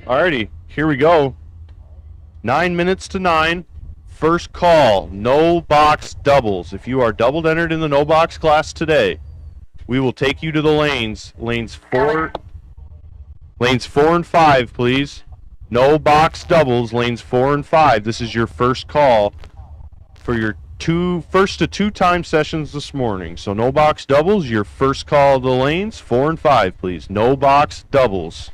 Alrighty, here we go. 9 minutes to 9. First call, no box doubles. If you are doubled entered in the no box class today, we will take you to the lanes. Lanes four and 5, please. No box doubles, lanes 4 and 5. This is your first call for your first to two time sessions this morning. So no box doubles, your first call of the lanes, 4 and 5, please. No box doubles.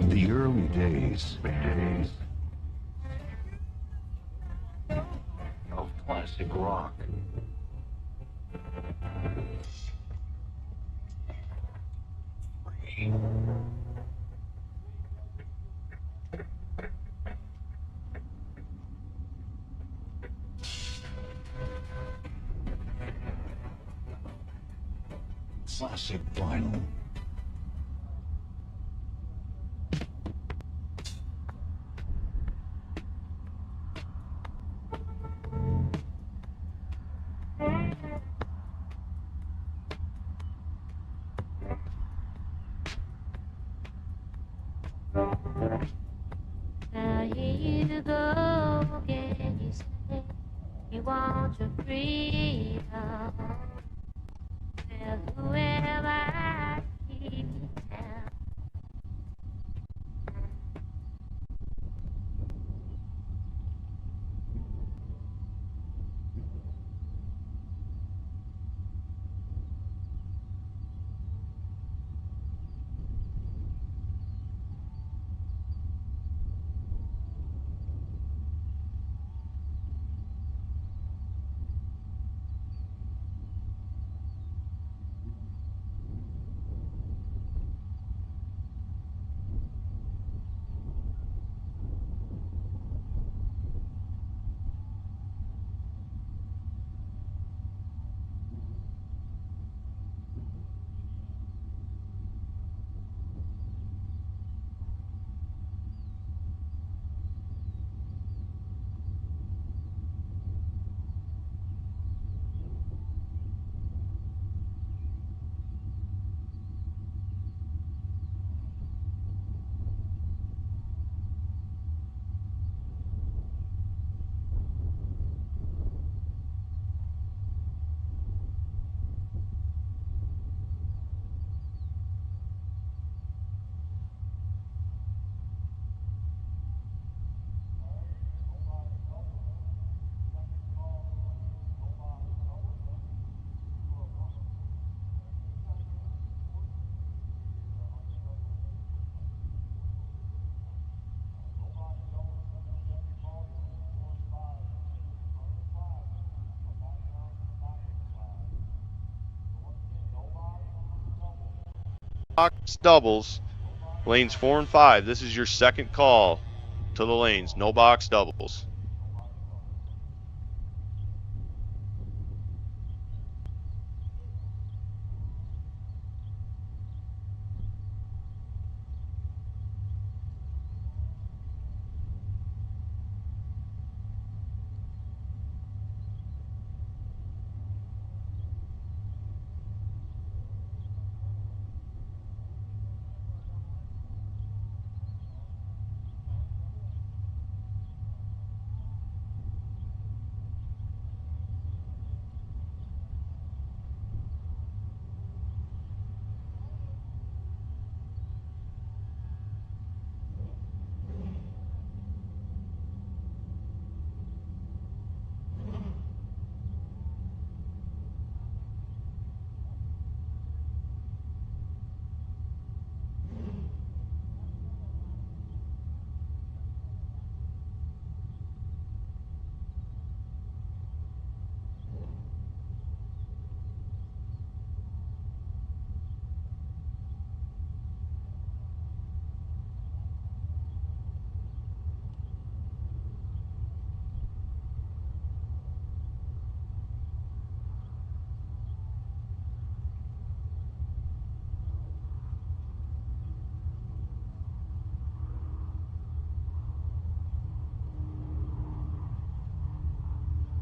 The early days of classic rock. Classic vinyl. Now here you go again, you say you want your freedom. Well, whoever keep you down. Box doubles, lanes 4 and 5. This is your second call to the lanes. No box doubles.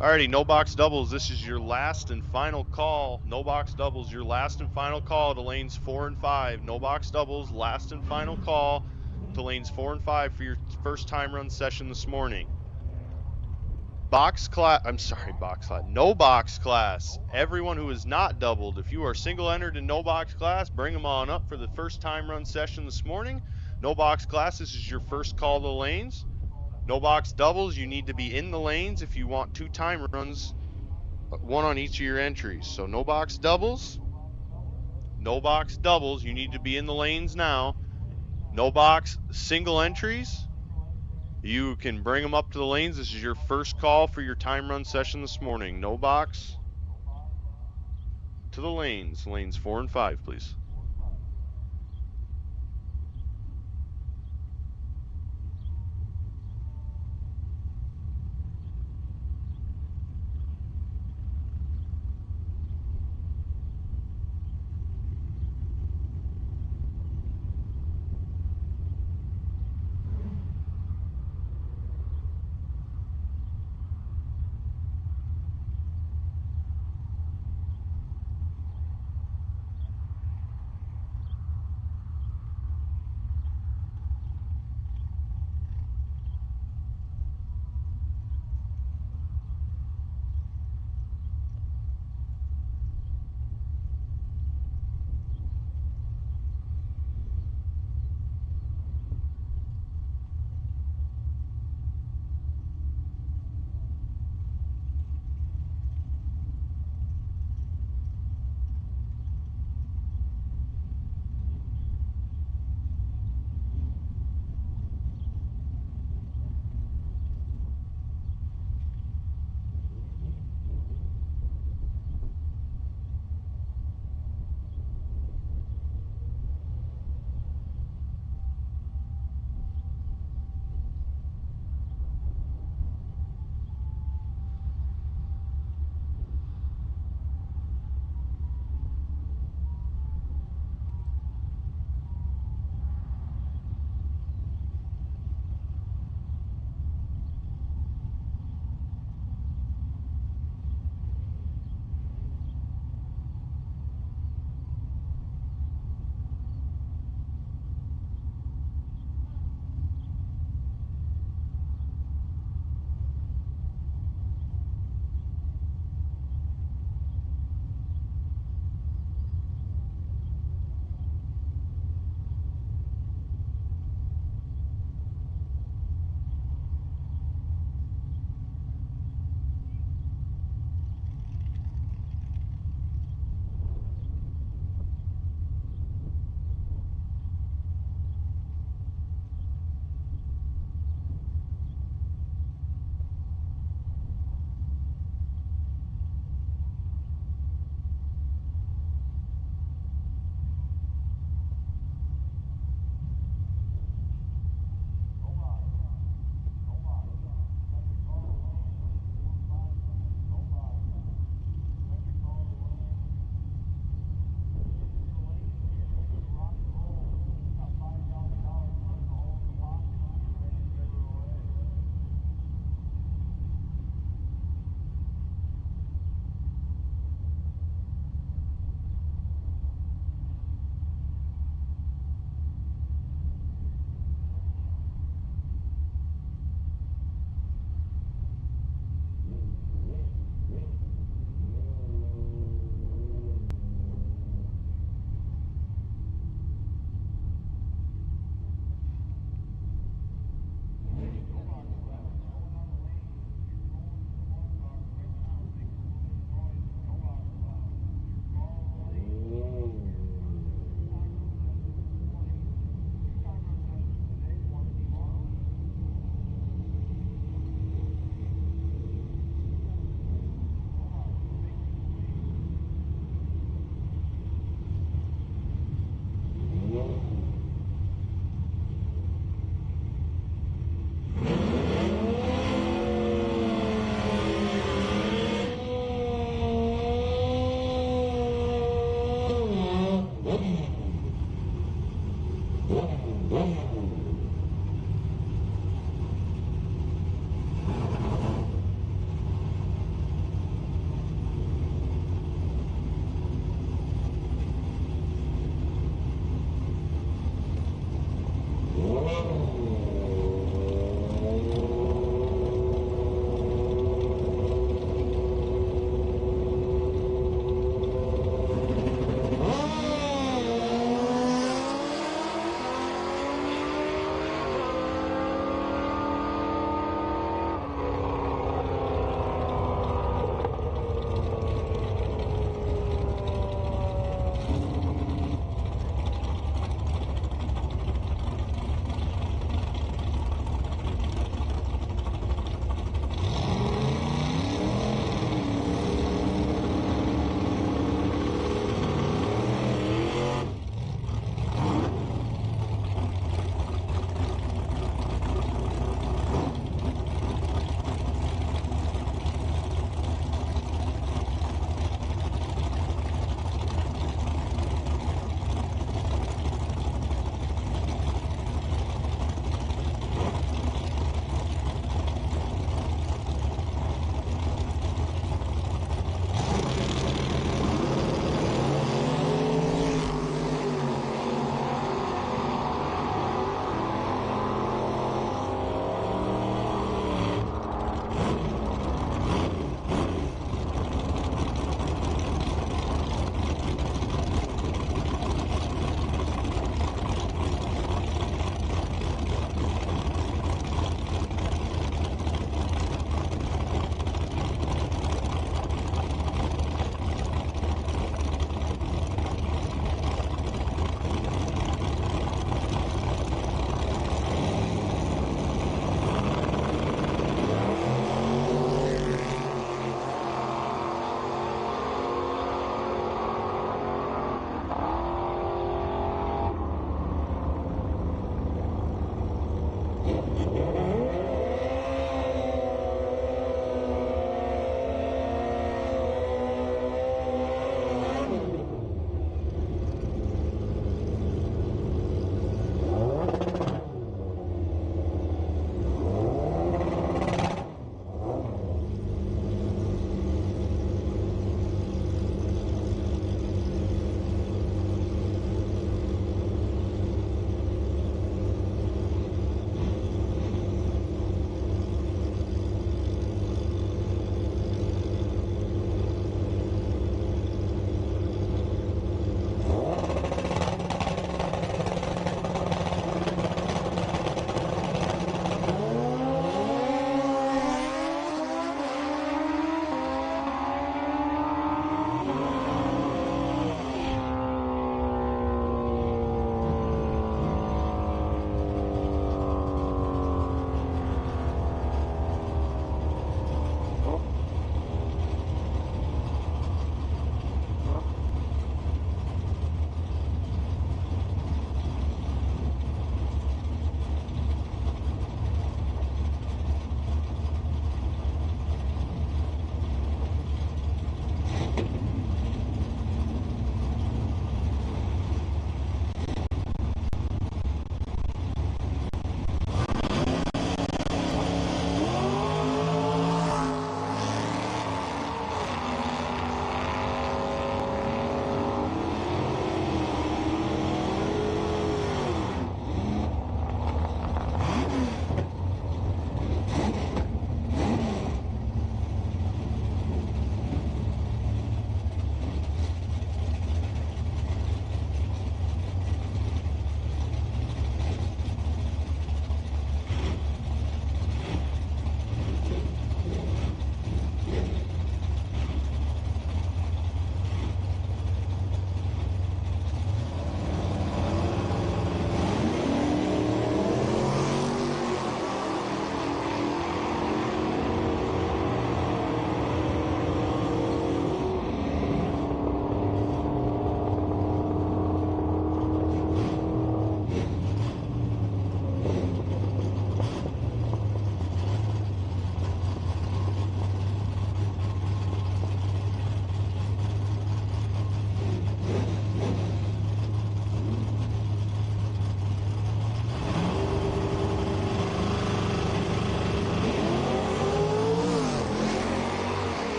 Alrighty, no box doubles. This is your last and final call. No box doubles, your last and final call to lanes 4 and 5. No box doubles, last and final call to lanes 4 and 5 for your first time run session this morning. Box class, no box class. Everyone who is not doubled, if you are single entered in no box class, bring them on up for the first time run session this morning. No box class, this is your first call to the lanes. No box doubles, you need to be in the lanes if you want 2 time runs, 1 on each of your entries. So no box doubles, you need to be in the lanes now. No box single entries, you can bring them up to the lanes. This is your first call for your time run session this morning. No box to the lanes 4 and 5, please.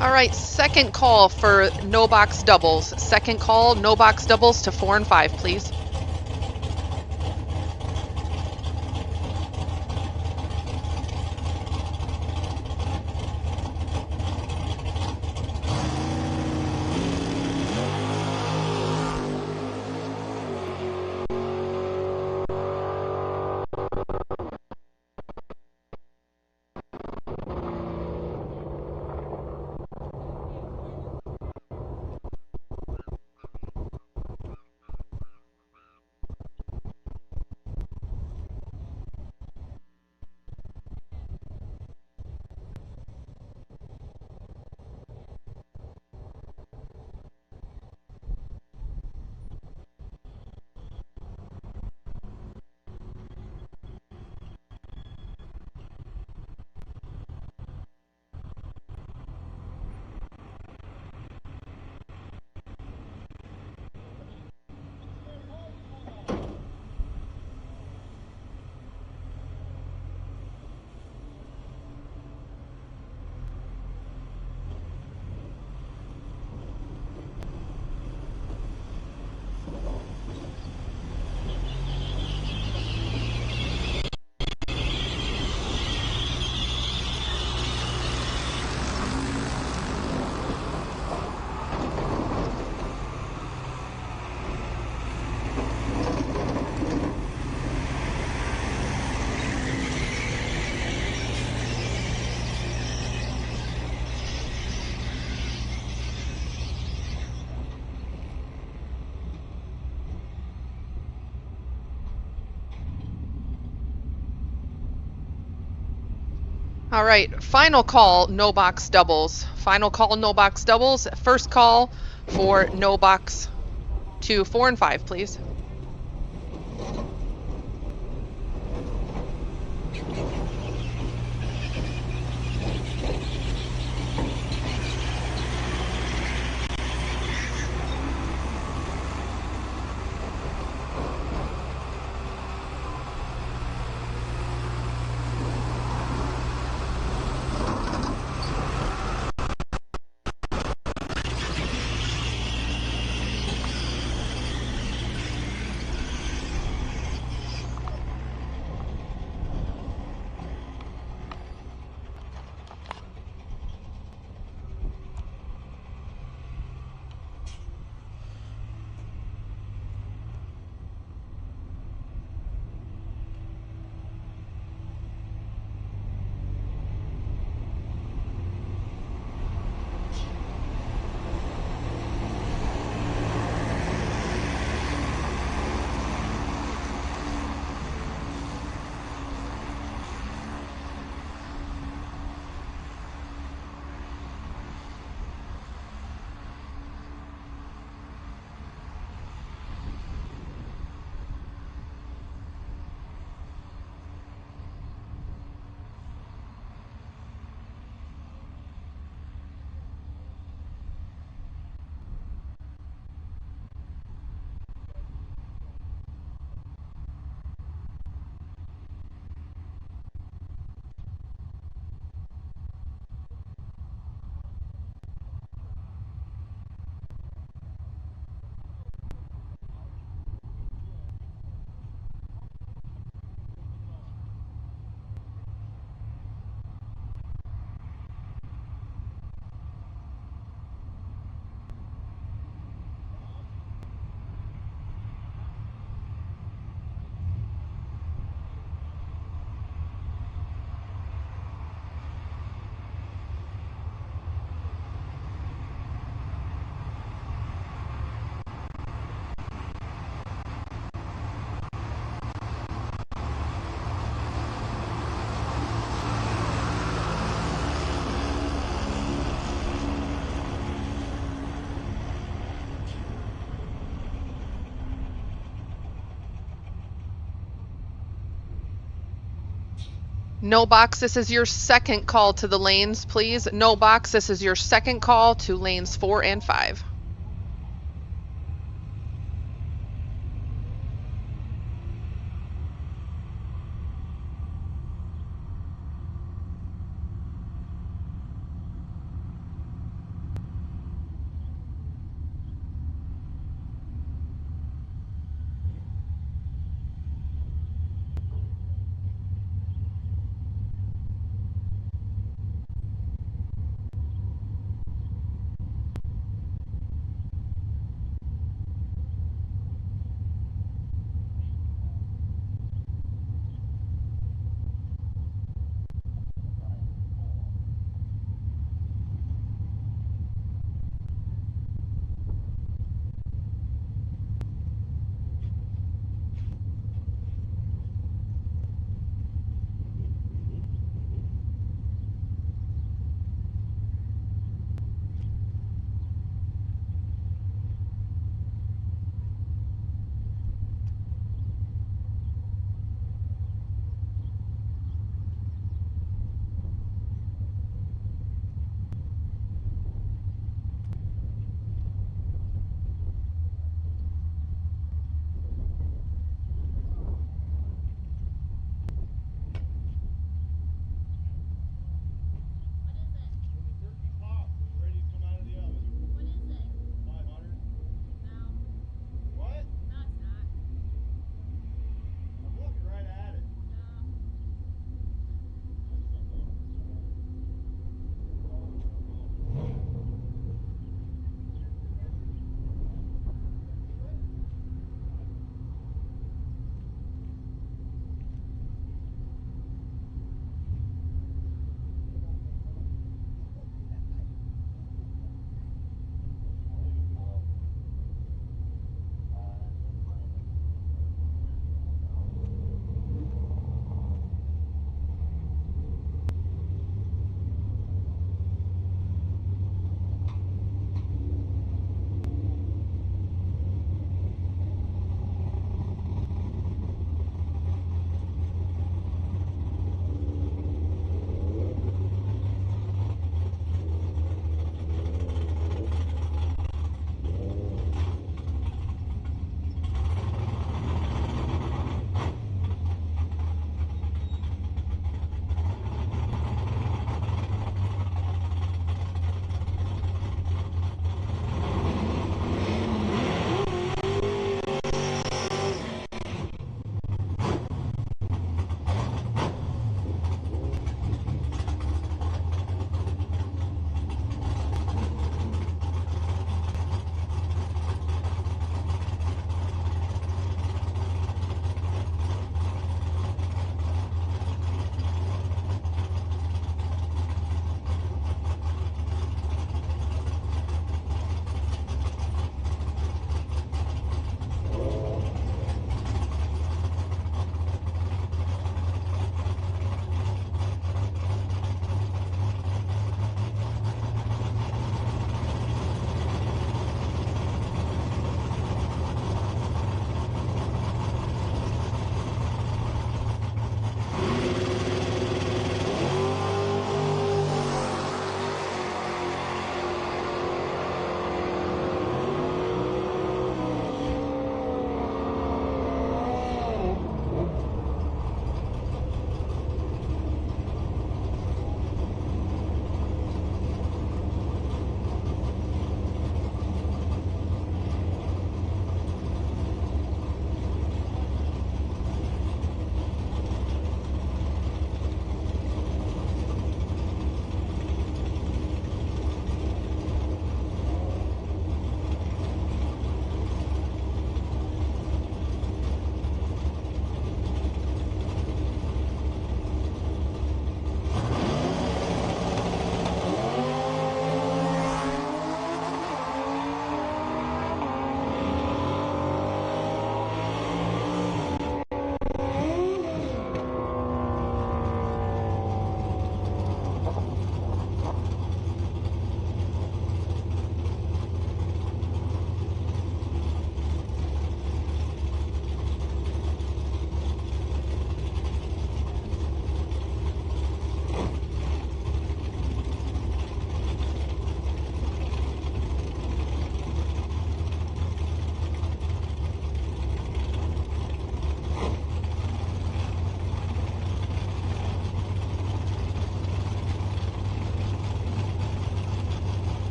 All right, second call for no box doubles. Second call, no box doubles to 4 and 5, please. All right, final call, no box doubles. Final call, no box doubles. First call for no box to 4 and 5, please. No box, this is your second call to the lanes, please. No box, this is your second call to lanes 4 and 5.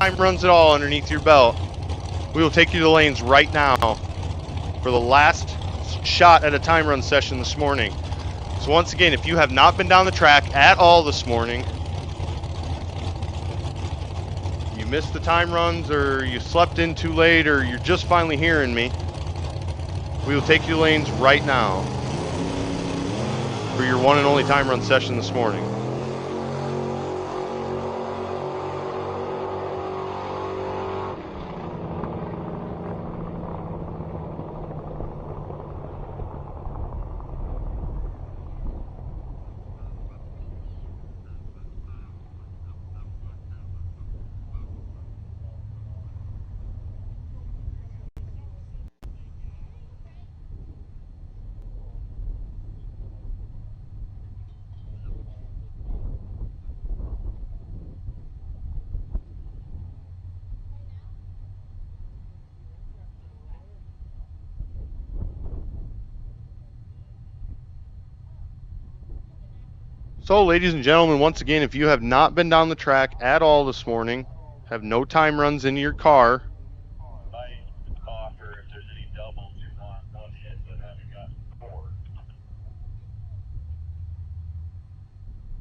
time runs at all underneath your belt, we will take you to the lanes right now for the last shot at a time run session this morning. So once again, if you have not been down the track at all this morning, you missed the time runs, or you slept in too late, or you're just finally hearing me, we will take you to lanes right now for your one and only time run session this morning. So, ladies and gentlemen, once again, if you have not been down the track at all this morning, have no time runs in your car,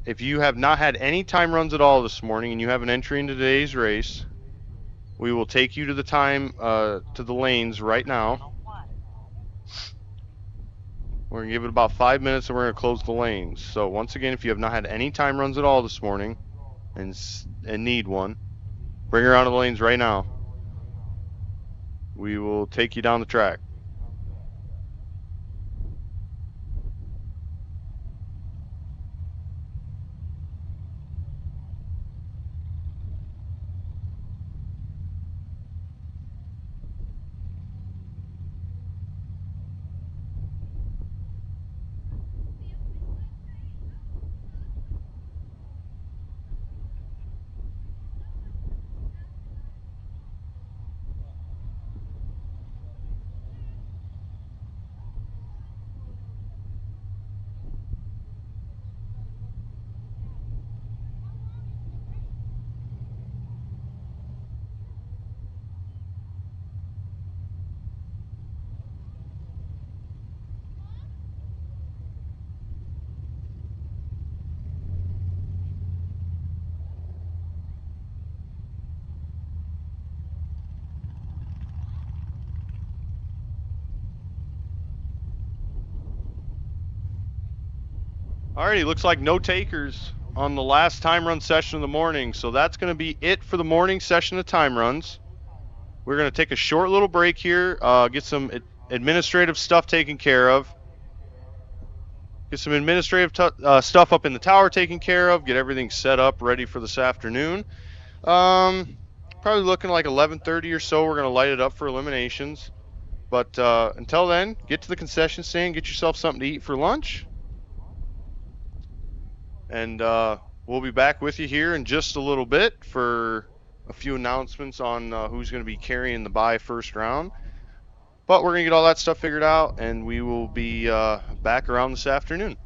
if you have not had any time runs at all this morning and you have an entry into today's race, we will take you to the to the lanes right now. We're going to give it about 5 minutes and we're going to close the lanes. So once again, if you have not had any time runs at all this morning and need one, bring her out of the lanes right now. We will take you down the track. Alrighty, looks like no takers on the last time run session of the morning, so that's going to be it for the morning session of time runs. We're going to take a short little break here, get some administrative stuff taken care of, get some administrative stuff up in the tower taken care of, get everything set up ready for this afternoon. Probably looking like 11:30 or so. We're going to light it up for eliminations, but until then, get to the concession stand, get yourself something to eat for lunch. And we'll be back with you here in just a little bit for a few announcements on who's going to be carrying the bye first round. But we're going to get all that stuff figured out, and we will be back around this afternoon.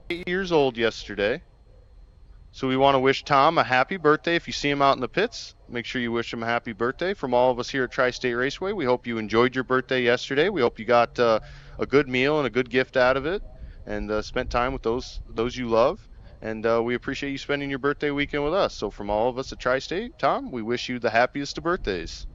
years old yesterday. So we want to wish Tom a happy birthday. If you see him out in the pits, make sure you wish him a happy birthday. From all of us here at Tri-State Raceway, we hope you enjoyed your birthday yesterday. We hope you got a good meal and a good gift out of it, and spent time with those you love. And we appreciate you spending your birthday weekend with us. So from all of us at Tri-State, Tom, we wish you the happiest of birthdays.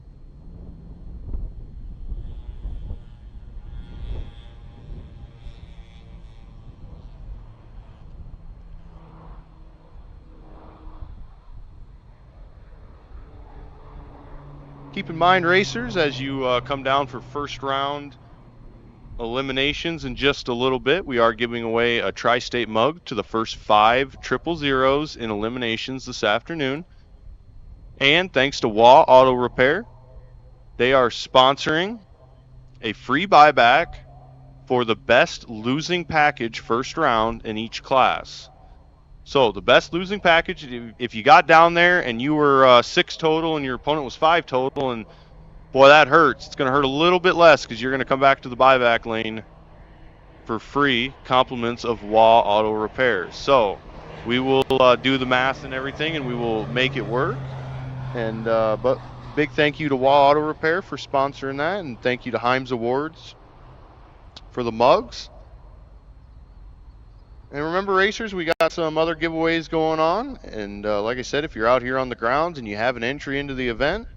Keep in mind, racers, as you come down for first round eliminations in just a little bit, we are giving away a Tri-State mug to the first 5 000s in eliminations this afternoon. And thanks to Waugh Auto Repair, they are sponsoring a free buyback for the best losing package first round in each class. So the best losing package, if you got down there and you were 6 total and your opponent was 5 total, and boy, that hurts. It's going to hurt a little bit less because you're going to come back to the buyback lane for free compliments of Waugh Auto Repair. So we will do the math and everything, and we will make it work. And but big thank you to Waugh Auto Repair for sponsoring that, and thank you to Heims Awards for the mugs. And remember, racers, we got some other giveaways going on. And like I said, if you're out here on the grounds and you have an entry into the event,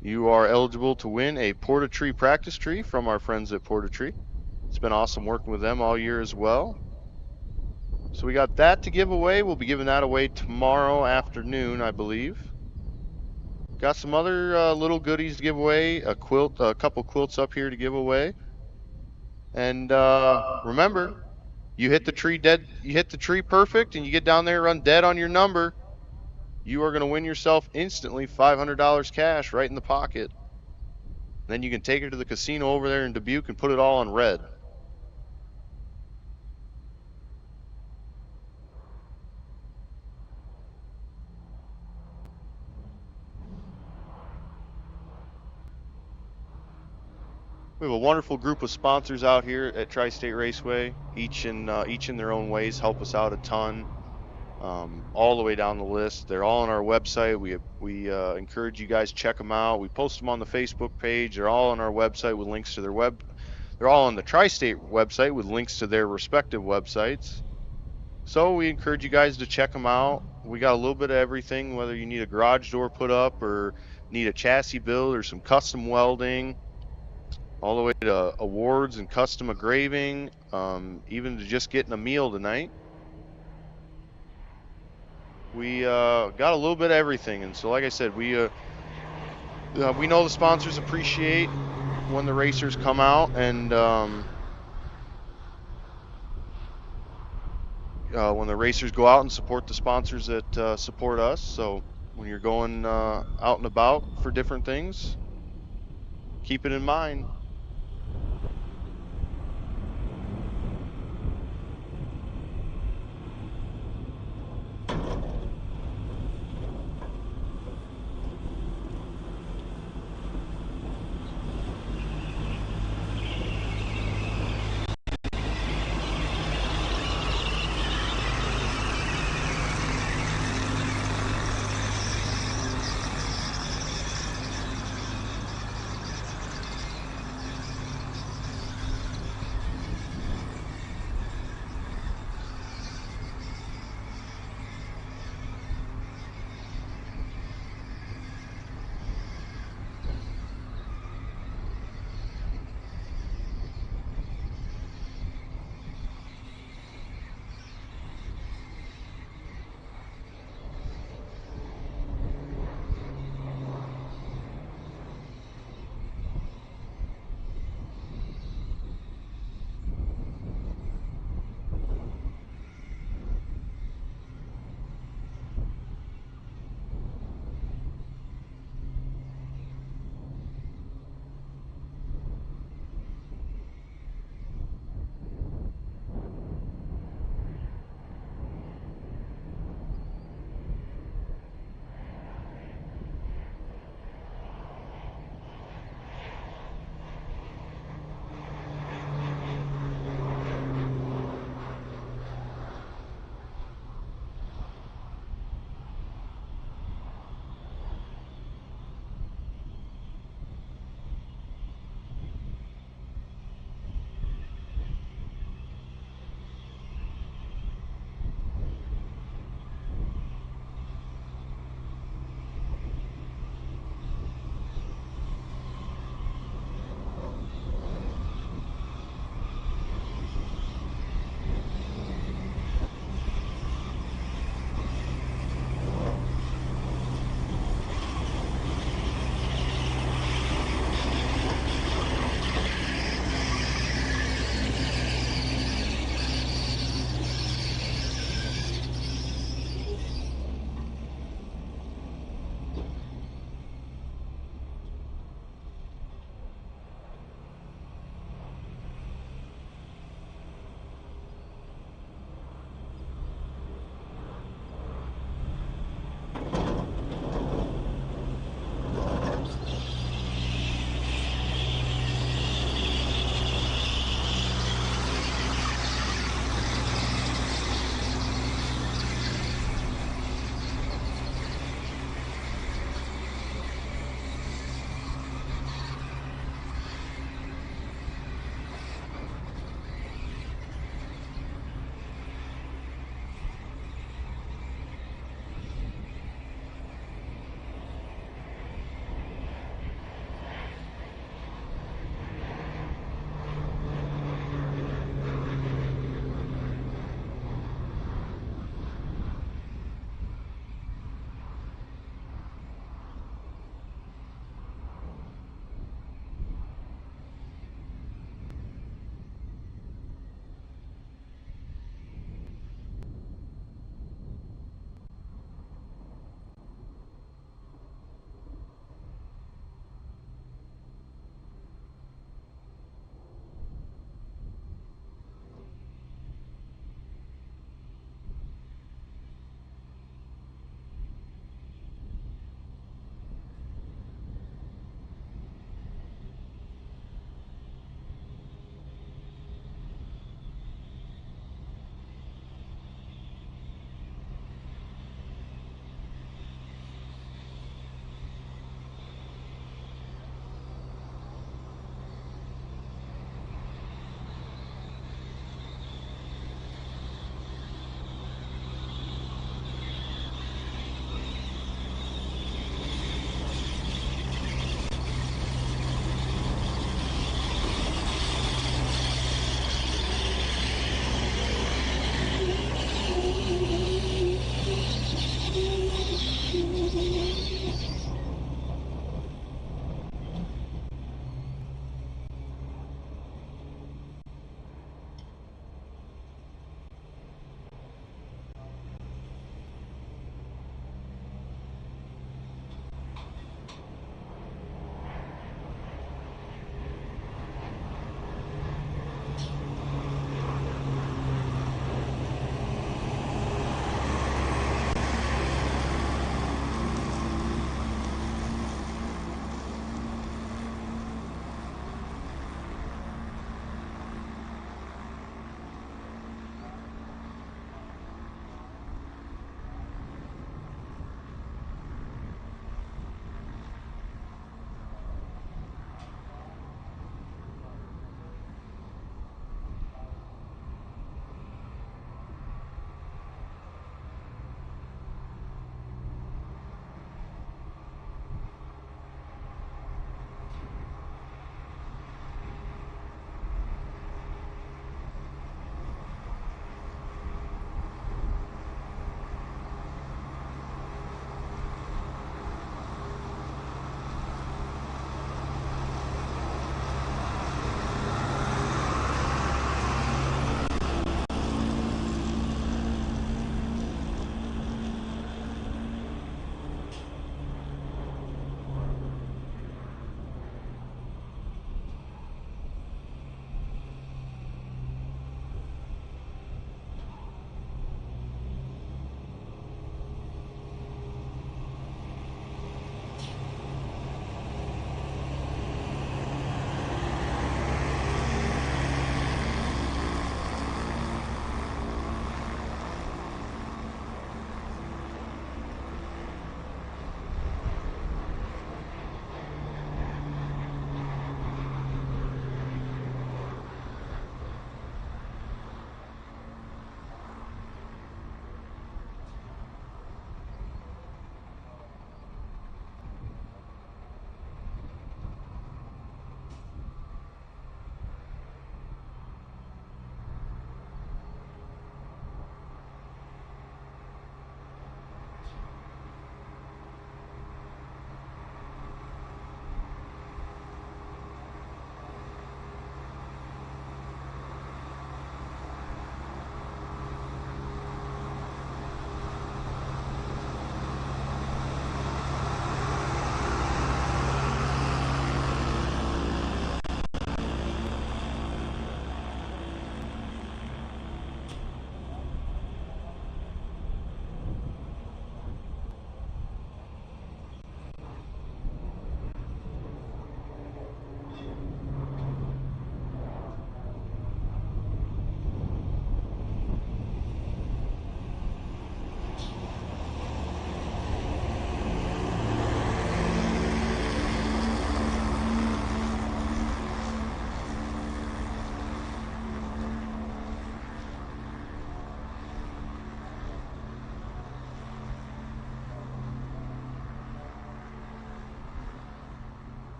you are eligible to win a Porta-Tree practice tree from our friends at Porta-Tree. It's been awesome working with them all year as well. So we got that to give away. We'll be giving that away tomorrow afternoon, I believe. Got some other little goodies to give away. A couple quilts up here to give away. And remember, you hit the tree dead. You hit the tree perfect, and you get down there, run dead on your number. You are going to win yourself instantly $500 cash right in the pocket. Then you can take it to the casino over there in Dubuque and put it all on red. We have a wonderful group of sponsors out here at Tri-State Raceway. Each in their own ways help us out a ton. All the way down the list. They're all on our website. We encourage you guys check them out. We post them on the Facebook page. They're all on our website with links to their web. They're all on the Tri-State website with links to their respective websites. So we encourage you guys to check them out. We got a little bit of everything, whether you need a garage door put up or need a chassis build or some custom welding, all the way to awards and custom engraving, even to just getting a meal tonight. We got a little bit of everything, and so like I said, we know the sponsors appreciate when the racers come out and when the racers go out and support the sponsors that support us. So when you're going out and about for different things, keep it in mind.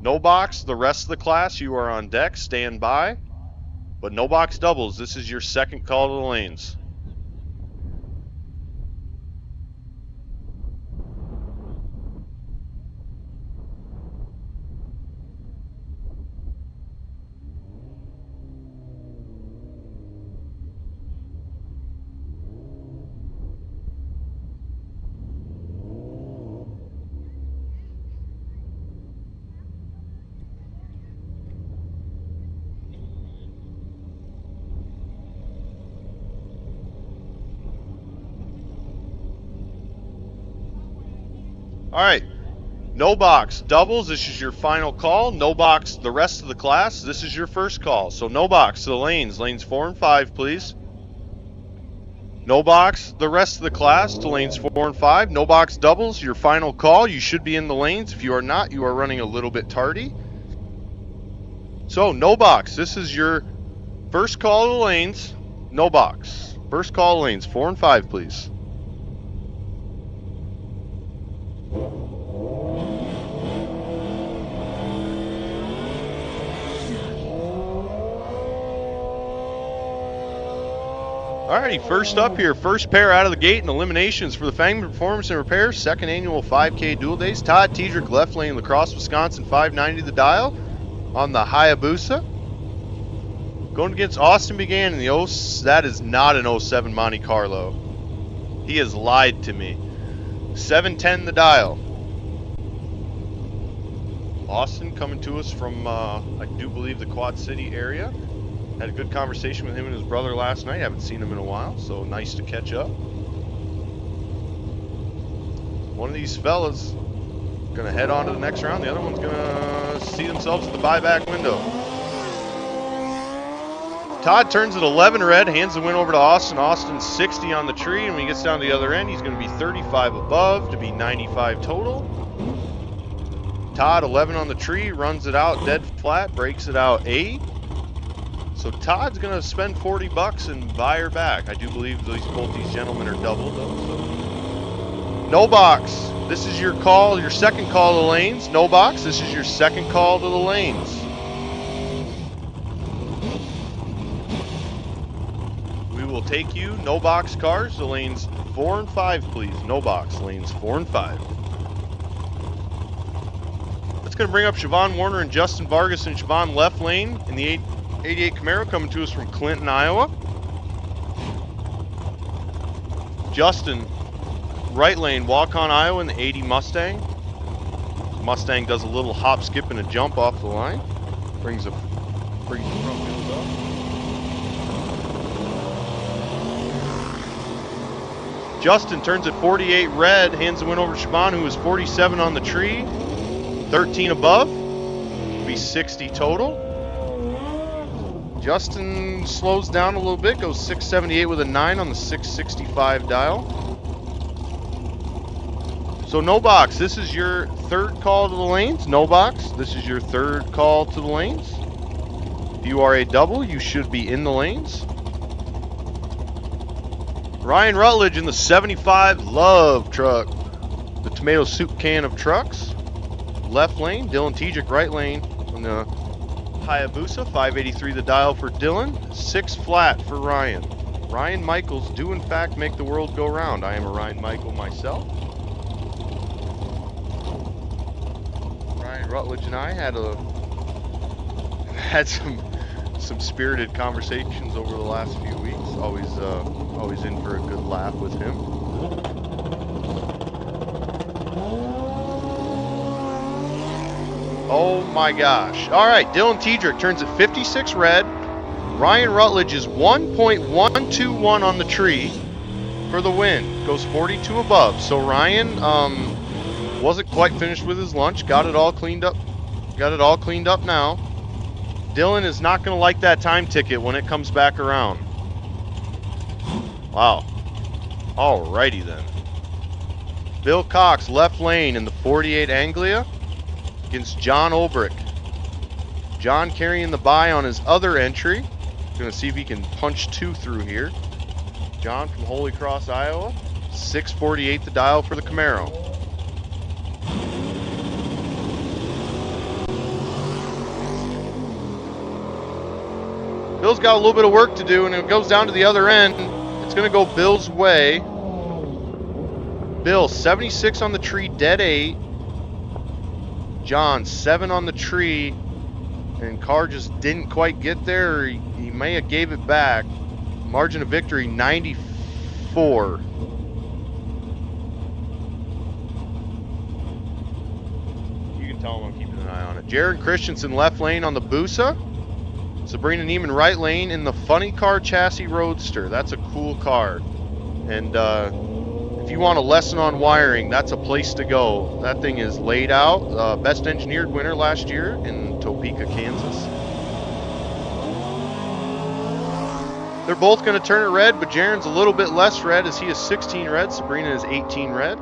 No box, the rest of the class, you are on deck, stand by. But no box doubles, this is your second call to the lanes. All right, no box doubles, this is your final call. No box the rest of the class, this is your first call. So no box to the lanes, lanes 4 and 5, please. No box the rest of the class to lanes 4 and 5. No box doubles, your final call. You should be in the lanes. If you are not, you are running a little bit tardy. So no box, this is your first call to the lanes. No box, first call to lanes 4 and 5, please. Alrighty, first up here, first pair out of the gate in eliminations for the Fangmann Performance and Repair, second annual 5K Dual Days. Todd Tiedrick, left lane, La Crosse, Wisconsin, 590 the dial on the Hayabusa. Going against Austin Began in the that is not an 07 Monte Carlo. He has lied to me. 710 the dial. Austin coming to us from, I do believe, the Quad City area. Had a good conversation with him and his brother last night. Haven't seen him in a while, so nice to catch up. One of these fellas gonna head on to the next round. The other one's gonna see themselves at the buyback window. Todd turns at 11 red, hands the win over to Austin. Austin's 60 on the tree, and when he gets down to the other end, he's gonna be 35 above to be 95 total. Todd 11 on the tree, runs it out dead flat, breaks it out 8. So Todd's gonna spend 40 bucks and buy her back. I do believe both these gentlemen are doubled though. So. No box. This is your call, your second call to the lanes. No box. This is your second call to the lanes. We will take you no box cars to lanes 4 and 5, please. No box lanes 4 and 5. That's gonna bring up Siobhan Warner and Justin Vargas and Siobhan left lane in the 88 Camaro coming to us from Clinton, Iowa. Justin, right lane, walk-on Iowa in the 80 Mustang. Mustang does a little hop, skip, and a jump off the line. Brings the front wheels up. Justin turns at 48 red, hands the win over to Siobhan, who is 47 on the tree, 13 above, be 60 total. Justin slows down a little bit, goes 678 with a 9 on the 665 dial. So no box, this is your third call to the lanes. No box, this is your third call to the lanes. If you are a double, you should be in the lanes. Ryan Rutledge in the 75 Love truck, the tomato soup can of trucks. Left lane, Dylan Tiedrick right lane on the Hayabusa, 583 the dial for Dylan, 6 flat for Ryan. Ryan Michaels do in fact make the world go round. I am a Ryan Michael myself. Ryan Rutledge and I had some spirited conversations over the last few weeks. Always in for a good laugh with him. Oh my gosh. All right, Dylan Tiedrick turns at 56 red. Ryan Rutledge is 1.121 on the tree for the win. Goes 42 above. So Ryan wasn't quite finished with his lunch. Got it all cleaned up. Got it all cleaned up now. Dylan is not going to like that time ticket when it comes back around. Wow. Alrighty then. Bill Cox left lane in the 48 Anglia against John Olbrich. John carrying the bye on his other entry. Going to see if he can punch 2 through here. John from Holy Cross, Iowa. 648 the dial for the Camaro. Bill's got a little bit of work to do, and it goes down to the other end. It's going to go Bill's way. Bill, 76 on the tree, dead 8. John, 7 on the tree, and car just didn't quite get there, or he may have gave it back. Margin of victory, 94. You can tell him I'm keeping an eye on it. Jared Christensen, left lane on the Busa. Sabrina Neiman, right lane in the Funny Car Chassis Roadster. That's a cool car. And if you want a lesson on wiring, that's a place to go. That thing is laid out. Best engineered winner last year in Topeka, Kansas. They're both going to turn it red, but Jaren's a little bit less red as he is 16 red. Sabrina is 18 red.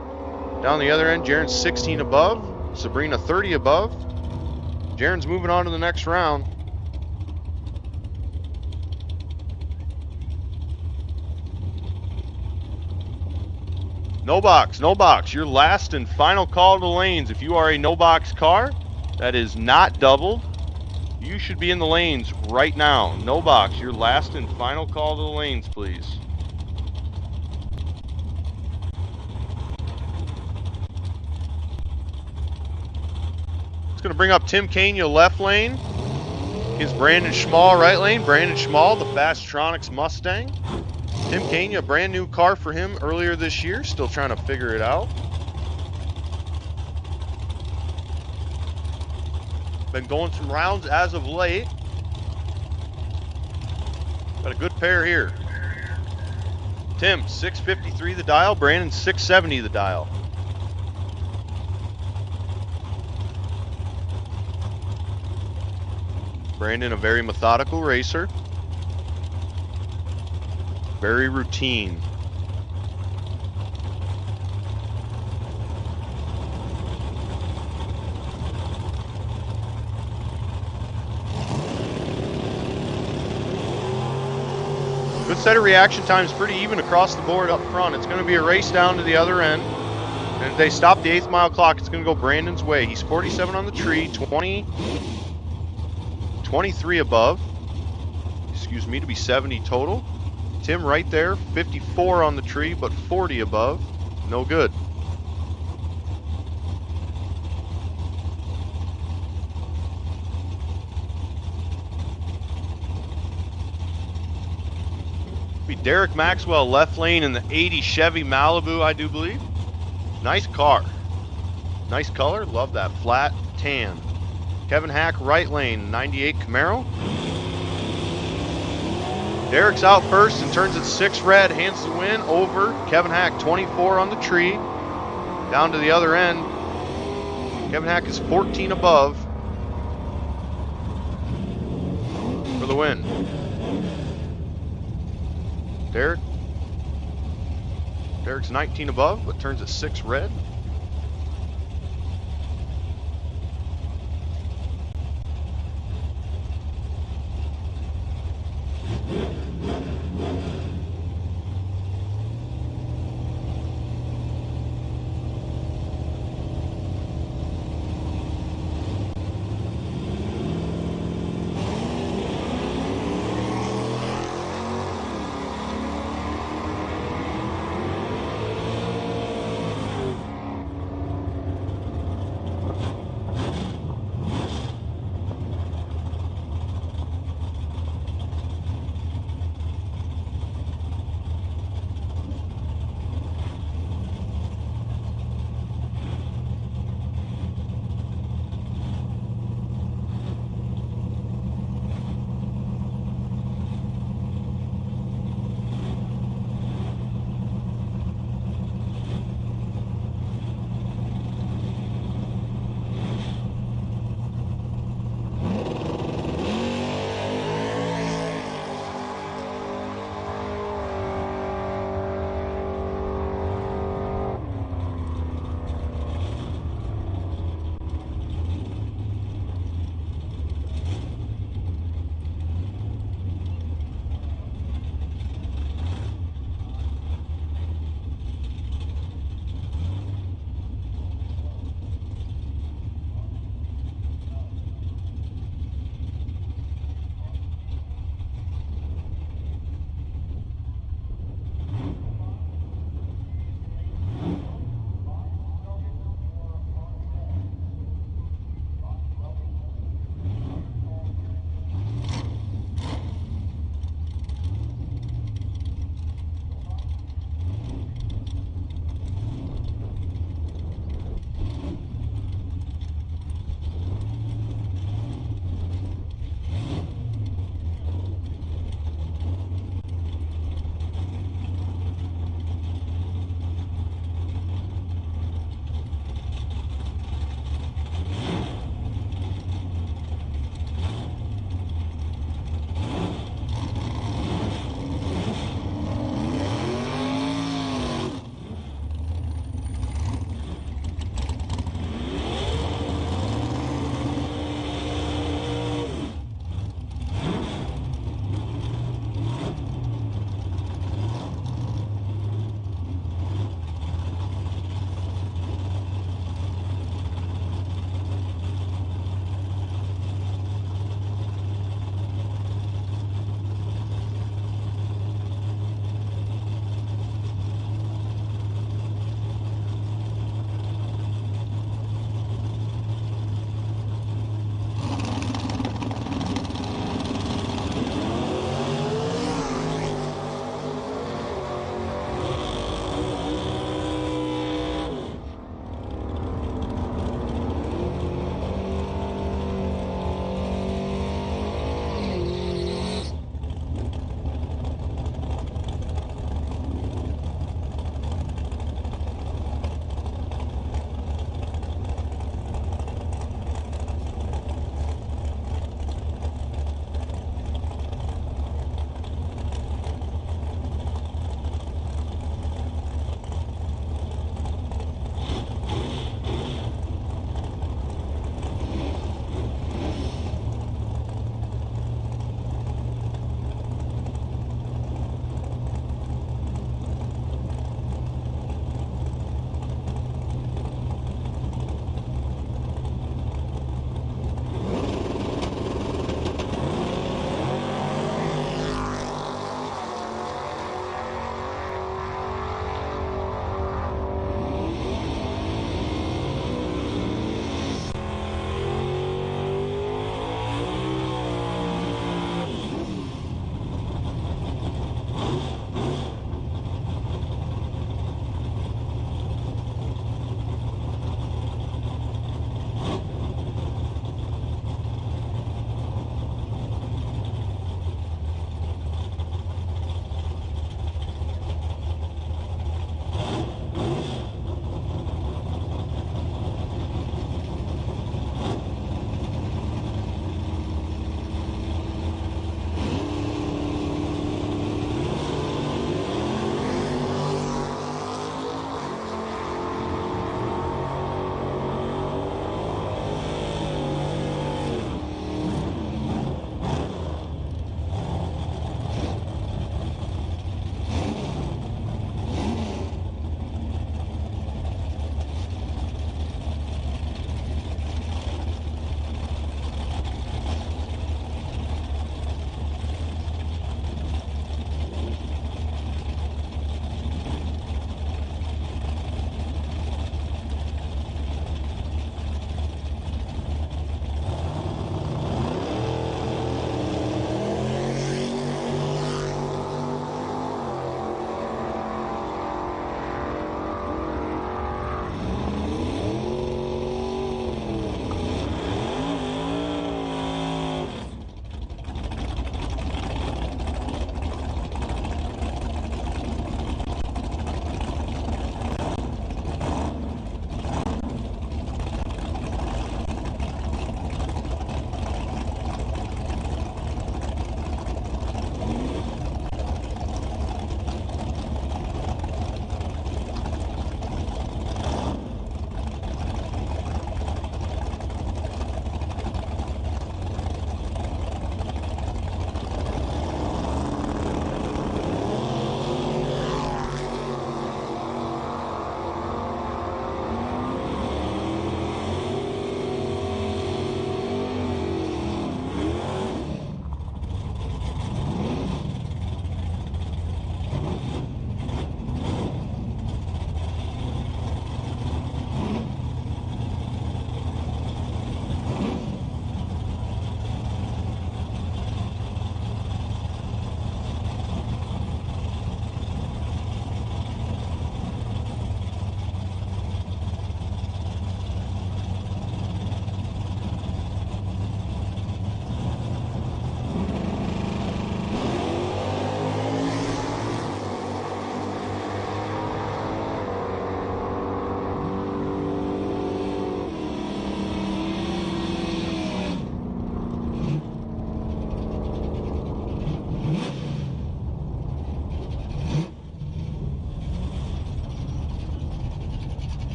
Down the other end, Jaren's 16 above. Sabrina 30 above. Jaren's moving on to the next round. No box, no box. Your last and final call to the lanes. If you are a no box car that is not doubled, you should be in the lanes right now. No box. Your last and final call to the lanes, please. It's going to bring up Tim Kania left lane. Here's Brandon Schmall right lane. Brandon Schmall, the Fastronics Mustang. Tim Kania, a brand new car for him earlier this year. Still trying to figure it out. Been going some rounds as of late. Got a good pair here. Tim, 653 the dial. Brandon, 670 the dial. Brandon, a very methodical racer. Very routine. Good set of reaction times, pretty even across the board up front. It's going to be a race down to the other end. And if they stop the 8th mile clock, it's going to go Brandon's way. He's 47 on the tree, 23 above. Excuse me, to be 70 total. Tim right there, 54 on the tree, but 40 above. No good. Be Derek Maxwell left lane in the 80 Chevy Malibu, I do believe. Nice car. Nice color, love that flat tan. Kevin Hack right lane, 98 Camaro. Derek's out first and turns it 6 red, hands the win over Kevin Hack, 24 on the tree. Down to the other end, Kevin Hack is 14 above for the win. Derek's 19 above, but turns it 6 red.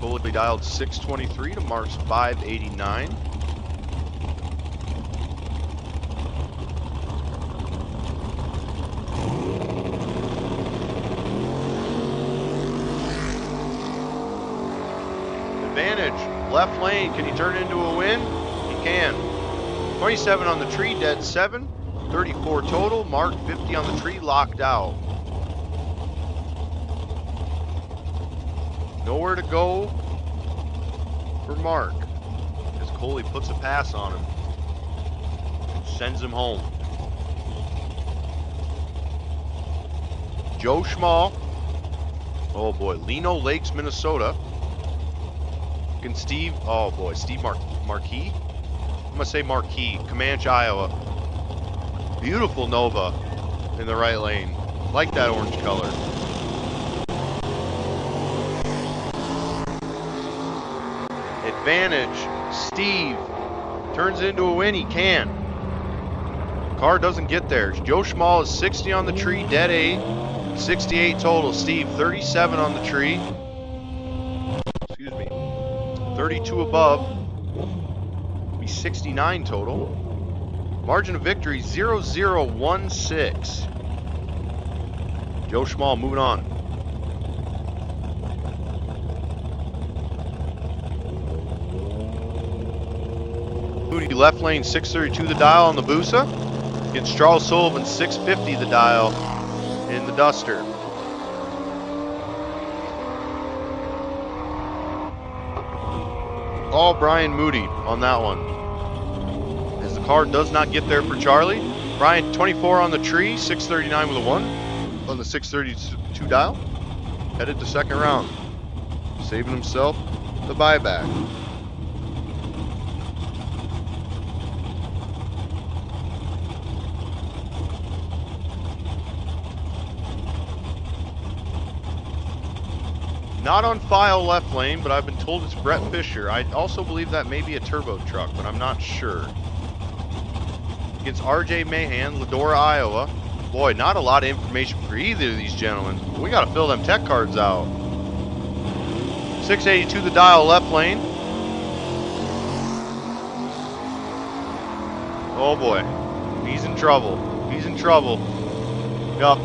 Coley dialed 623 to Mark's 589. Advantage, left lane, can he turn it into a win? He can. 27 on the tree, dead 7. 34 total, Mark 50 on the tree, locked out. Nowhere to go for Mark as Coley puts a pass on him. Sends him home. Joe Schmall. Oh boy, Lino Lakes, Minnesota. And Steve, oh boy, Steve Marquis. I'm gonna say Marquis, Comanche, Iowa. Beautiful Nova in the right lane. Like that orange color. Advantage, Steve turns it into a win. He can. Car doesn't get there. Joe Schmall is 60 on the tree, dead 8. 68 total. Steve 37 on the tree. Excuse me. 32 above. Be 69 total. Margin of victory 0016. Joe Schmall moving on. Hootie left lane 632 the dial on the Busa. Against Charles Sullivan 650 the dial in the Duster. All Brian Moody on that one. As the car does not get there for Charlie. Brian 24 on the tree, 639 with a 1 on the 632 dial. Headed to second round. Saving himself the buyback. Not on file left lane, but I've been told it's Brett Fisher. I also believe that may be a turbo truck, but I'm not sure. Against RJ Mahan, Ladora, Iowa. Boy, not a lot of information for either of these gentlemen. We got to fill them tech cards out. 682 the dial left lane. Oh boy, he's in trouble. He's in trouble. Yup.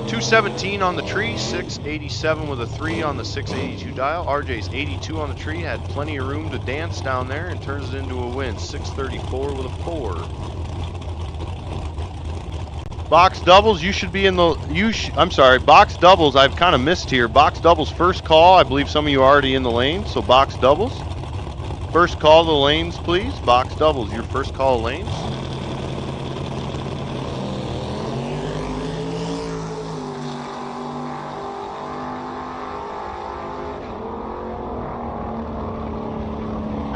217 on the tree, 687 with a 3 on the 682 dial. RJ's 82 on the tree, had plenty of room to dance down there and turns it into a win. 634 with a 4. Box doubles, you should be in the, I'm sorry, box doubles, I've kind of missed here. Box doubles first call, I believe some of you are already in the lane, so box doubles. First call the lanes, please. Box doubles, your first call lanes.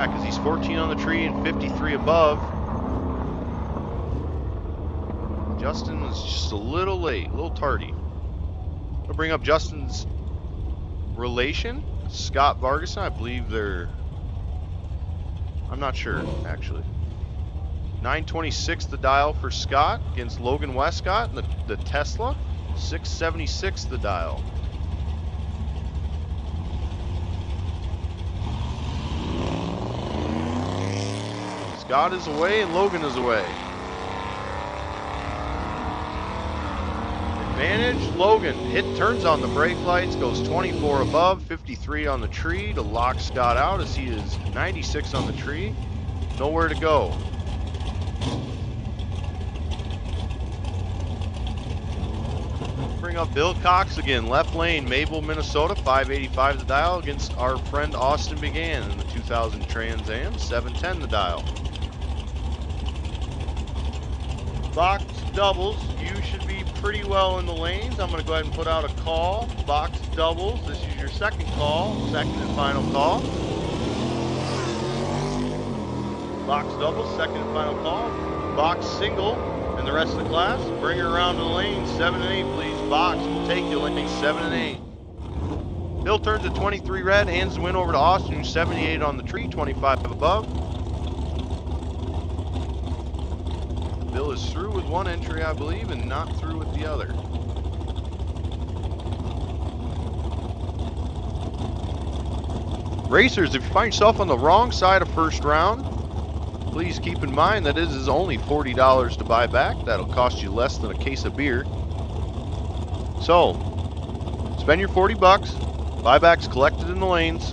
Because he's 14 on the tree and 53 above. Justin was just a little late, a little tardy. I'll bring up Justin's relation, Scott Vargason. I believe they're, I'm not sure actually. 926 the dial for Scott against Logan Westcott and the Tesla. 676 the dial. Scott is away and Logan is away. Advantage, Logan. Hit turns on the brake lights, goes 24 above, 53 on the tree to lock Scott out as he is 96 on the tree. Nowhere to go. Bring up Bill Cox again, left lane, Mabel, Minnesota, 585 the dial against our friend Austin Began in the 2000 Trans Am, 710 the dial. Box doubles, you should be pretty well in the lanes. I'm going to go ahead and put out a call. Box doubles, this is your second call, second and final call. Box doubles, second and final call. Box single, and the rest of the class, bring her around to the lane, 7 and 8 please. Box will take you lanes 7 and 8. Bill turns at 23 red, hands the win over to Austin, who's 78 on the tree, 25 above. Bill is through with one entry, I believe, and not through with the other. Racers, if you find yourself on the wrong side of first round, please keep in mind that it is only $40 to buy back. That'll cost you less than a case of beer. So, spend your 40 bucks. Buybacks collected in the lanes.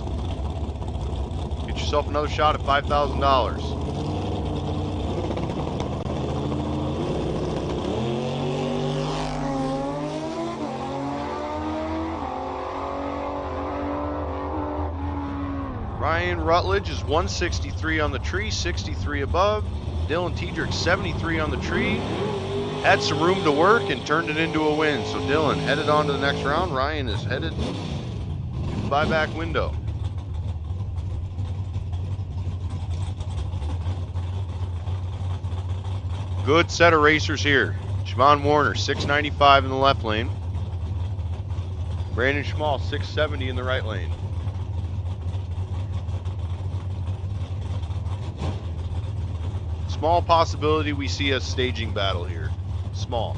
Get yourself another shot at $5,000. Ryan Rutledge is 163 on the tree, 63 above. Dylan Tiedrick 73 on the tree. Had some room to work and turned it into a win. So Dylan headed on to the next round. Ryan is headed to the buyback window. Good set of racers here. Siobhan Warner, 695 in the left lane. Brandon Schmall, 670 in the right lane. Small possibility we see a staging battle here. Small.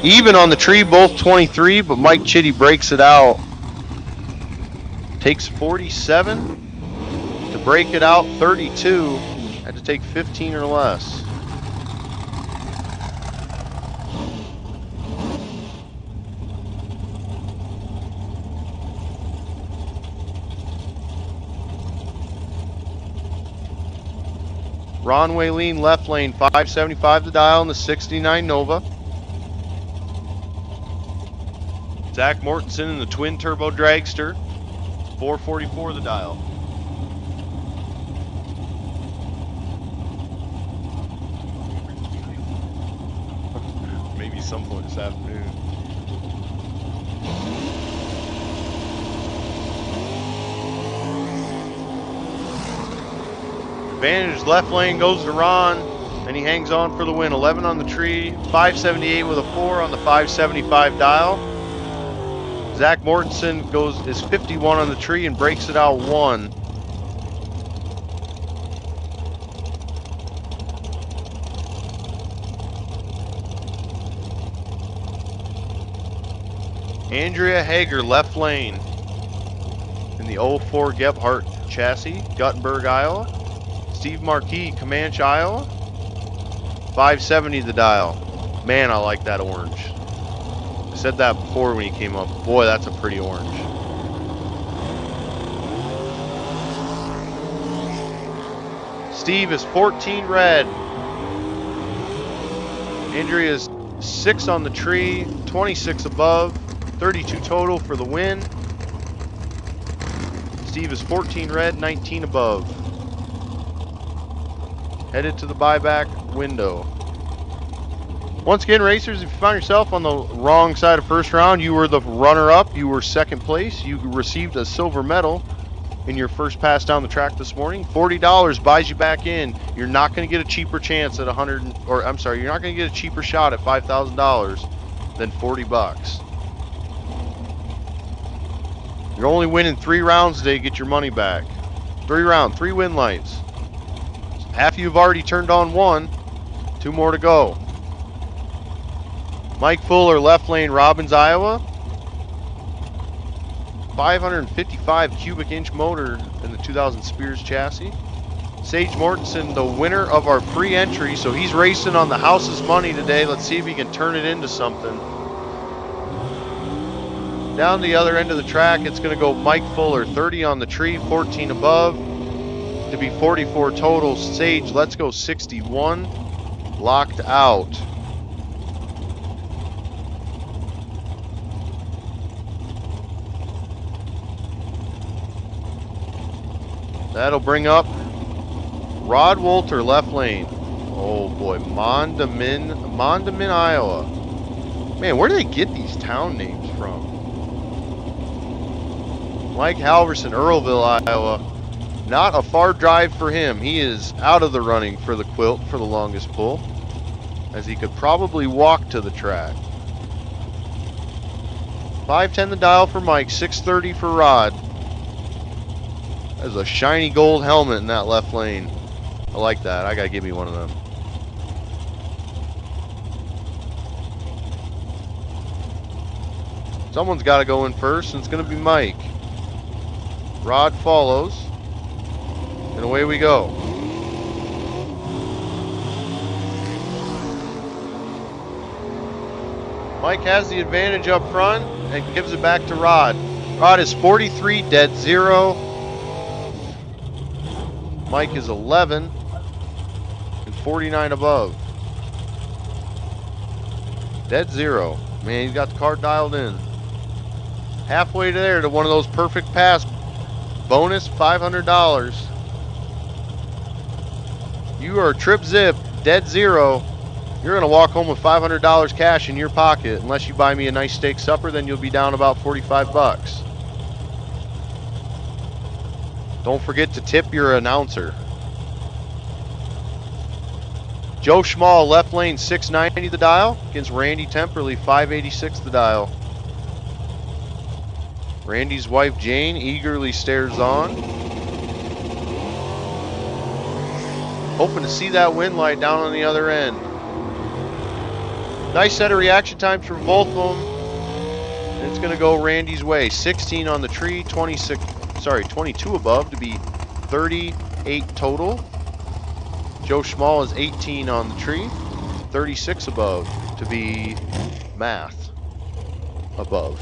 Even on the tree, both 23, but Mike Chitty breaks it out. Takes 47 to break it out. 32 had to take 15 or less. Ron Waylene, left lane, 575 the dial in the 69 Nova. Zach Mortensen in the twin turbo dragster, 444 the dial. Maybe some point this afternoon. Advantage left lane goes to Ron, and he hangs on for the win. 11 on the tree, 578 with a 4 on the 575 dial. Zach Mortensen is 51 on the tree and breaks it out 1. Andrea Hager, left lane in the 04 Gebhardt chassis, Guttenberg, Iowa. Steve Marquis, Comanche, Iowa. 570 the dial. Man, I like that orange. I said that before when he came up. Boy, that's a pretty orange. Steve is 14 red. Andrea is 6 on the tree, 26 above, 32 total for the win. Steve is 14 red, 19 above. Headed to the buyback window. Once again, racers, if you found yourself on the wrong side of first round, you were the runner-up. You were second place. You received a silver medal in your first pass down the track this morning. $40 buys you back in. You're not going to get a cheaper chance at you're not going to get a cheaper shot at $5,000 than $40. You're only winning 3 rounds today to get your money back. 3 win lights. Half of you have already turned on 1. 2 more to go. Mike Fuller, left lane, Robbins, Iowa. 555 cubic inch motor in the 2000 Spears chassis. Sage Mortensen, the winner of our free entry, so he's racing on the house's money today. Let's see if he can turn it into something. Down the other end of the track, it's going to go Mike Fuller, 30 on the tree, 14 above. To be 44 total. Sage, let's go 61. Locked out. That'll bring up Rod Wolter, left lane. Oh boy, Mondamin, Iowa. Man, where do they get these town names from? Mike Halverson, Earlville, Iowa. Not a far drive for him. He is out of the running for the quilt for the longest pull, as he could probably walk to the track. 510 the dial for Mike, 630 for Rod. There's a shiny gold helmet in that left lane. I like that. I gotta give me one of them. Someone's got to go in first, and it's going to be Mike. Rod follows. And away we go. Mike has the advantage up front and gives it back to Rod. Rod is 43, dead 0. Mike is 11 and 49 above. Dead 0. Man, he's got the car dialed in. Halfway there to one of those perfect pass. Bonus $500. You are trip zip, dead 0. You're going to walk home with $500 cash in your pocket. Unless you buy me a nice steak supper, then you'll be down about 45 bucks. Don't forget to tip your announcer. Joe Schmall, left lane, 690 the dial. Against Randy Temperley, 586 the dial. Randy's wife, Jane, eagerly stares on. Hoping to see that wind light down on the other end. Nice set of reaction times from both of them. And it's going to go Randy's way. 16 on the tree, 22 above to be 38 total. Joe Schmall is 18 on the tree, 36 above to be math above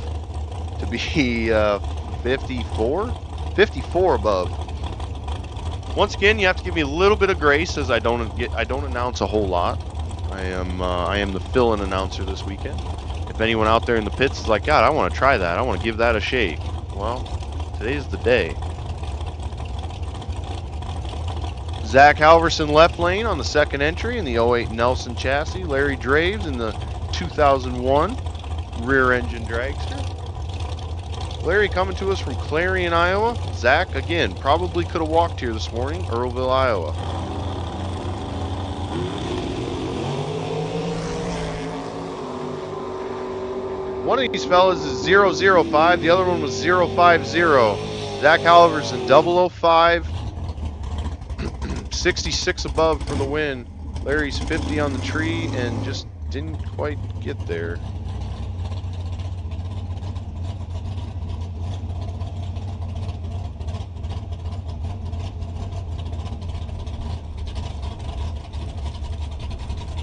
to be 54 above. Once again, you have to give me a little bit of grace as I don't announce a whole lot. I am the fill-in announcer this weekend. If anyone out there in the pits is like, God, I want to try that, I want to give that a shake, well, today's the day. Zach Halverson left lane on the second entry in the 08 Nelson chassis. Larry Draves in the 2001 rear engine dragster. Larry coming to us from Clarion, Iowa. Zach, again, probably could have walked here this morning, Earlville, Iowa. One of these fellas is 005, the other one was 050. Zach Halverson 005. 66 above for the win. Larry's 50 on the tree and just didn't quite get there.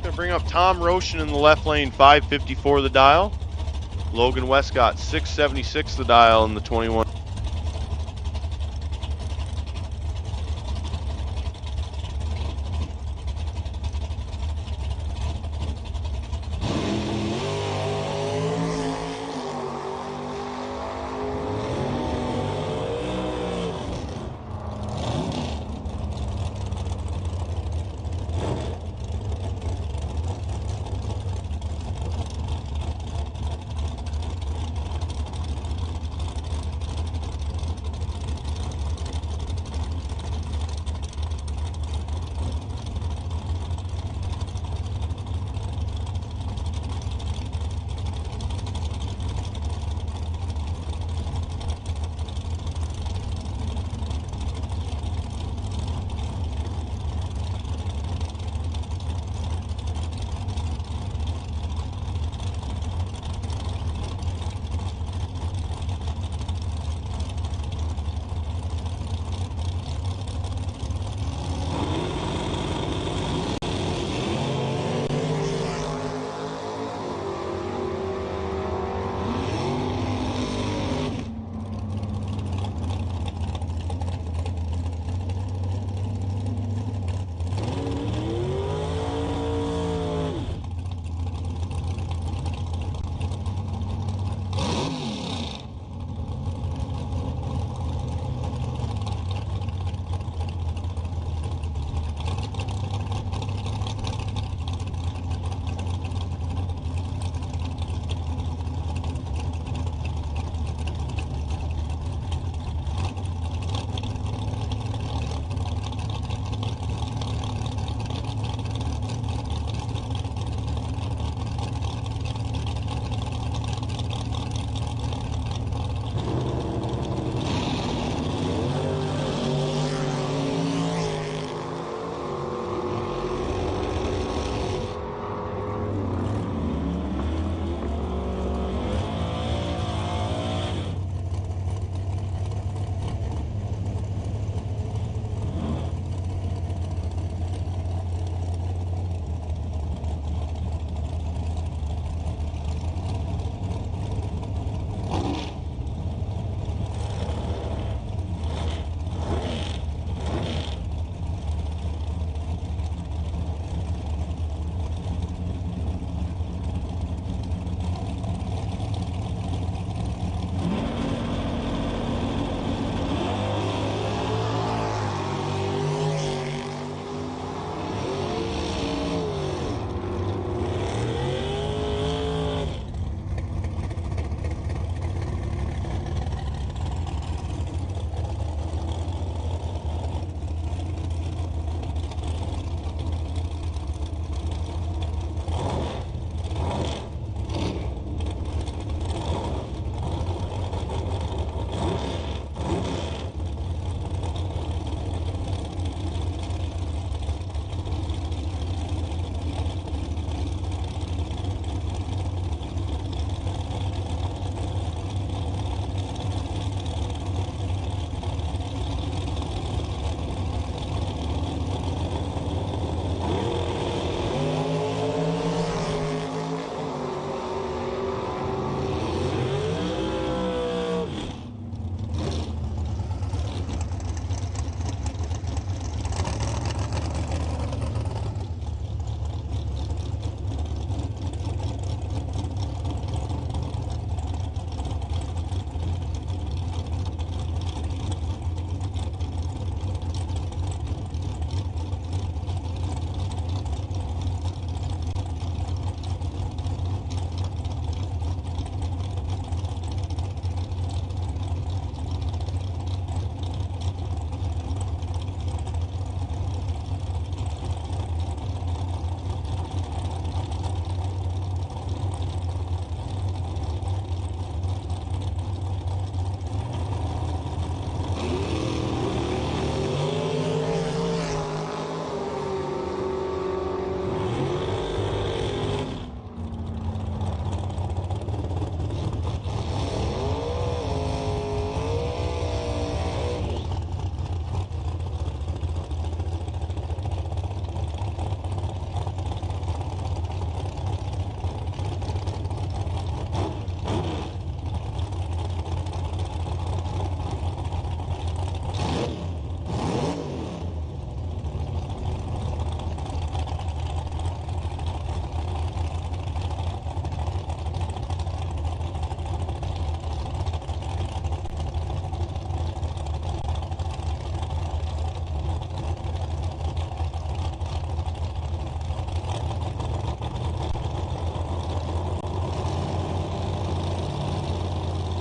Gonna bring up Tom Roshan in the left lane, 554 the dial. Logan Westcott, 676 the dial in the 21.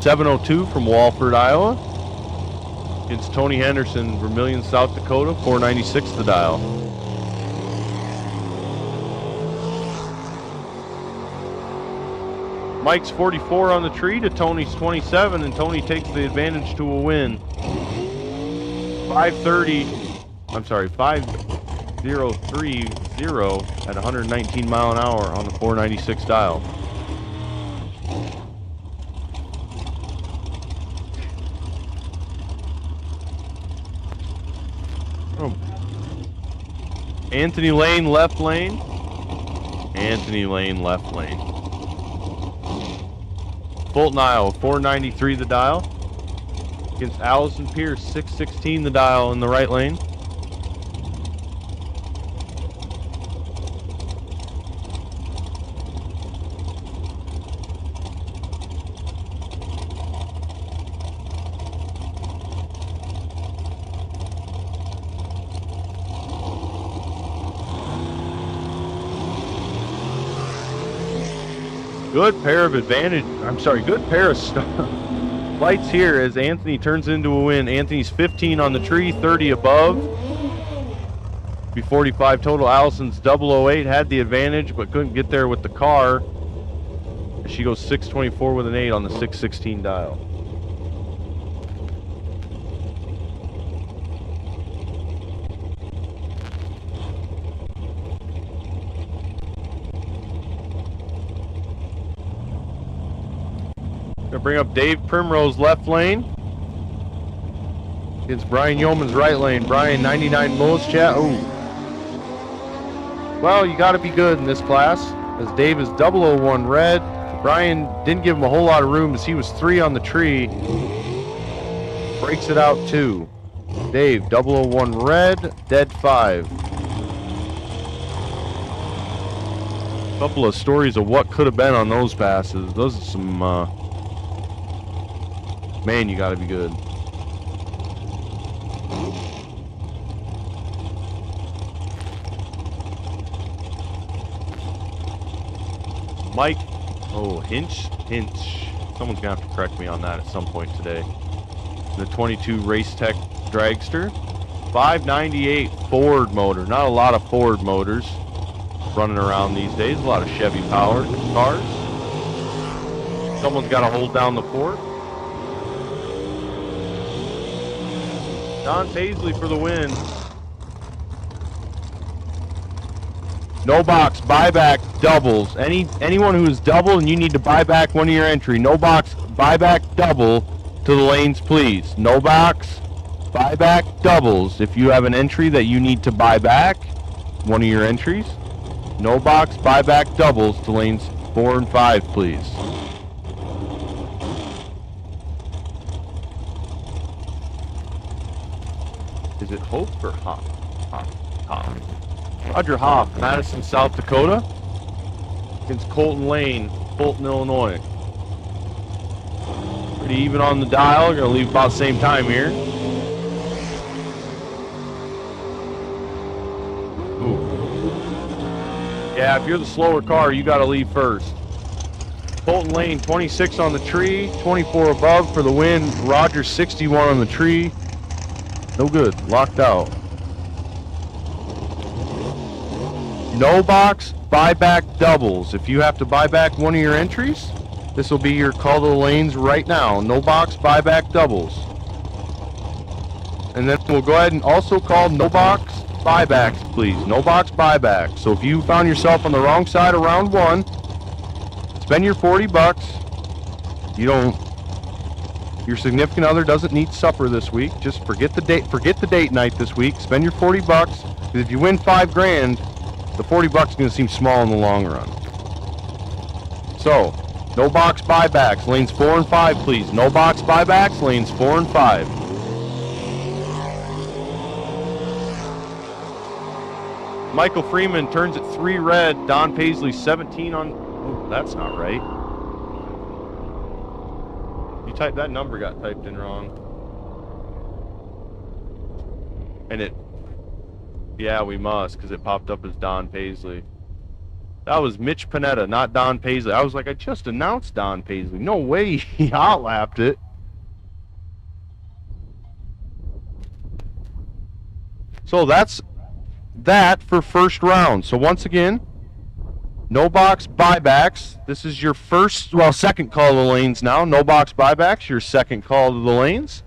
702 from Walford, Iowa. Against Tony Henderson, Vermilion, South Dakota, 496 the dial. Mike's 44 on the tree to Tony's 27, and Tony takes the advantage to a win. 530 at 119 mile an hour on the 496 dial. Anthony Lane, left lane. Anthony Lane, left lane. Fulton, Iowa, 493 the dial. Against Allison Pierce, 616 the dial in the right lane. Good pair of good pair of lights here as Anthony turns into a win. Anthony's 15 on the tree, 30 above. Be 45 total. Allison's 008 had the advantage but couldn't get there with the car. She goes 624 with an 8 on the 616 dial. Bring up Dave Primrose, left lane. Against Brian Yeoman's right lane. Brian, 99 Mo's chat. Ooh. Well, you got to be good in this class, as Dave is 001 red. Brian didn't give him a whole lot of room as he was 3 on the tree. Breaks it out 2. Dave, 001 red, dead 5. Couple of stories of what could have been on those passes. Those are some... Man, you gotta be good. Mike, Hinch. Someone's gonna have to correct me on that at some point today. The 22 Race Tech Dragster. 598 Ford motor. Not a lot of Ford motors running around these days. A lot of Chevy powered cars. Someone's gotta hold down the fort. Don Paisley for the win. No box, buyback, doubles. Anyone who is double and you need to buy back one of your entry. No box, buyback, double to the lanes, please. No box, buyback, doubles. If you have an entry that you need to buy back, one of your entries. No box, buyback, doubles to lanes 4 and 5, please. Is it Hope or Hoff? Hoff. Roger Hoff, Madison, South Dakota. Against Colton Lane, Fulton, Illinois. Pretty even on the dial. We're going to leave about the same time here. Ooh. Yeah, if you're the slower car, you got to leave first. Colton Lane, 26 on the tree, 24 above for the win. Roger, 61 on the tree. No good. Locked out. No box, buyback doubles. If you have to buy back one of your entries, this will be your call to the lanes right now. No box, buyback doubles. And then we'll go ahead and also call no box buybacks, please. No box buyback. So if you found yourself on the wrong side of round 1, spend your $40. Your significant other doesn't need supper this week. Just forget the date night this week. Spend your $40. Because if you win $5,000, the $40 is going to seem small in the long run. So, no box buybacks, lanes 4 and 5, please. No box buybacks, lanes 4 and 5. Michael Freeman turns at 3 red. Don Paisley 17 on. Oh, that's not right. That number got typed in wrong. And yeah, we must, because it popped up as Don Paisley. That was Mitch Panetta, not Don Paisley. I was like, I just announced Don Paisley. No way he outlapped it. So that's that for first round. So once again, no box buybacks. This is your second call to the lanes now. No box buybacks, your second call to the lanes.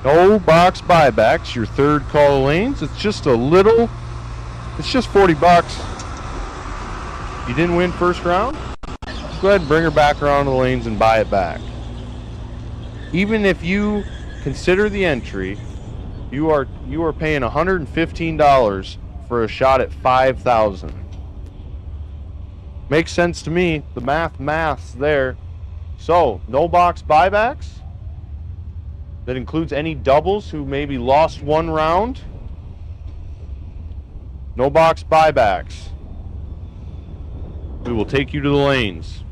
No box buybacks, your third call of lanes. It's just it's just 40 bucks. You didn't win first round? Go ahead and bring her back around to the lanes and buy it back. Even if you consider the entry, you are paying $115 for a shot at $5,000. Makes sense to me. The math's there. So, no box buybacks. That includes any doubles who maybe lost one round. No box buybacks. We will take you to the lanes.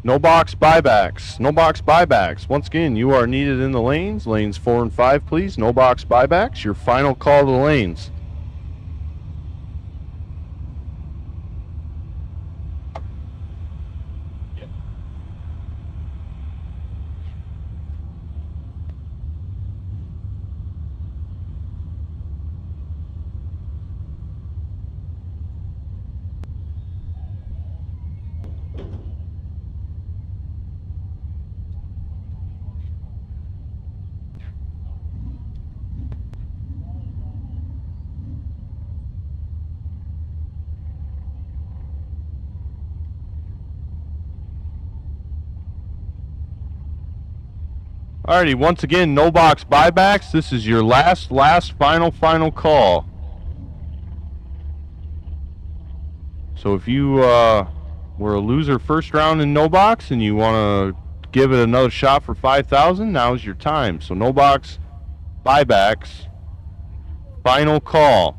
No box buybacks. No box buybacks. Once again, you are needed in the lanes. Lanes 4 and 5, please. No box buybacks. Your final call to the lanes. Alrighty, once again, no box buybacks. This is your last, final call. So if you were a loser first round in no box and you want to give it another shot for $5,000, now's your time. So no box buybacks, final call.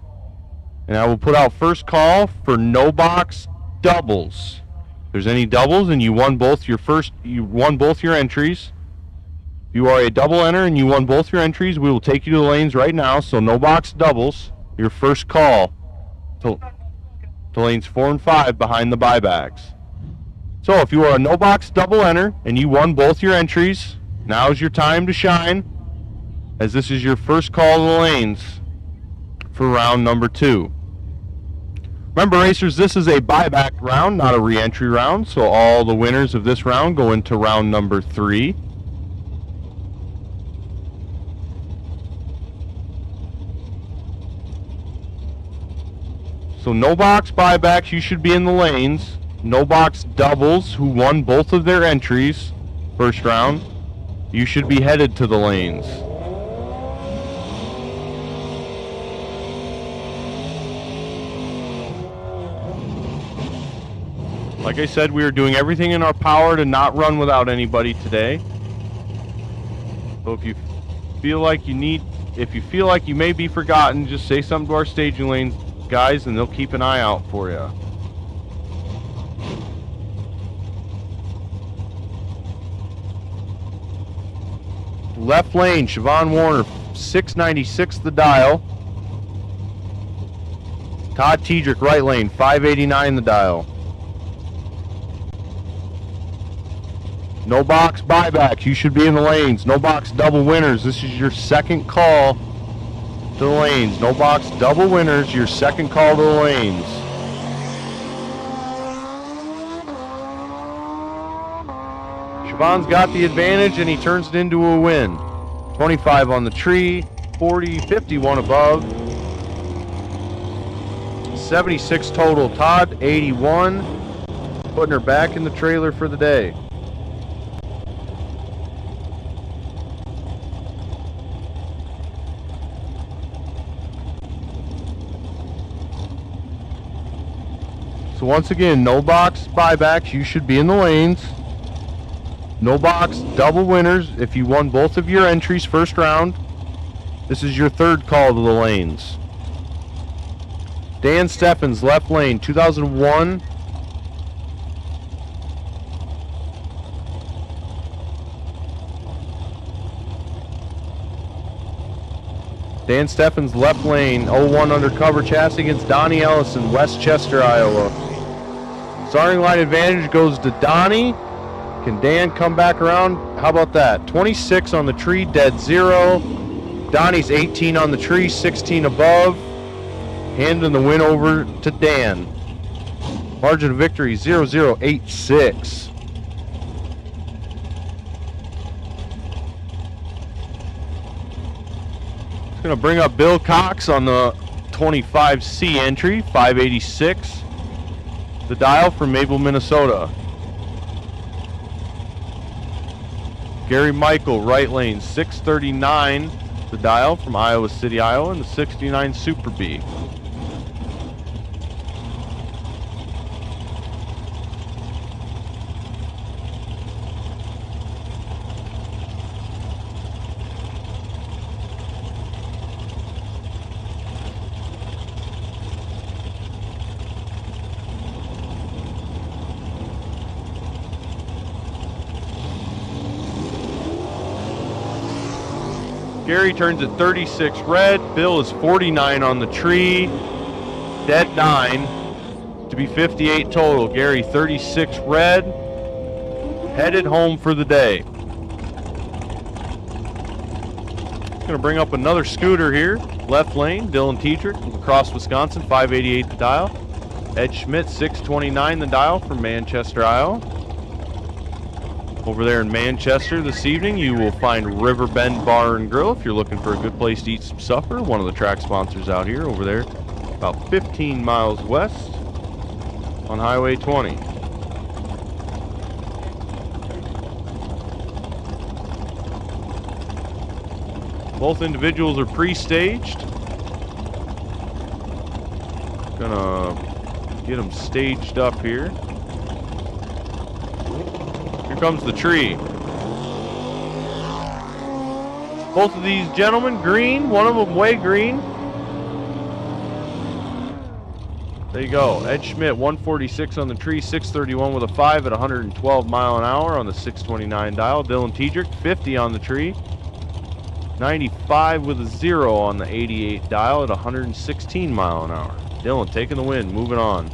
And I will put out first call for no box doubles. If there's any doubles and you won both your entries. If you are a double enter and you won both your entries, we will take you to the lanes right now. So no box doubles, your first call to lanes 4 and 5 behind the buybacks. So if you are a no box double enter and you won both your entries, now's your time to shine, as this is your first call to the lanes for round number 2. Remember, racers, this is a buyback round, not a re-entry round, so all the winners of this round go into round number 3. So no box buybacks, you should be in the lanes. No box doubles, who won both of their entries first round, you should be headed to the lanes. Like I said, we are doing everything in our power to not run without anybody today. So if you feel like you may be forgotten, just say something to our staging lanes guys and they'll keep an eye out for you. Left lane, Siobhan Warner, 696 the dial. Todd Tiedrick, right lane, 589 the dial. No box buybacks, you should be in the lanes. No box double winners, this is your second call to the lanes. No box double winners, your second call to the lanes. Siobhan's got the advantage and he turns it into a win. 25 on the tree, 40, 51 above. 76 total. Todd, 81. Putting her back in the trailer for the day. So once again, no box buybacks, you should be in the lanes. No box double winners, if you won both of your entries first round, this is your third call to the lanes. Dan Steffens, left lane, 2001. Dan Steffens, left lane, 01 undercover chassis against Donnie Ellison, Westchester, Iowa. Starting line advantage goes to Donnie. Can Dan come back around? How about that? 26 on the tree, dead zero. Donnie's 18 on the tree, 16 above. Handing the win over to Dan. Margin of victory, 0086. It's going to bring up Bill Cox on the 25C entry, 586. The dial from Mabel, Minnesota. Gary Michael, right lane, 639. The dial from Iowa City, Iowa, and the 69 Super B. Gary turns at 36 red. Bill is 49 on the tree. Dead 9 to be 58 total. Gary 36 red. Headed home for the day. Going to bring up another scooter here. Left lane, Dylan Tiedrick, across Wisconsin, 588 the dial. Ed Schmidt, 629 the dial from Manchester, Iowa. Over there in Manchester this evening, you will find Riverbend Bar and Grill if you're looking for a good place to eat some supper. One of the track sponsors out here, over there, about 15 miles west on Highway 20. Both individuals are pre-staged. Gonna get them staged up here. Here comes the tree. Both of these gentlemen green, one of them way green. There you go. Ed Schmidt, 146 on the tree, 631 with a 5 at 112 mile an hour on the 629 dial. Dylan Tiedrick, 50 on the tree, 95 with a 0 on the 88 dial at 116 mile an hour. Dylan taking the win, moving on.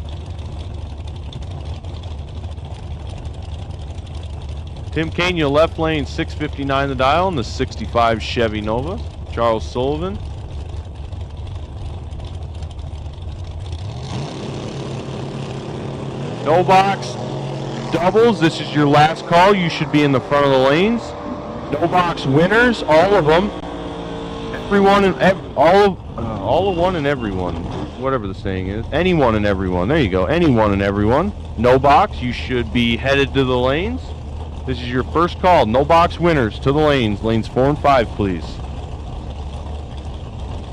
Tim Kania, left lane, 659 the dial on the 65 Chevy Nova. Charles Sullivan. No box doubles. This is your last call. You should be in the front of the lanes. No box winners, all of them. Everyone and all of one and everyone. Whatever the saying is. Anyone and everyone. There you go. Anyone and everyone. No box. You should be headed to the lanes. This is your first call. No box winners to the lanes. Lanes 4 and 5, please.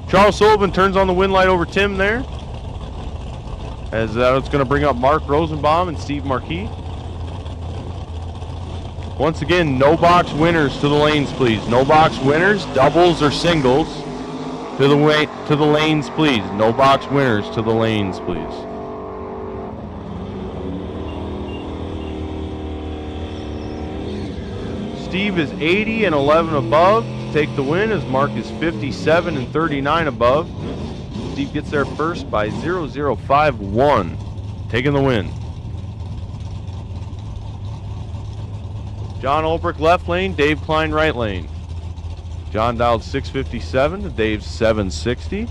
Charles Sullivan turns on the win light over Tim there. As it's going to bring up Mark Rosenbaum and Steve Marquis. Once again, no box winners to the lanes, please. No box winners, doubles or singles to the lanes, please. No box winners to the lanes, please. Steve is 80 and 11 above to take the win, as Mark is 57 and 39 above. Steve gets there first by 0.051, taking the win. John Ulbrich left lane, Dave Klein right lane. John dialed 657 to Dave's 760.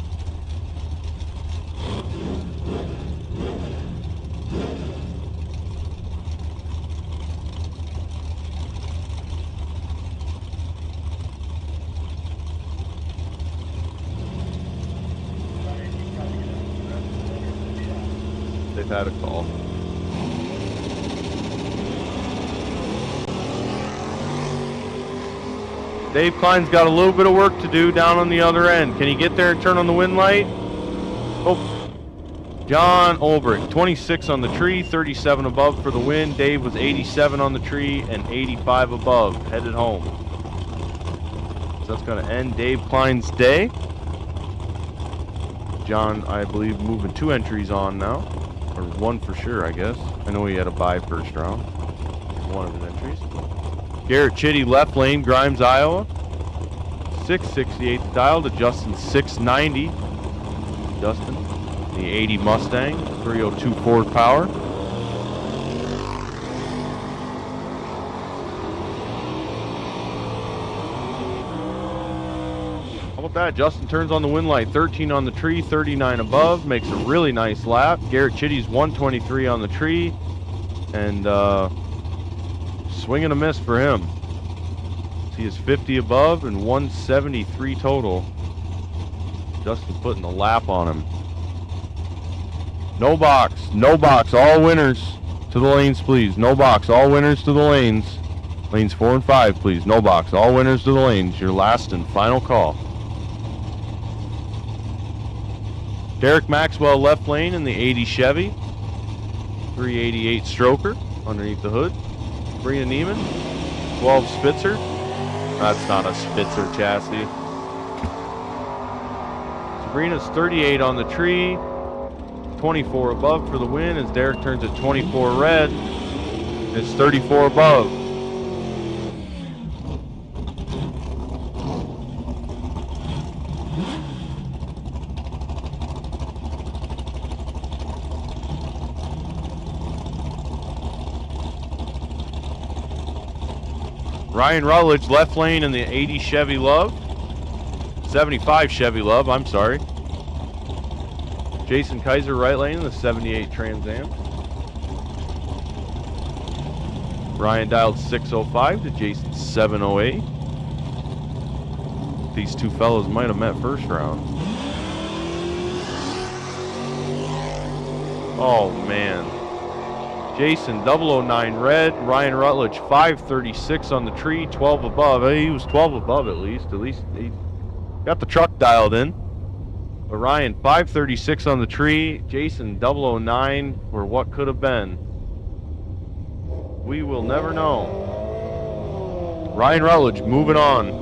They've had a call. Dave Klein's got a little bit of work to do down on the other end. Can he get there and turn on the win light? Oh, John Ulbrich, 26 on the tree, 37 above for the win. Dave was 87 on the tree and 85 above, headed home. So that's going to end Dave Klein's day. John, I believe, moving 2 entries on now. Or 1 for sure, I guess. I know he had a bye first round. 1 of his entries. Garrett Chitty, left lane, Grimes, Iowa. 668 dial to Justin 690. Justin, the 80 Mustang, 302 Ford power. How about that? Justin turns on the win light, 13 on the tree, 39 above, makes a really nice lap. Garrett Chitty's 123 on the tree, and swing and a miss for him. He is 50 above and 173 total. Justin putting the lap on him. No box, all winners to the lanes, please. No box, all winners to the lanes. Lanes 4 and 5, please. No box, all winners to the lanes. Your last and final call. Derek Maxwell left lane in the 80 Chevy. 388 stroker underneath the hood. Sabrina Neiman, 12 Spitzer. That's not a Spitzer chassis. Sabrina's 38 on the tree. 24 above for the win as Derek turns at 24 red. It's 34 above. Ryan Rutledge left lane in the 80 Chevy Love. 75 Chevy Love, I'm sorry. Jason Kaiser right lane in the 78 Trans Am. Ryan dialed 605 to Jason 708. These two fellows might have met first round. Oh man. Jason 009 red, Ryan Rutledge 536 on the tree, 12 above. He was 12 above at least he Got the truck dialed in. Orion 536 on the tree. Jason 009 for what could have been. We will never know. Ryan Rutledge moving on.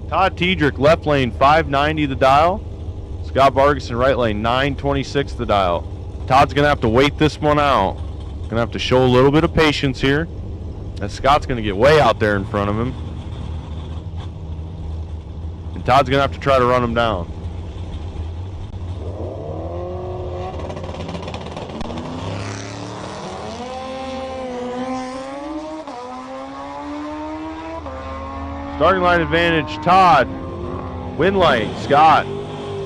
Todd Tiedrick, left lane, 590 the dial. Scott Vargason, right lane, 926 the dial. Todd's going to have to wait this one out. Going to have to show a little bit of patience here, as Scott's going to get way out there in front of him. And Todd's going to have to try to run him down. Starting line advantage, Todd. Win light, Scott.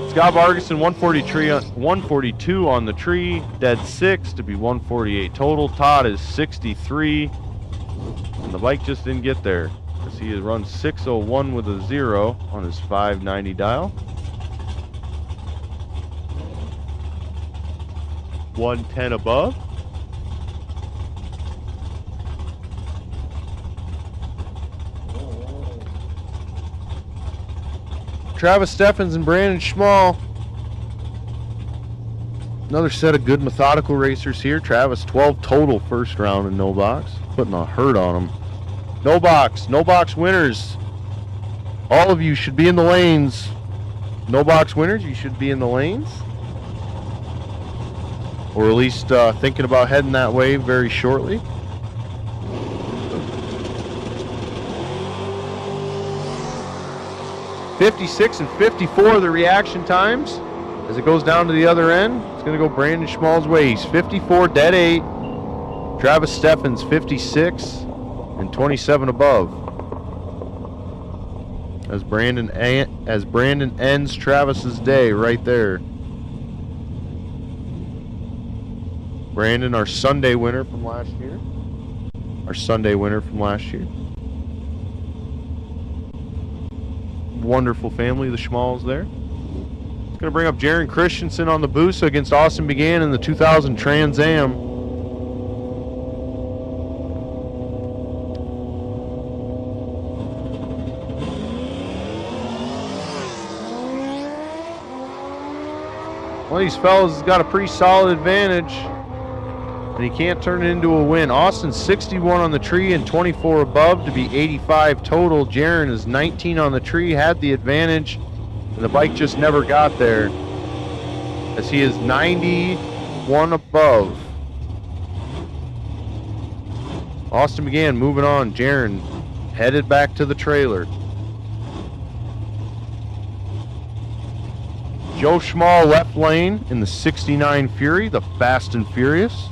Scott Vargason, 142 on the tree. Dead 6 to be 148 total. Todd is 63. And the bike just didn't get there, as he has run 601 with a 0 on his 590 dial. 110 above. Travis Steffens and Brandon Schmall. Another set of good methodical racers here. Travis, 12 total first round in no box. Putting a hurt on them. No box winners. All of you should be in the lanes. No box winners, you should be in the lanes. Or at least thinking about heading that way very shortly. .56 and 54 the reaction times. As it goes down to the other end, it's going to go Brandon Schmall's way. He's 54, dead 8. Travis Steffens, 56 and 27 above. As Brandon ends Travis's day right there. Brandon, our Sunday winner from last year. Wonderful family, the Schmalls there. It's going to bring up Jaron Christensen on the Busa against Austin Began in the 2000 Trans Am. One of these fellas has got a pretty solid advantage, and he can't turn it into a win. Austin's 61 on the tree and 24 above to be 85 total. Jaron is 19 on the tree, had the advantage, and the bike just never got there, as he is 91 above. Austin Began moving on. Jaron headed back to the trailer. Joe Schmall left lane in the 69 Fury, the Fast and Furious.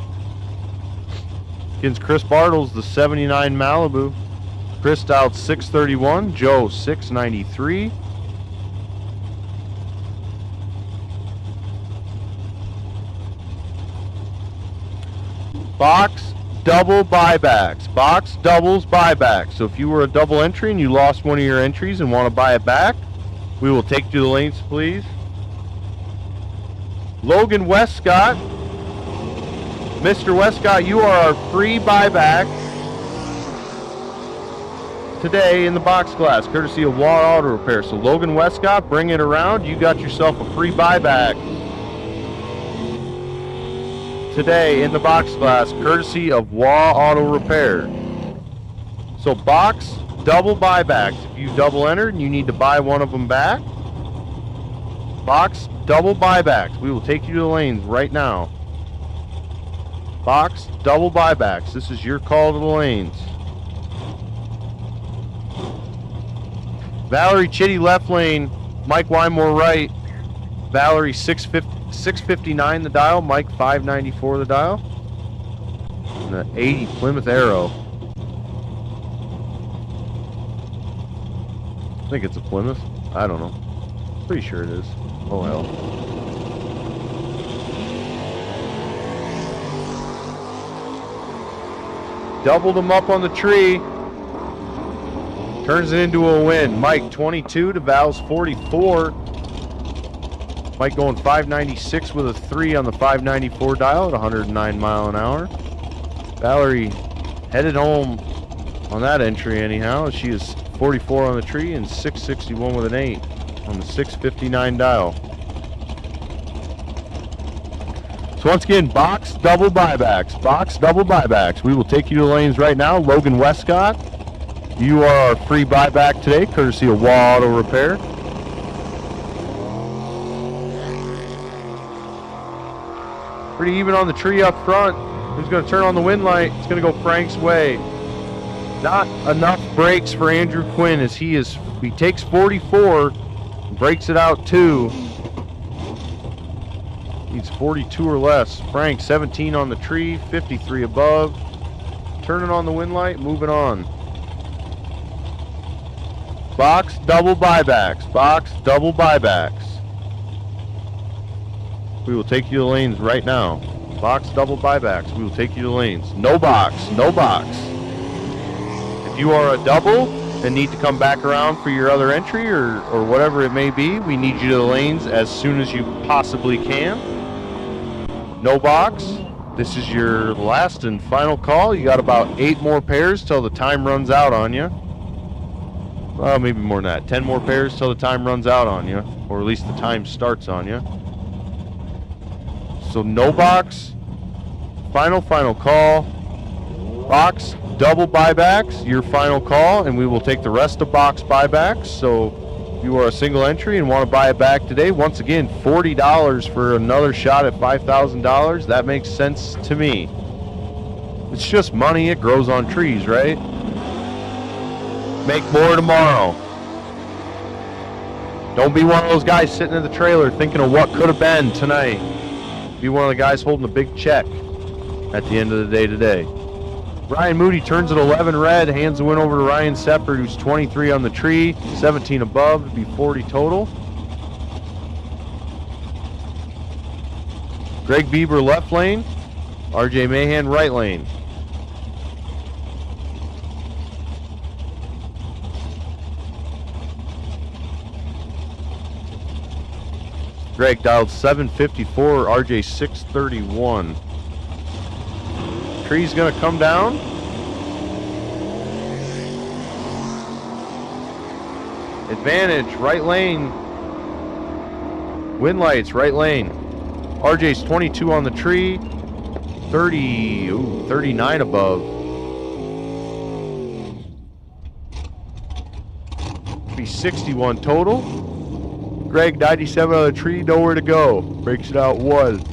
Against Chris Bartles, the 79 Malibu. Chris dialed 631, Joe 693. Box double buybacks. Box doubles buybacks. So if you were a double entry and you lost one of your entries and want to buy it back, we will take you to the lanes, please. Logan Westcott. Mr. Westcott, you are our free buyback today in the box class, courtesy of Weld Auto Repair. So Logan Westcott, bring it around. You got yourself a free buyback today in the box class, courtesy of Weld Auto Repair. So box double buybacks. If you double entered and you need to buy one of them back, box double buybacks. We will take you to the lanes right now. Box double buybacks. This is your call to the lanes. Valerie Chitty left lane. Mike Wymore right. Valerie 659 the dial. Mike 594 the dial. And the 80 Plymouth Arrow. I think it's a Plymouth. I don't know. Pretty sure it is. Oh hell. Doubled him up on the tree. Turns it into a win. Mike 22 to Val's 44. Mike going 596 with a 3 on the 594 dial at 109 mile an hour. Valerie headed home on that entry anyhow. She is 44 on the tree and 661 with an 8 on the 659 dial. So once again, box double buybacks. Box double buybacks. We will take you to the lanes right now. Logan Westcott, you are our free buyback today, courtesy of Wall Auto Repair. Pretty even on the tree up front. Who's going to turn on the wind light? It's going to go Frank's way. Not enough brakes for Andrew Quinn as he takes 44, breaks it out 2. Needs 42 or less. Frank 17 on the tree, 53 above. Turning on the wind light, moving on. Box double buybacks. Box double buybacks. We will take you to the lanes right now. Box double buybacks. We will take you to the lanes. No box. No box. If you are a double and need to come back around for your other entry or whatever it may be, we need you to the lanes as soon as you possibly can. No box. This is your last and final call. You got about 8 more pairs till the time runs out on you. Well, maybe more than that. 10 more pairs till the time runs out on you, or at least the time starts on you. So no box. Final call. Box double buybacks, your final call, and we will take the rest of box buybacks. So if you are a single entry and want to buy it back today, once again, $40 for another shot at $5,000. That makes sense to me. It's just money. It grows on trees, right? Make more tomorrow. Don't be one of those guys sitting in the trailer thinking of what could have been tonight. Be one of the guys holding a big check at the end of the day today. Ryan Moody turns at 11 red, hands the win over to Ryan Seppert, who's 23 on the tree, 17 above, it'd be 40 total. Greg Bieber left lane, RJ Mahan right lane. Greg dialed 754, RJ 631. Tree's gonna come down. Advantage, right lane. Wind lights, right lane. RJ's 22 on the tree. 39 above. Be 61 total. Greg, 97 on the tree, nowhere to go. Breaks it out 1.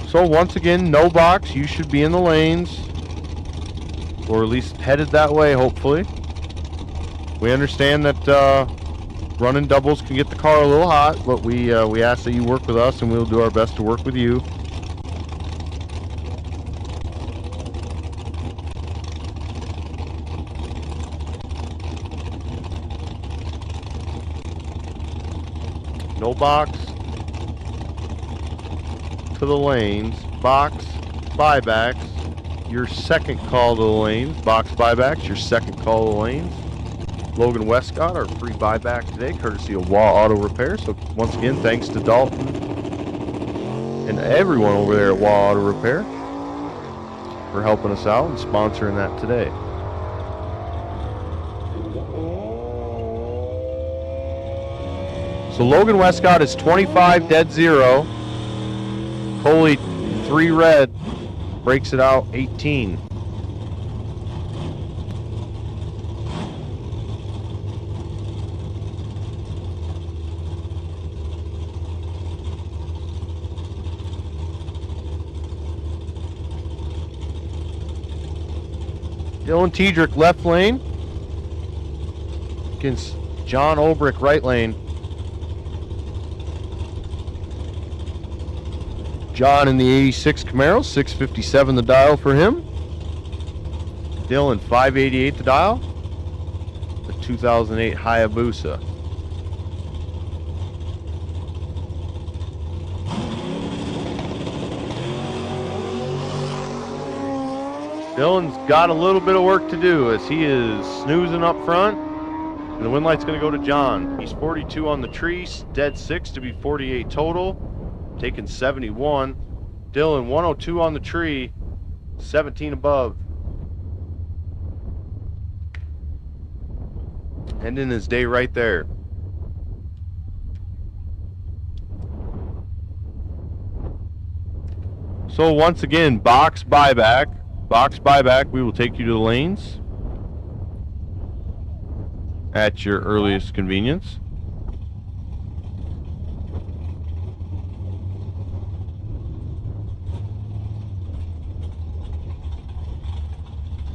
So once again, no box. You should be in the lanes, or at least headed that way, hopefully. We understand that running doubles can get the car a little hot, but we ask that you work with us, and we'll do our best to work with you. No box to the lanes. Box buybacks, your second call to the lanes. Box buybacks, your second call to the lanes. Logan Westcott, our free buyback today, courtesy of Wall Auto Repair. So once again, thanks to Dalton and everyone over there at Wall Auto Repair for helping us out and sponsoring that today. So Logan Westcott is 25 dead zero. Coley 3 red, breaks it out 18. Dylan Tiedrick left lane against John Olbrich right lane. John in the 86 Camaro, 657 the dial for him. Dylan 588 the dial. The 2008 Hayabusa. Dylan's got a little bit of work to do as he is snoozing up front. And the win light's going to go to John. He's 42 on the tree, dead 6 to be 48 total, taking 71. Dylan, 102 on the tree, 17 above. Ending his day right there. So once again, box buyback. Box buyback, we will take you to the lanes at your earliest convenience.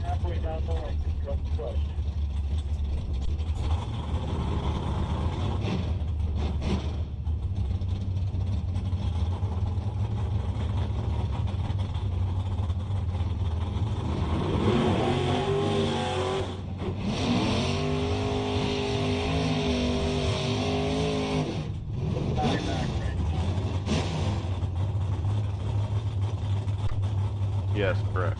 Halfway down the lane, drop the clutch. Yes, correct.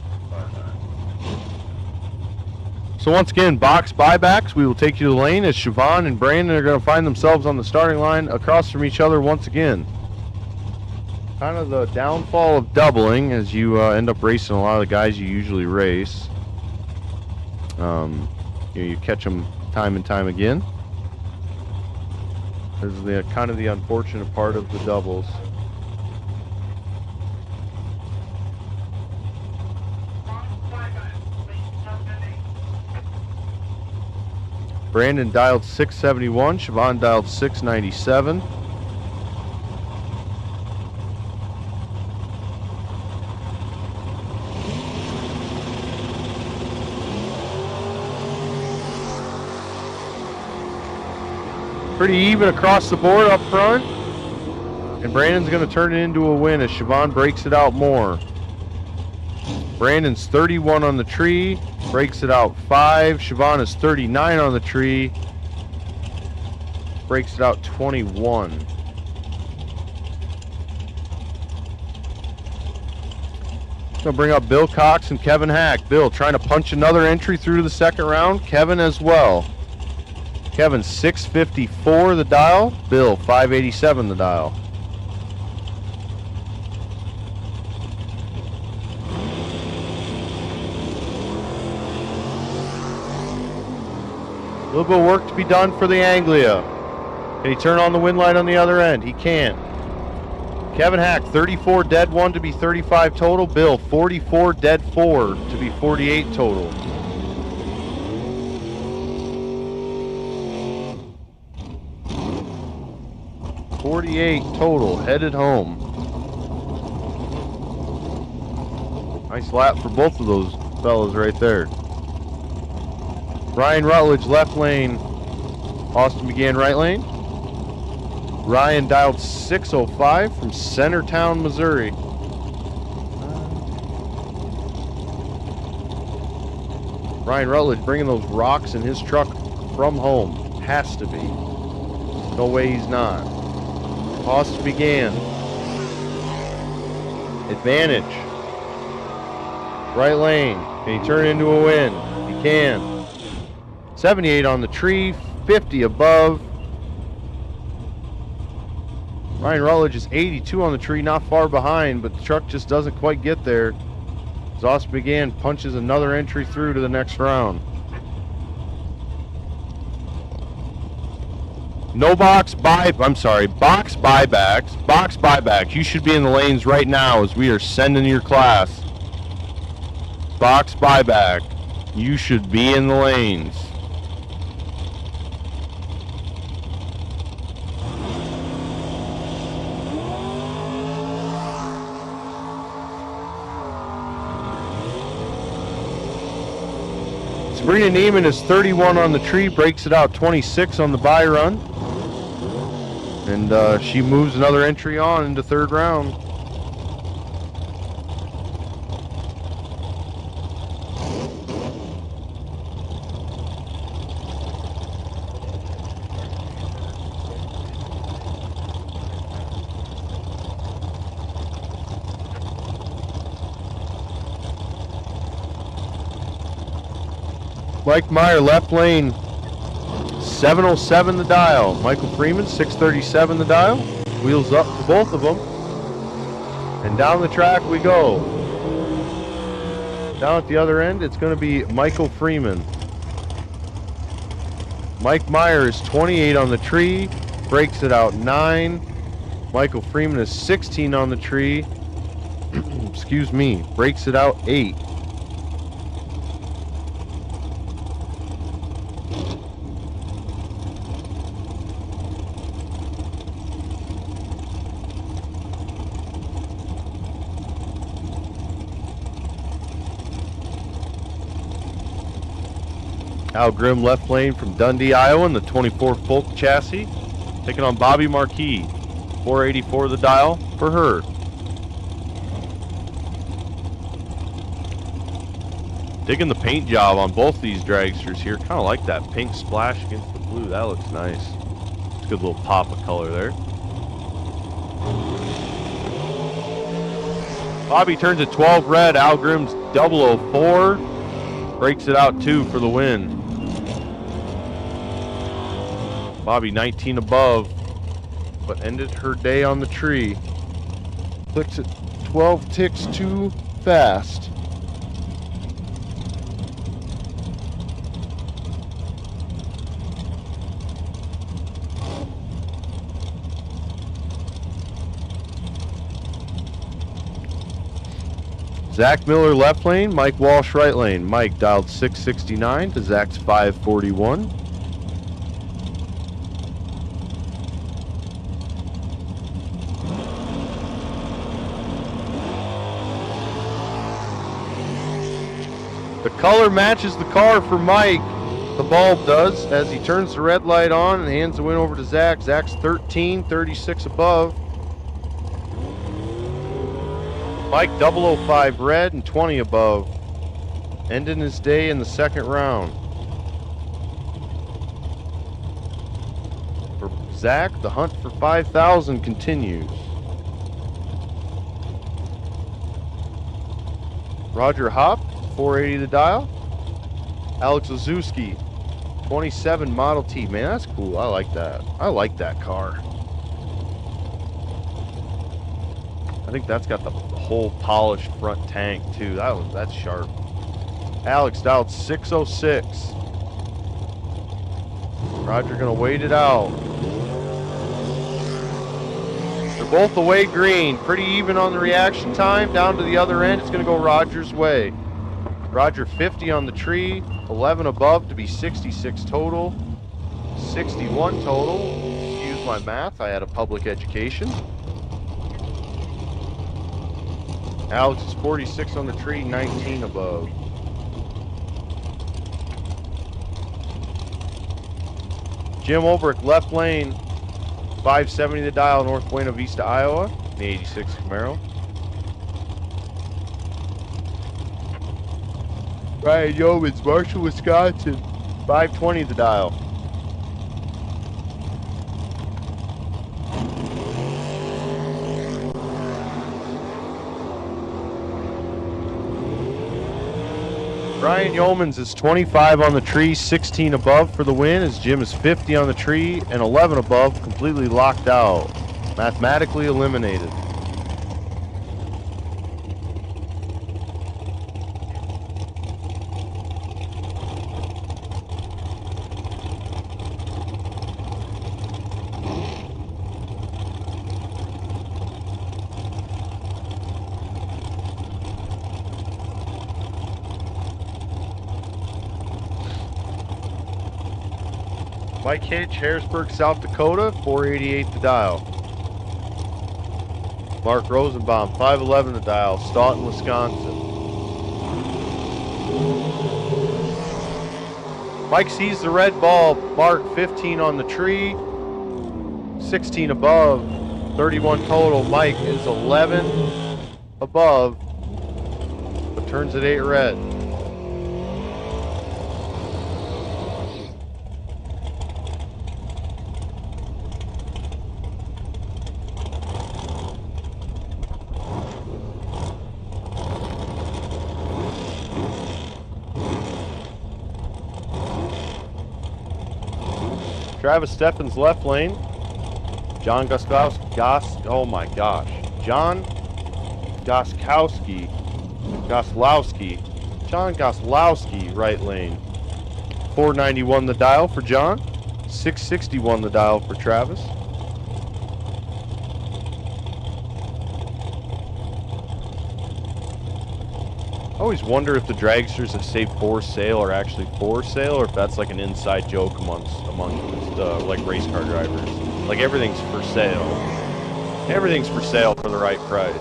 So once again, box buybacks, we will take you to the lane as Siobhan and Brandon are going to find themselves on the starting line across from each other once again. Kind of the downfall of doubling as you end up racing a lot of the guys you usually race. You catch them time and time again. This is the kind of the unfortunate part of the doubles. Brandon dialed 671, Siobhan dialed 697. Pretty even across the board up front. And Brandon's going to turn it into a win as Siobhan breaks it out more. Brandon's 31 on the tree, breaks it out 5. Siobhan is 39 on the tree, breaks it out 21. Gonna bring up Bill Cox and Kevin Hack. Bill trying to punch another entry through to the second round. Kevin as well. Kevin 654 the dial. Bill 587 the dial. A little bit of work to be done for the Anglia. Can he turn on the wind light on the other end? He can. Kevin Hack, 34 dead 1 to be 35 total. Bill, 44 dead 4 to be 48 total. $48 total, headed home. Nice lap for both of those fellas right there. Ryan Rutledge, left lane. Austin began right lane. Ryan dialed 605 from Centertown, Missouri. Ryan Rutledge bringing those rocks in his truck from home. Has to be. No way he's not. Austin began. Advantage. Right lane. Can he turn it into a win? He can. 78 on the tree, 50 above. Ryan Rutledge is 82 on the tree, not far behind, but the truck just doesn't quite get there. As Austin began, punches another entry through to the next round. Box buybacks. Box buybacks. You should be in the lanes right now as we are sending your class. Box buyback. You should be in the lanes. Sabrina Neiman is 31 on the tree, breaks it out 26 on the Byron. And she moves another entry on into third round. Mike Meyer, left lane, 707 the dial. Michael Freeman, 637 the dial. Wheels up for both of them. And down the track we go. Down at the other end, it's going to be Michael Freeman. Mike Meyer is 28 on the tree, breaks it out 9. Michael Freeman is 16 on the tree. Excuse me, breaks it out 8. Al Grimm left lane from Dundee, Iowa in the 24 Folk chassis. Taking on Bobby Marquis. 484 the dial for her. Digging the paint job on both these dragsters here. Kind of like that pink splash against the blue. That looks nice. It's a good little pop of color there. Bobby turns at 12 red. Al Grimm's 004. Breaks it out 2 for the win. Bobby 19 above, but ended her day on the tree. Clicks at 12 ticks too fast. Zach Miller left lane, Mike Walsh right lane. Mike dialed 669 to Zach's 541. The color matches the car for Mike. The bulb does, as he turns the red light on and hands the win over to Zach. Zach's 13, 36 above. Mike 005 red and 20 above. Ending his day in the second round. For Zach, the hunt for 5,000 continues. Roger Hopp, 480 the dial. Alex Ozuski, 27 Model T. Man, that's cool. I like that. I like that car. I think that's got the whole polished front tank too. That's sharp. Alex dialed 606. Roger gonna wait it out. They're both away green. Pretty even on the reaction time. Down to the other end, it's gonna go Roger's way. Roger 50 on the tree, 11 above to be 66 total, 61 total. Excuse my math, I had a public education. Alex is 46 on the tree, 19 above. Jim Olbrich left lane, 570 the dial, North Buena Vista, Iowa, the 86 Camaro. Ryan Yeomans, Marshall, Wisconsin, 520 the dial. Brian Yeomans is 25 on the tree, 16 above for the win, as Jim is 50 on the tree and 11 above, completely locked out. Mathematically eliminated. Mike Hitch, Harrisburg, South Dakota, 488 the dial. Mark Rosenbaum, 511 the dial, Staunton, Wisconsin. Mike sees the red bulb. Mark 15 on the tree, 16 above, 31 total. Mike is 11 above, but turns at 8 red. Travis Steffens left lane. John John Goslowski, right lane. 491 the dial for John. 661 the dial for Travis. I always wonder if the dragsters that say for sale are actually for sale, or if that's like an inside joke amongst like race car drivers. Like everything's for sale. Everything's for sale for the right price.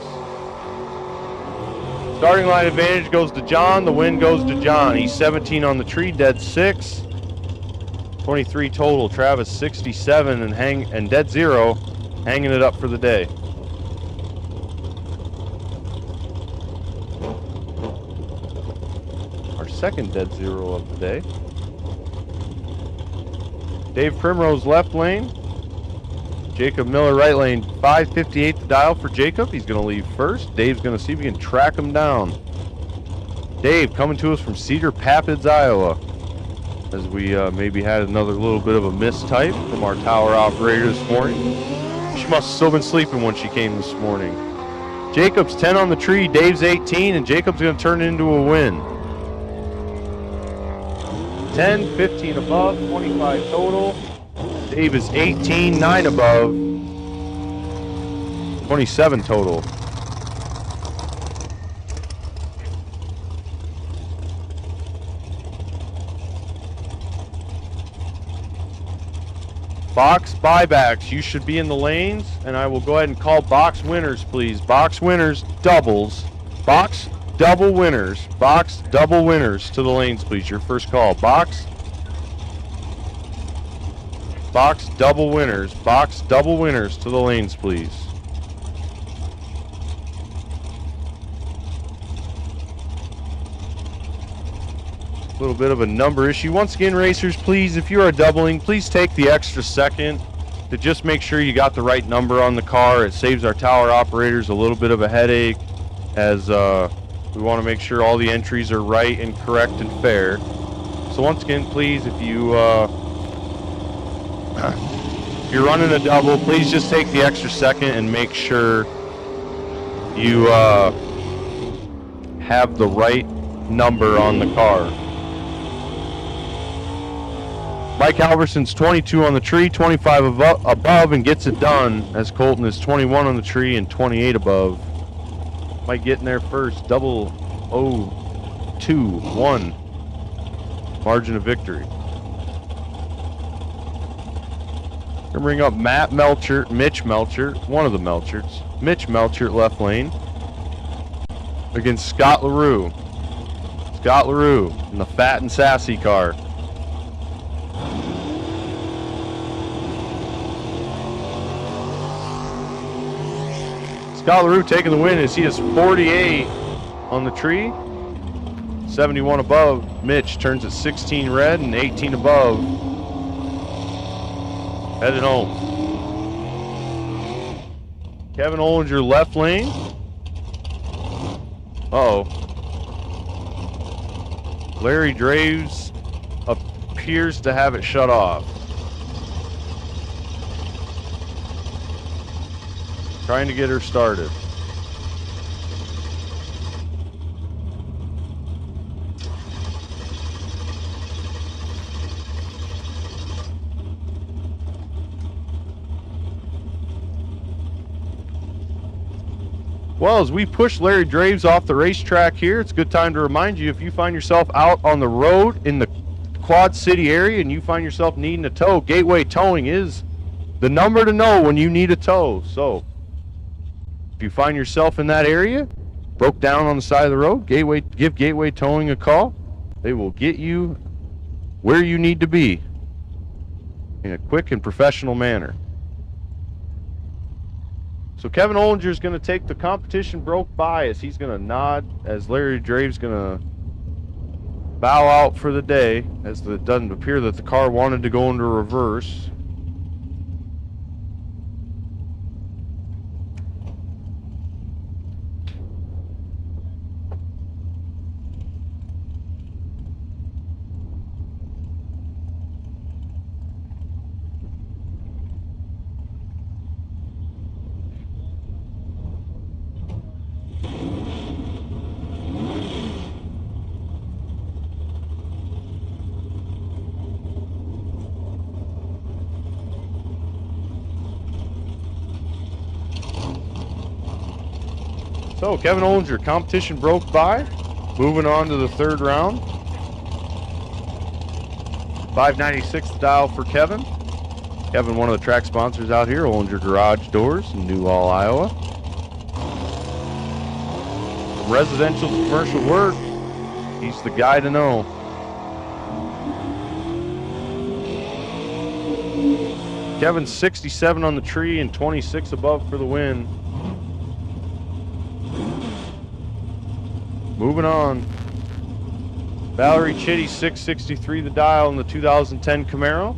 Starting line advantage goes to John. The win goes to John. He's 17 on the tree, dead 6. 23 total. Travis 67 and dead 0, hanging it up for the day. Our second dead 0 of the day. Dave Primrose left lane. Jacob Miller right lane. 558 the dial for Jacob. He's going to leave first. Dave's going to see if he can track him down. Dave coming to us from Cedar Rapids, Iowa. As we maybe had another little bit of a mistype from our tower operator this morning. She must have still been sleeping when she came this morning. Jacob's 10 on the tree, Dave's 18, and Jacob's going to turn it into a win. 10, 15 above, 25 total. Dave is 18, 9 above, 27 total. Box buybacks, you should be in the lanes, and I will go ahead and call box winners, please. Box winners, doubles. Box double winners. Box double winners to the lanes, please. Your first call. Box double winners. Box double winners to the lanes, please. A little bit of a number issue. Once again, racers, please, if you are doubling, please take the extra second to just make sure you got the right number on the car. It saves our tower operators a little bit of a headache, as we want to make sure all the entries are right and correct and fair. So once again, please, if you if you're running a double, please just take the extra second and make sure you have the right number on the car. Mike Halverson's 22 on the tree, 25 above, and gets it done, as Colton is 21 on the tree and 28 above. Mike getting there first. 0-0-2-1. Margin of victory. Gonna bring up Mitch Melcher, one of the Melcherts. Mitch Melcher left lane against Scott LaRue. Scott LaRue in the fat and sassy car. Scott LaRue taking the win as he is 48 on the tree, 71 above. Mitch turns at 16 red and 18 above. Headed home. Kevin Ollinger left lane. Uh-oh. Larry Draves appears to have it shut off. Trying to get her started. Well, as we push Larry Draves off the racetrack here, it's a good time to remind you, if you find yourself out on the road in the Quad City area and you find yourself needing a tow, Gateway Towing is the number to know when you need a tow. So if you find yourself in that area, broke down on the side of the road, give Gateway Towing a call. They will get you where you need to be in a quick and professional manner. So Kevin Ollinger is going to take the competition broke by, as he's going to nod as Larry Draves going to bow out for the day, as it doesn't appear that the car wanted to go into reverse. So Kevin Ollinger, competition broke by. Moving on to the third round. 596 the dial for Kevin. Kevin, one of the track sponsors out here, Ollinger Garage Doors in Newhall, Iowa. From residential to commercial work, he's the guy to know. Kevin 67 on the tree and 26 above for the win. Moving on. Valerie Chitty 663 the dial in the 2010 Camaro.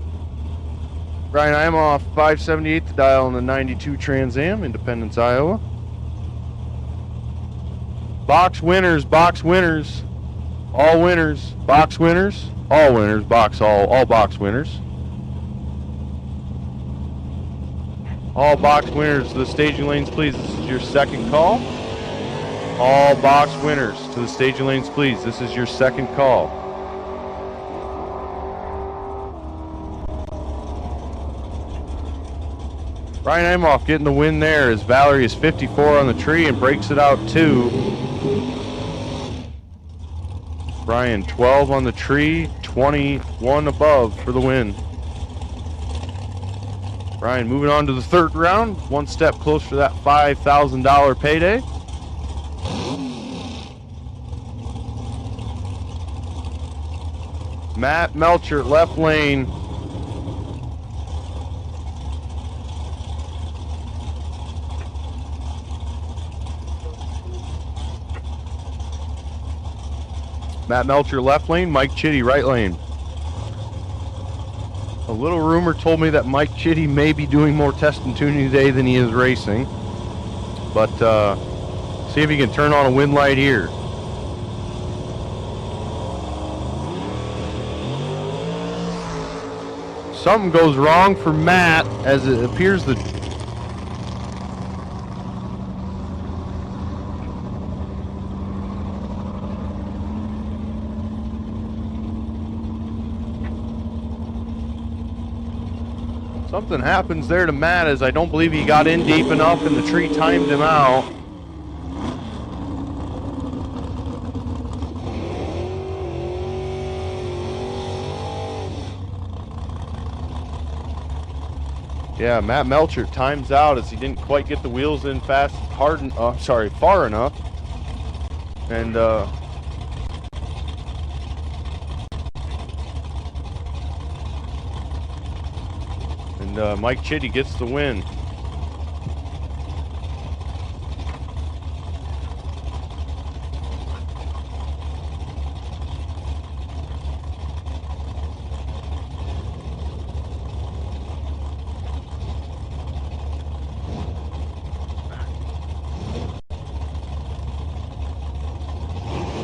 Brian Imoff 578 the dial in the 92 Trans Am, Independence, Iowa. Box winners, box winners, all winners, box winners, all winners, box all box winners. All box winners to the staging lanes, please. This is your second call. All box winners to the staging lanes, please. This is your second call. Brian Imoff getting the win there as Valerie is 54 on the tree and breaks it out 2. Brian 12 on the tree, 21 above for the win. Brian moving on to the third round, one step closer to that $5,000 payday. Matt Melcher, left lane. Matt Melcher, left lane. Mike Chitty, right lane. A little rumor told me that Mike Chitty may be doing more test and tuning today than he is racing. But see if he can turn on a wind light here. Something goes wrong for Matt as it appears that something happens there to Matt, as I don't believe he got in deep enough and the tree timed him out. Yeah, Matt Melcher times out as he didn't quite get the wheels in far enough. And Mike Chitty gets the win.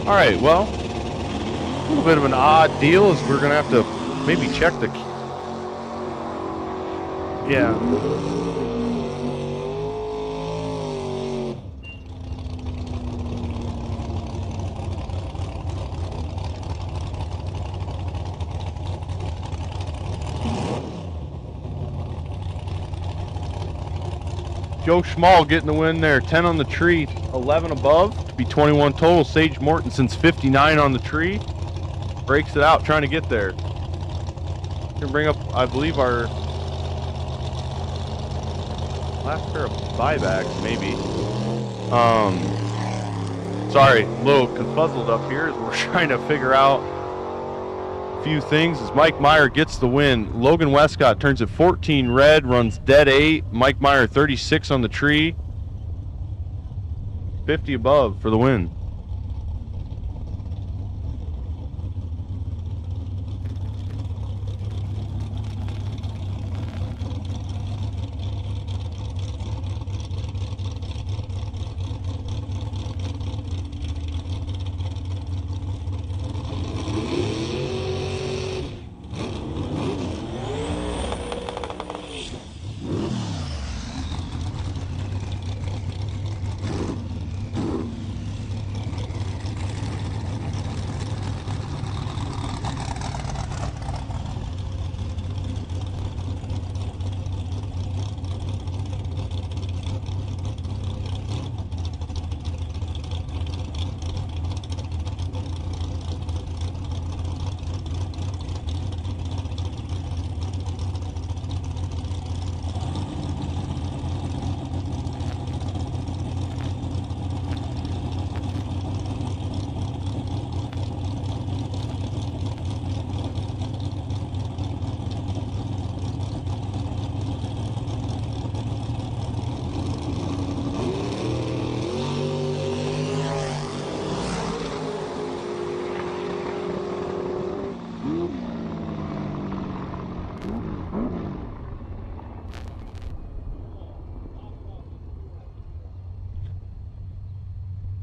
All right, well, a little bit of an odd deal is we're going to have to maybe check the... Yeah. Joe Schmall getting the win there. 10 on the tree, 11 above to be 21 total. Sage Mortenson's 59 on the tree. Breaks it out trying to get there. Gonna bring up, I believe, our last pair of buybacks, maybe. Sorry, a little confuzzled up here as we're trying to figure out a few things. As Mike Meyer gets the win, Logan Westcott turns at 14 red, runs dead 8. Mike Meyer 36 on the tree, 50 above for the win.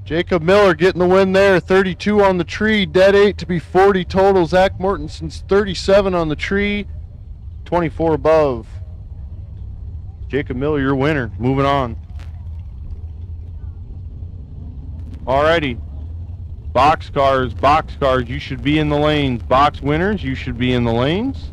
Jacob Miller getting the win there. 32 on the tree. Dead 8 to be 40 total. Zach Mortensen's 37 on the tree. 24 above. Jacob Miller, your winner. Moving on. Alrighty. Boxcars, you should be in the lanes. Box winners, you should be in the lanes.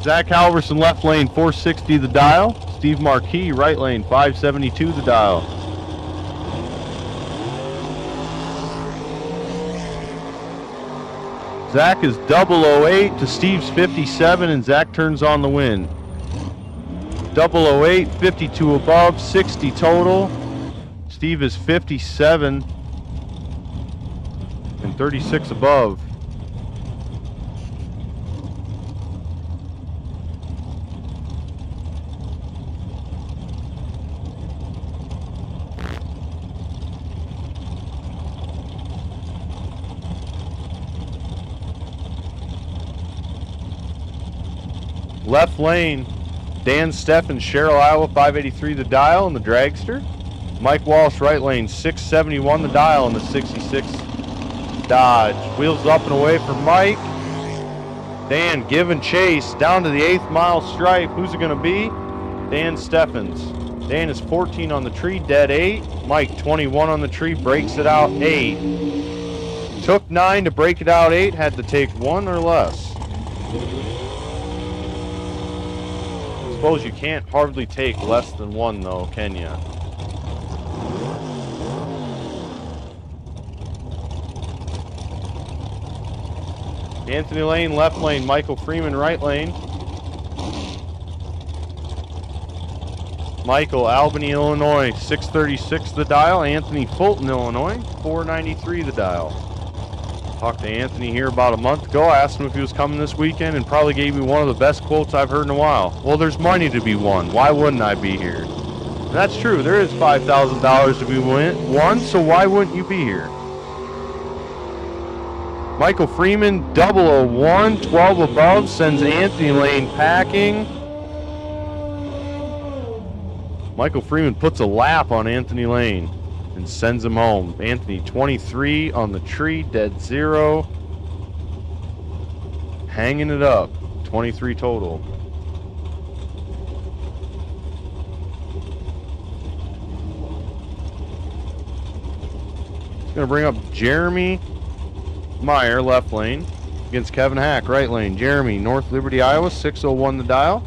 Zach Halverson, left lane, 460 the dial. Steve Marquis, right lane, 572 the dial. Zach is 008 to Steve's 57, and Zach turns on the win. 008, 52 above, 60 total. Steve is 57 and 36 above. Left lane, Dan Steffen, Sherrill, Iowa, 583 the dial in the dragster. Mike Walsh, right lane, 671 the dial in the 66 Dodge. Wheels up and away for Mike. Dan giving chase down to the 8th mile stripe. Who's it going to be? Dan Steffens. Dan is 14 on the tree, dead 8. Mike 21 on the tree, breaks it out 8. Took 9 to break it out 8, had to take 1 or less. Suppose you can't hardly take less than 1 though, can ya? Anthony Lane, left lane. Michael Freeman, right lane. Michael, Albany, Illinois, 636 the dial. Anthony, Fulton, Illinois, 493 the dial. Talked to Anthony here about a month ago. I asked him if he was coming this weekend and probably gave me one of the best quotes I've heard in a while. Well, there's money to be won. Why wouldn't I be here? And that's true. There is $5,000 to be won, so why wouldn't you be here? Michael Freeman, 001, 12 above, sends Anthony Lane packing. Michael Freeman puts a lap on Anthony Lane and sends him home. Anthony, 23 on the tree, dead 0. Hanging it up, 23 total. It's going to bring up Jeremy Meyer, left lane, against Kevin Hack, right lane. Jeremy, North Liberty, Iowa, 601 the dial.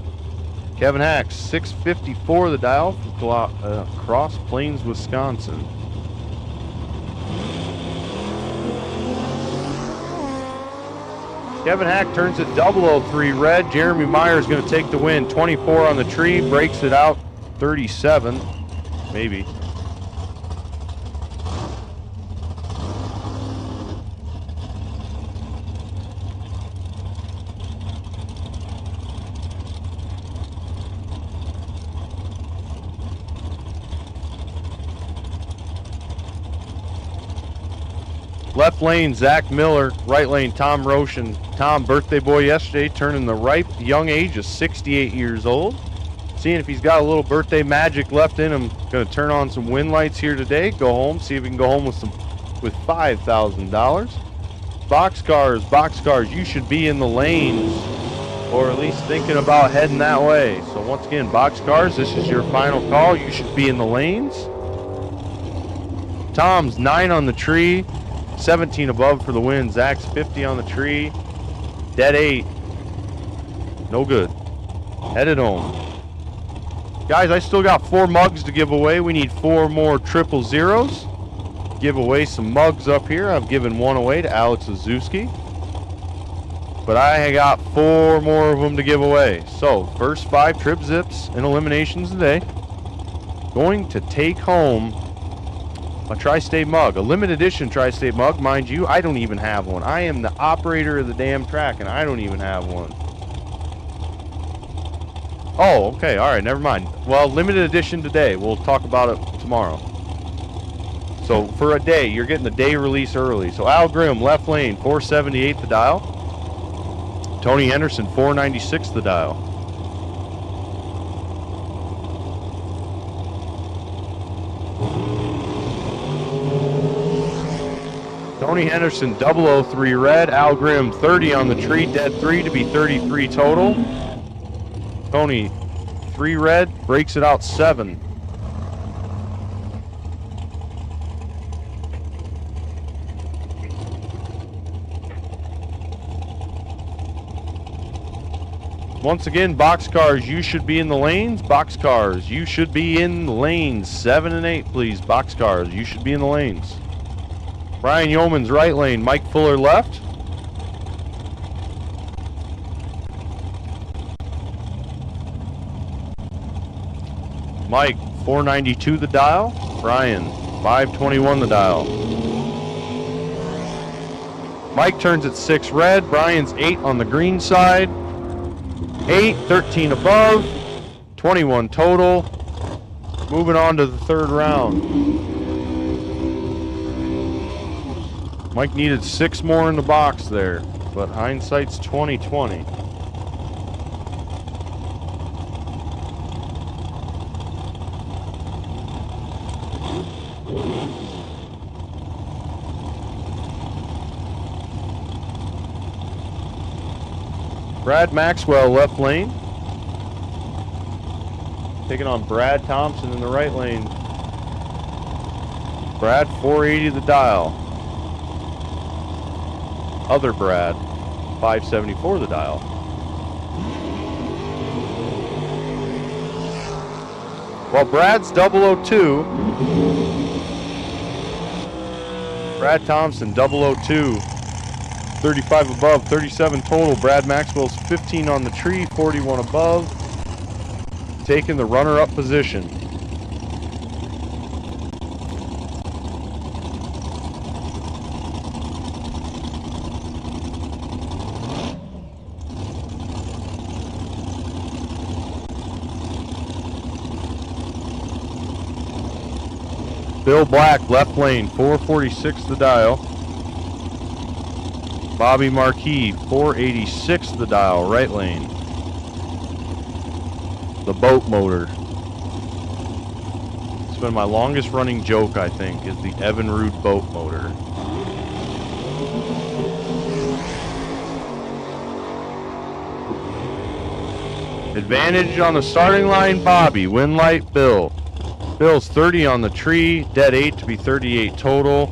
Kevin Hack, 654 the dial from Cross Plains, Wisconsin. Kevin Hack turns it 003 red. Jeremy Meyer is going to take the win. 24 on the tree, breaks it out 37, maybe. Left lane, Zach Miller. Right lane, Tom Roshan. Tom, birthday boy yesterday, turning the ripe young age of 68 years old. Seeing if he's got a little birthday magic left in him. Going to turn on some wind lights here today. Go home, see if we can go home with $5,000. Boxcars, you should be in the lanes, or at least thinking about heading that way. So once again, Boxcars, this is your final call. You should be in the lanes. Tom's 9 on the tree, 17 above for the win. Zach's 50 on the tree, dead 8. No good. Headed home. Guys, I still got 4 mugs to give away. We need 4 more 000s. Give away some mugs up here. I've given 1 away to Alex Azuski. But I got 4 more of them to give away. So, first 5 trip zips and eliminations today. Going to take home a Tri-State mug. A limited edition Tri-State mug, mind you. I don't even have one. I am the operator of the damn track, and I don't even have one. Oh, okay, all right, never mind. Well, limited edition today. We'll talk about it tomorrow. So for a day, you're getting the day release early. So Al Grimm, left lane, 478 the dial. Tony Henderson, 496 the dial. Tony Henderson, 003 red. Al Grimm, 30 on the tree, dead 3 to be 33 total. Tony, 3 red, breaks it out 7. Once again, boxcars, you should be in the lanes. Boxcars, you should be in the lanes. 7 and 8, please. Boxcars, you should be in the lanes. Brian Yeoman's right lane, Mike Fuller left. Mike, 492 the dial. Brian, 521 the dial. Mike turns at 6 red. Brian's 8 on the green side. 8, 13 above. 21 total. Moving on to the 3rd round. Mike needed 6 more in the box there, but hindsight's 20/20. Brad Maxwell, left lane. Taking on Brad Thompson in the right lane. Brad, 480 the dial. Other Brad, 574 the dial. Well, Brad's 002. Brad Thompson, 002. 35 above, 37 total. Brad Maxwell's 15 on the tree, 41 above. Taking the runner-up position. Bill Black, left lane, 446 the dial. Bobby Marquis, 486 the dial, right lane. The boat motor. It's been my longest running joke, I think, is the Evan Rood boat motor. Advantage on the starting line, Bobby. Win light, Bill. Bill's 30 on the tree, dead 8 to be 38 total.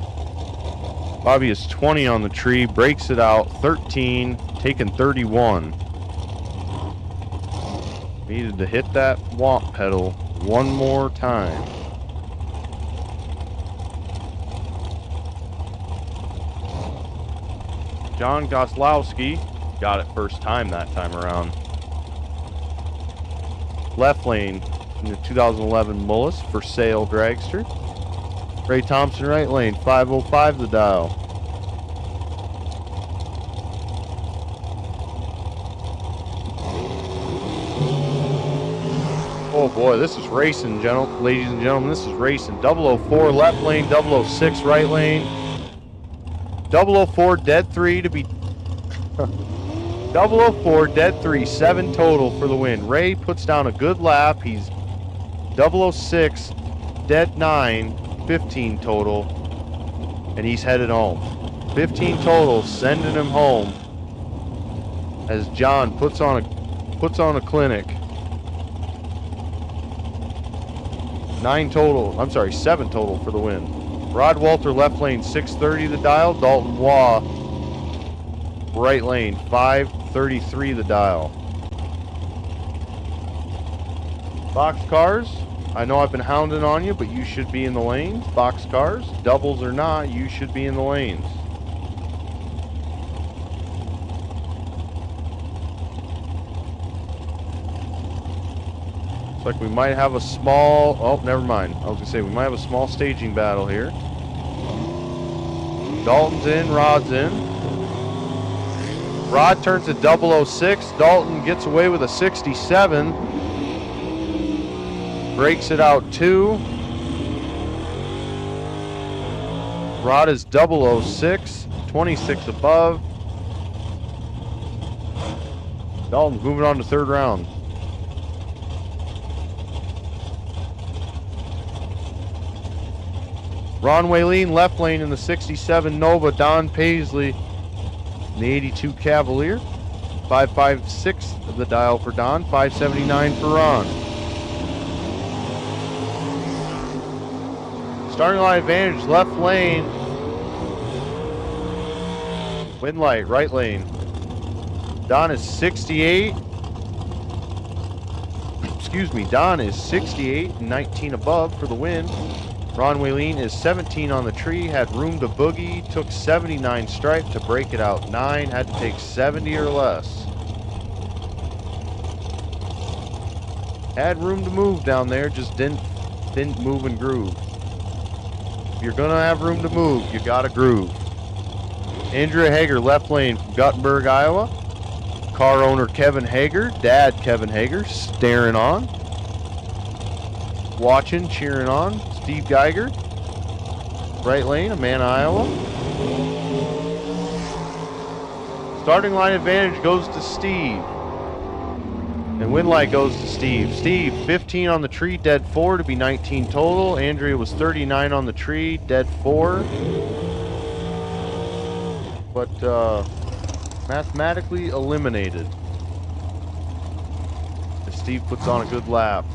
Bobby is 20 on the tree, breaks it out, 13, taking 31. Needed to hit that womp pedal one more time. John Goslowski got it first time that time around. Left lane in the 2011 Mullis for sale dragster. Ray Thompson, right lane, 505 the dial. Oh boy, this is racing, ladies and gentlemen. This is racing. 004 left lane, 006 right lane. 004 dead 3 to be 004 dead 3, 7 total for the win. Ray puts down a good lap. He's 006 dead 9, 15 total, and he's headed home. 15 total, sending him home as John puts on a clinic. 7 total for the win. Rod Walter left lane 630 the dial. Dalton Waugh right lane 533 the dial. Boxcars, I know I've been hounding on you, but you should be in the lanes. Boxcars, doubles or not, you should be in the lanes. Looks like we might have a small, oh, never mind. I was gonna say we might have a small staging battle here. Dalton's in, Rod's in. Rod turns a 006. Dalton gets away with a 67. Breaks it out 2. Rod is 006. 26 above. Dalton's moving on to third round. Ron Wayleen left lane in the 67 Nova. Don Paisley in the 82 Cavalier. 556 of the dial for Don. 579 for Ron. Starting line advantage, left lane. Wind light, right lane. Don is 68. Excuse me, Don is 68 and 19 above for the win. Ron Wayleen is 17 on the tree, had room to boogie, took 79 stripe to break it out 9, had to take 70 or less. Had room to move down there, just didn't move and groove. If you're gonna have room to move, you gotta groove. Andrea Hager left lane from Guttenberg, Iowa. Car owner Kevin Hager, dad Kevin Hager, staring on. Watching, cheering on. Steve Geiger, right lane, Amana, Iowa. Starting line advantage goes to Steve. And win light goes to Steve. Steve, 15 on the tree, dead 4 to be 19 total. Andrea was 39 on the tree, dead 4. But mathematically eliminated. If Steve puts on a good lap.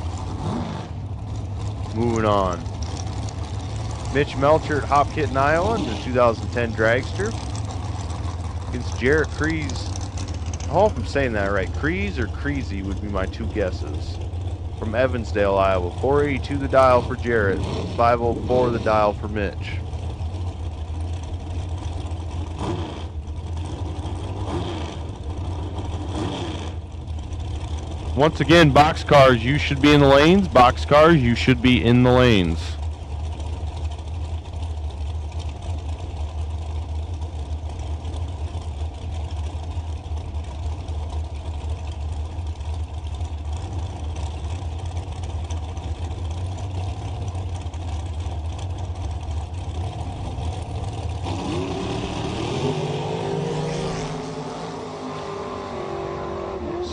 Moving on. Mitch Melcher at Hopkitten, Iowa, in the 2010 Dragster. Against Jarrett Crees. I hope I'm saying that right. Crees or Creasy would be my two guesses. From Evansdale, Iowa. 482 the dial for Jarrett. 504 the dial for Mitch. Once again, boxcars, you should be in the lanes. Boxcars, you should be in the lanes.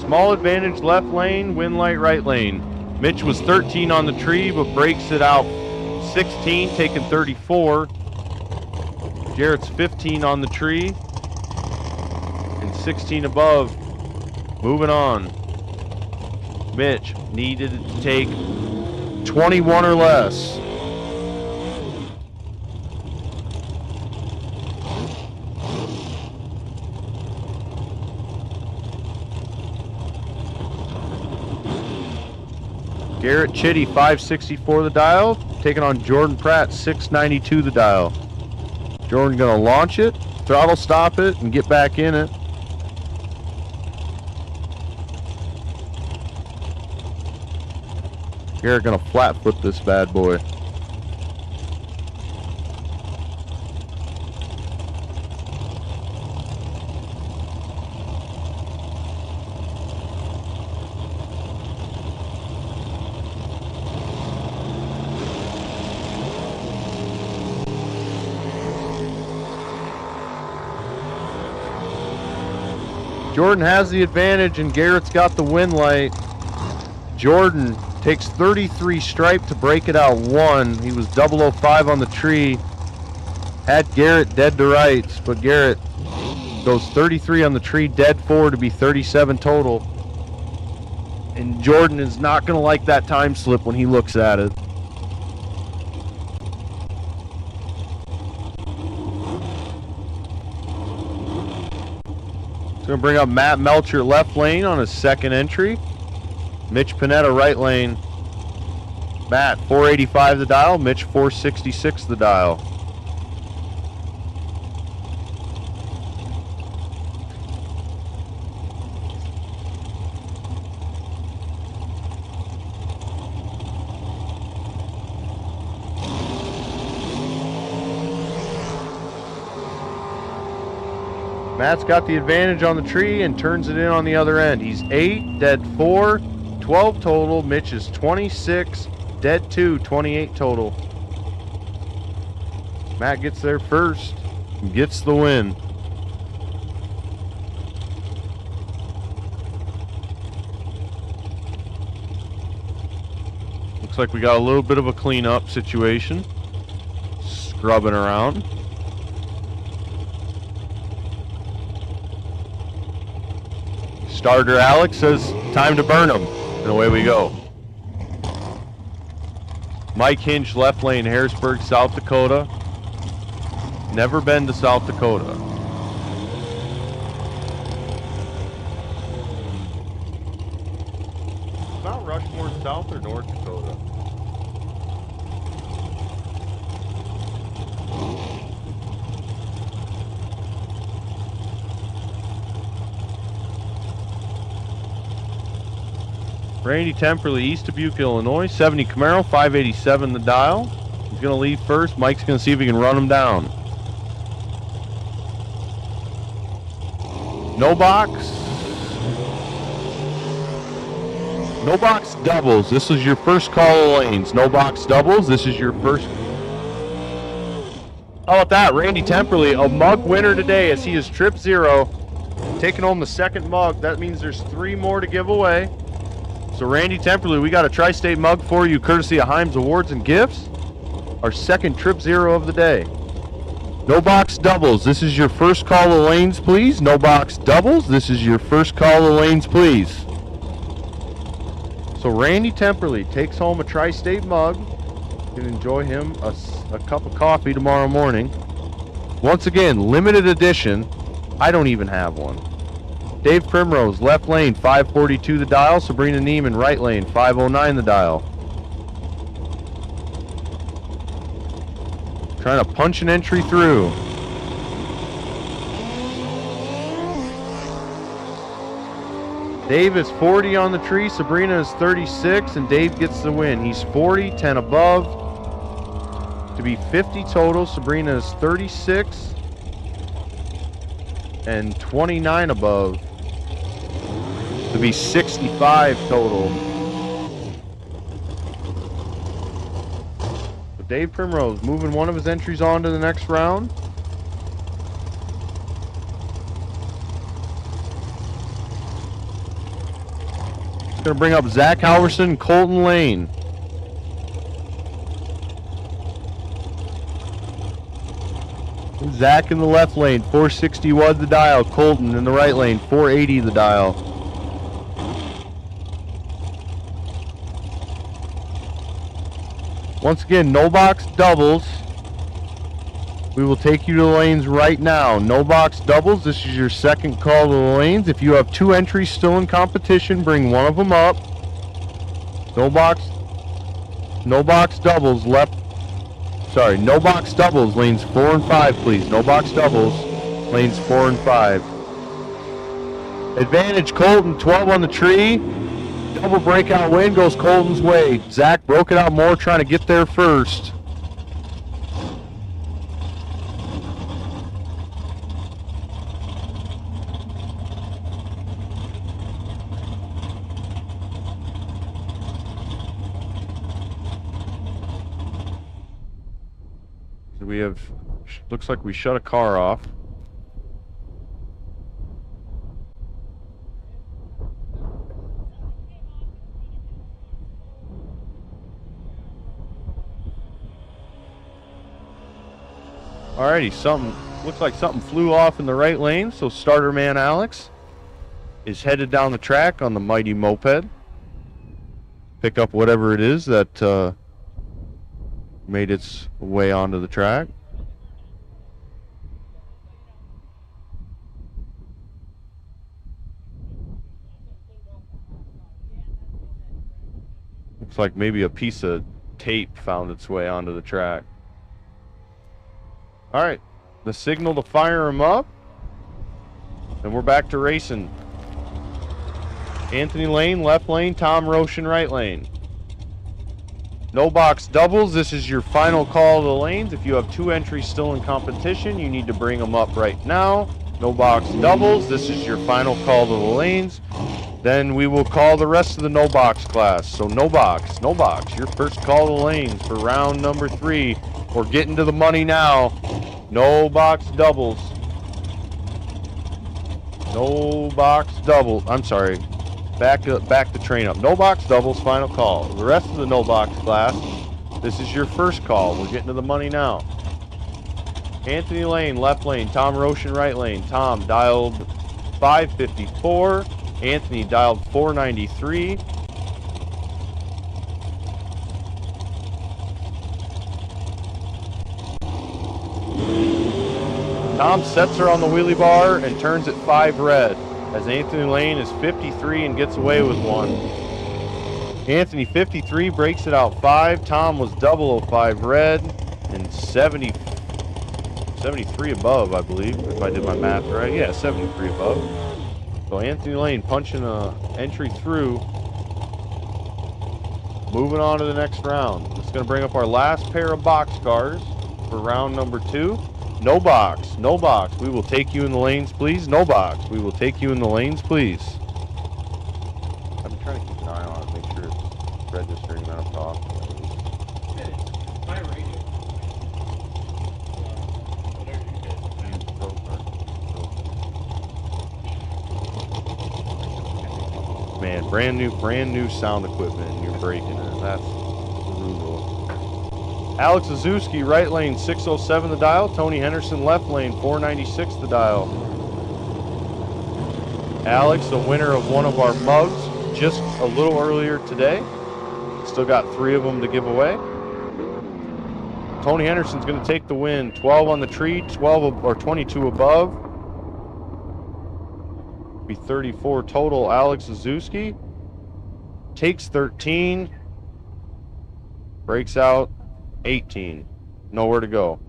Small advantage left lane, wind light right lane. Mitch was 13 on the tree, but breaks it out 16, taking 34. Jarrett's 15 on the tree and 16 above. Moving on. Mitch needed to take 21 or less. Garrett Chitty, 564 the dial, taking on Jordan Pratt, 692 the dial. Jordan gonna launch it, throttle stop it, and get back in it. Garrett gonna flat flip this bad boy. Jordan has the advantage and Garrett's got the win light. Jordan takes 33 stripe to break it out 1. He was 005 on the tree. Had Garrett dead to rights, but Garrett goes 33 on the tree, dead 4 to be 37 total. And Jordan is not going to like that time slip when he looks at it. going to bring up Matt Melcher left lane on his second entry. Mitch Panetta right lane. Matt, 485 the dial. Mitch, 466 the dial. Matt's got the advantage on the tree and turns it in on the other end. He's 8, dead 4, 12 total. Mitch is 26, dead 2, 28 total. Matt gets there first and gets the win. Looks like we got a little bit of a cleanup situation. Scrubbing around. Starter Alex says, time to burn them. And away we go. Mike Hinch, left lane, Harrisburg, South Dakota. Never been to South Dakota. Mount Rushmore, South or North Dakota? Randy Temperley, East Dubuque, Illinois. 70 Camaro, 587 the dial. He's going to leave first. Mike's going to see if he can run him down. No box. No box doubles. This is your first call of lanes. No box doubles. This is your first. How about that? Randy Temperley, a mug winner today as he is trip 0. Taking home the second mug. That means there's 3 more to give away. So Randy Temperley, we got a Tri-State mug for you courtesy of Heims Awards and Gifts. Our second trip 0 of the day. No box doubles. This is your first call of lanes, please. No box doubles. This is your first call of lanes, please. So Randy Temperley takes home a Tri-State mug. You can enjoy him a cup of coffee tomorrow morning. Once again, limited edition. I don't even have one. Dave Primrose, left lane, 542 the dial. Sabrina Neiman, right lane, 509 the dial. Trying to punch an entry through. Dave is 40 on the tree. Sabrina is 36, and Dave gets the win. He's 40, 10 above. To be 50 total, Sabrina is 36 and 29 above. To be 65 total. So Dave Primrose moving one of his entries on to the next round. It's going to bring up Zach Halverson, Colton Lane. Zach in the left lane, 461 the dial. Colton in the right lane, 480 the dial. Once again, no box doubles. We will take you to the lanes right now. No box doubles. This is your second call to the lanes. If you have 2 entries still in competition, bring one of them up. No box doubles left. Sorry, no box doubles, lanes 4 and 5, please. No box doubles, lanes 4 and 5. Advantage Colton, 12 on the tree. Double breakout win goes Colton's way. Zach broke it out more, trying to get there first. So we have, looks like we shut a car off. Alrighty, looks like something flew off in the right lane, so starter man Alex is headed down the track on the mighty moped. Pick up whatever it is that made its way onto the track. Looks like maybe a piece of tape found its way onto the track. All right, the signal to fire him up, and we're back to racing. Anthony Lane, left lane. Tom Roshan, right lane. No box doubles. This is your final call to the lanes. If you have 2 entries still in competition, you need to bring them up right now. No box doubles. This is your final call to the lanes. Then we will call the rest of the no box class. So no box, your first call to the lanes for round number 3. We're getting to the money now. No box doubles. No box doubles. I'm sorry. Back the train up. No box doubles, final call. The rest of the no box class, this is your first call. We're getting to the money now. Anthony Lane, left lane. Tom Roshan, right lane. Tom dialed 554. Anthony dialed 493. Tom sets her on the wheelie bar and turns it 5 red. As Anthony Lane is 53 and gets away with one. Anthony 53 breaks it out 5. Tom was 005 red and 73 above, I believe, if I did my math right. Yeah, 73 above. So Anthony Lane punching a entry through. Moving on to the next round. This is going to bring up our last pair of box cars for round number 2. No box, no box. We will take you in the lanes, please. No box. We will take you in the lanes, please. I've been trying to keep an eye on it, make sure it's registering that I'm talking. My radio. Man, brand new sound equipment, and you're breaking it. That's brutal. Alex Azuski, right lane, 607 the dial. Tony Henderson, left lane, 496 the dial. Alex, the winner of one of our mugs just a little earlier today. Still got 3 of them to give away. Tony Henderson's going to take the win. 12 on the tree, 22 above. Be 34 total. Alex Azuski takes 13. Breaks out 18. Nowhere to go.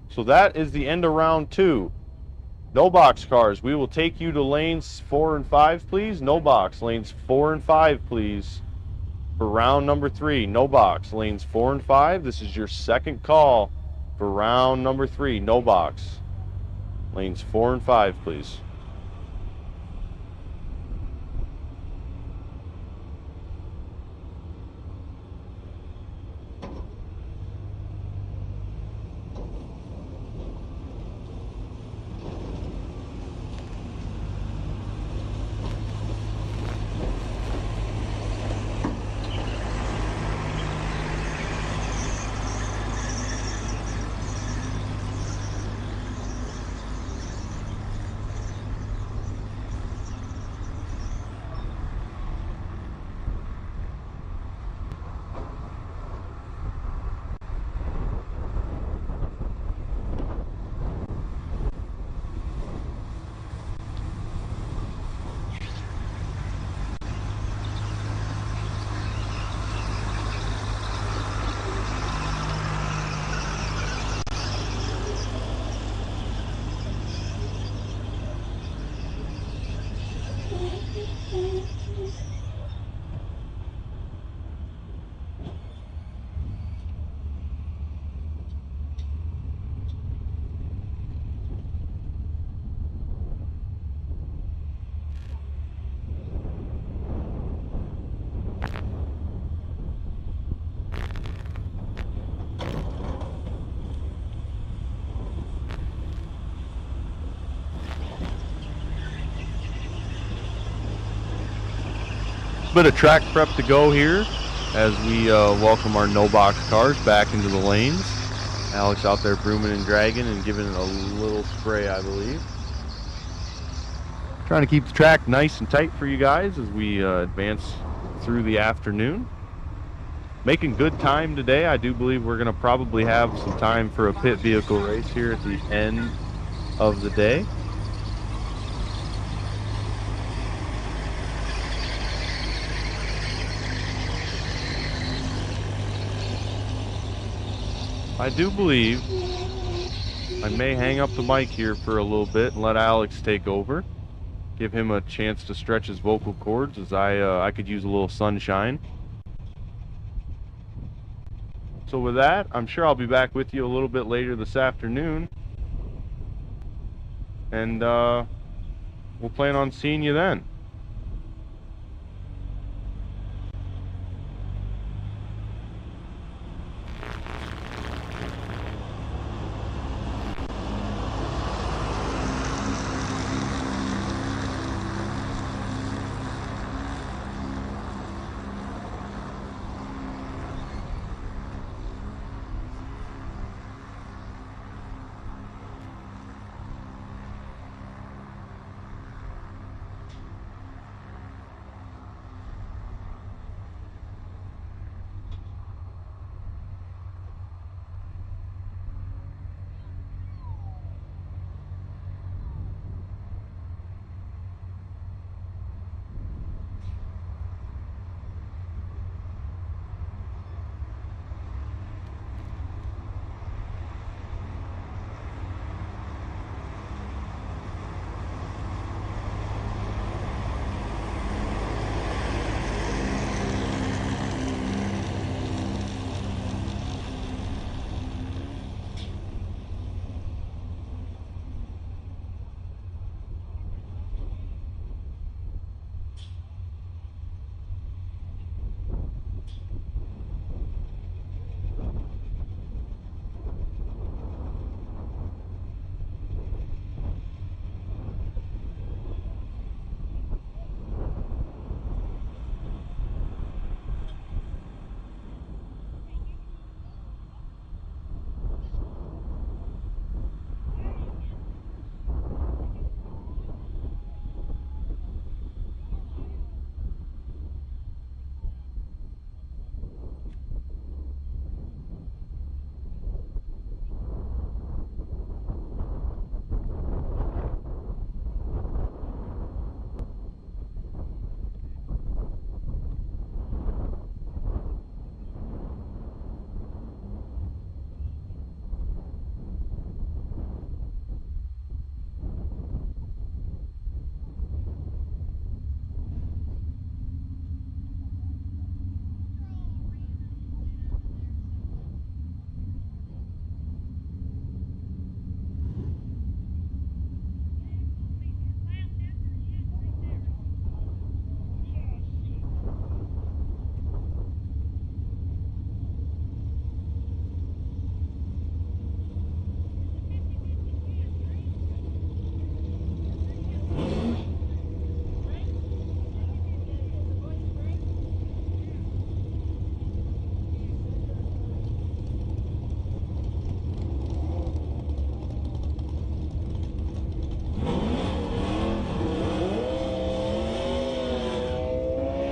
So that is the end of round 2. No box cars. We will take you to lanes 4 and 5, please. No box. Lanes 4 and 5, please. For round number 3. No box. Lanes 4 and 5. This is your second call for round number 3. No box. Lanes 4 and 5, please. Bit of track prep to go here as we welcome our no box cars back into the lanes. Alex out there brooming and dragging and giving it a little spray, I believe. Trying to keep the track nice and tight for you guys as we advance through the afternoon. Making good time today. I do believe we're going to probably have some time for a pit vehicle race here at the end of the day. I do believe I may hang up the mic here for a little bit and let Alex take over. Give him a chance to stretch his vocal cords, as I could use a little sunshine. So with that, I'm sure I'll be back with you a little bit later this afternoon. And we'll plan on seeing you then.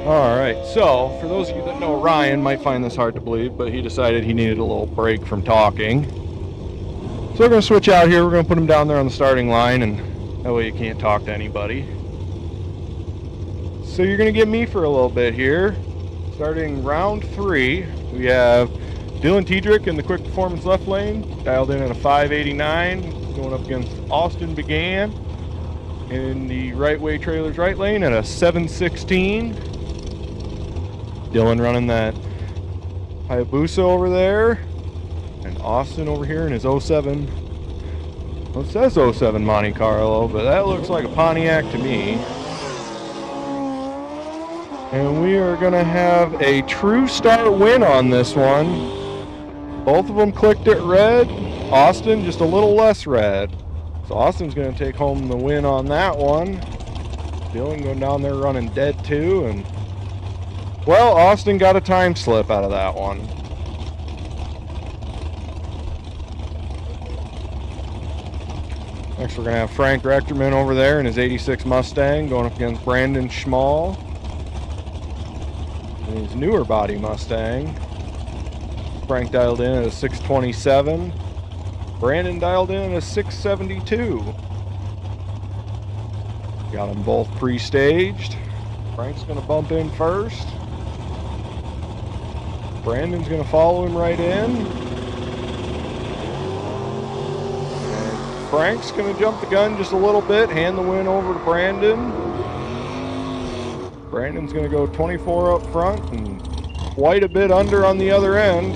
Alright, so for those of you that know Ryan might find this hard to believe, but he decided he needed a little break from talking. So we're going to switch out here, we're going to put him down there on the starting line, and that way you can't talk to anybody. So you're going to get me for a little bit here. Starting round 3, we have Dylan Tiedrick in the quick performance left lane, dialed in at a 589, going up against Austin Began in the right way trailers right lane at a 716. Dylan running that Hayabusa over there, and Austin over here in his 07. Well, it says 07 Monte Carlo, but that looks like a Pontiac to me. And we are going to have a true start win on this one. Both of them clicked it red. Austin just a little less red. So Austin's going to take home the win on that one. Dylan going down there running dead too, and well, Austin got a time slip out of that one. Next we're going to have Frank Rechterman over there in his 86 Mustang going up against Brandon Schmall in his newer body Mustang. Frank dialed in at a 627. Brandon dialed in at a 672. Got them both pre-staged. Frank's going to bump in first. Brandon's going to follow him right in. Frank's going to jump the gun just a little bit, hand the win over to Brandon. Brandon's going to go 24 up front and quite a bit under on the other end.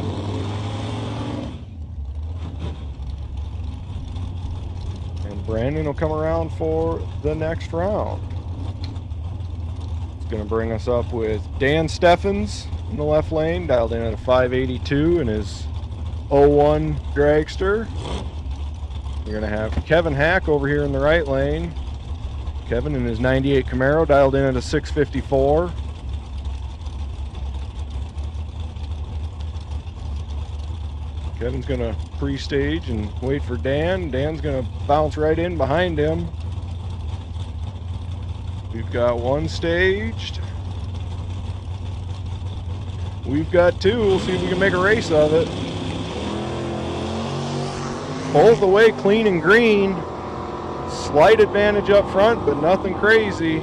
And Brandon will come around for the next round. It's going to bring us up with Dan Steffens in the left lane, dialed in at a 582 in his 01 dragster. We're going to have Kevin Hack over here in the right lane. Kevin in his 98 Camaro, dialed in at a 654. Kevin's going to pre-stage and wait for Dan. Dan's going to bounce right in behind him. We've got one staged. We've got two. We'll see if we can make a race of it. Both the way clean and green. Slight advantage up front, but nothing crazy.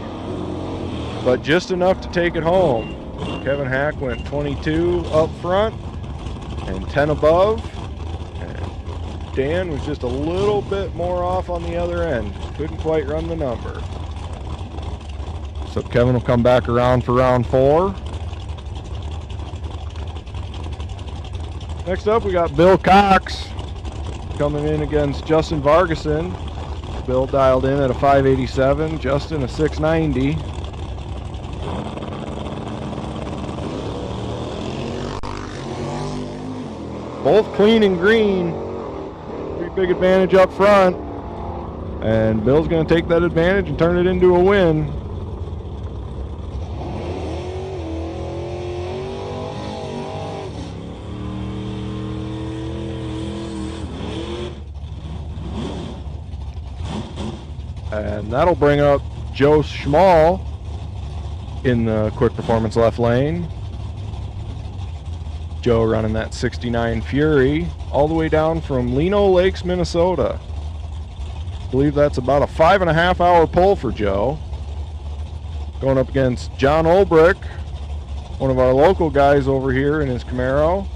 But just enough to take it home. Kevin Hack went 22 up front and 10 above. And Dan was just a little bit more off on the other end. Couldn't quite run the number. So Kevin will come back around for round 4. Next up, we got Bill Cox coming in against Justin Vargason. Bill dialed in at a 587, Justin a 690. Both clean and green. Pretty big advantage up front. And Bill's going to take that advantage and turn it into a win. And that'll bring up Joe Schmall in the quick performance left lane. Joe running that 69 Fury all the way down from Lino Lakes, Minnesota. I believe that's about a 5.5 hour pull for Joe. Going up against John Olbrich, one of our local guys over here in his Camaro.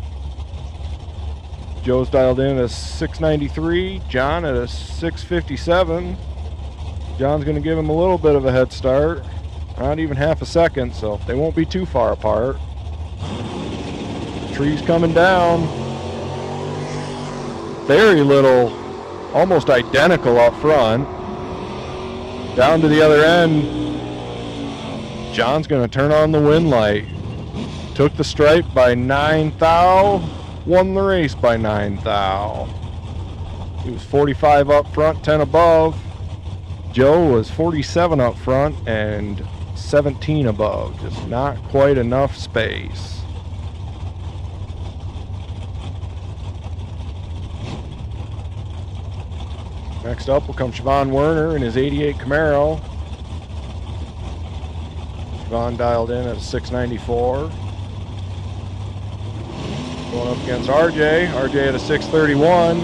Joe's dialed in at a 693, John at a 657. John's going to give him a little bit of a head start, not even half a second, so they won't be too far apart. Tree's coming down. Very little, almost identical up front. Down to the other end, John's going to turn on the wind light. Took the stripe by 9 thou, won the race by 9 thou. He was 45 up front, 10 above. Joe was 47 up front and 17 above. Just not quite enough space. Next up will come Siobhan Werner in his 88 Camaro. Siobhan dialed in at a 694. Going up against RJ. RJ at a 631.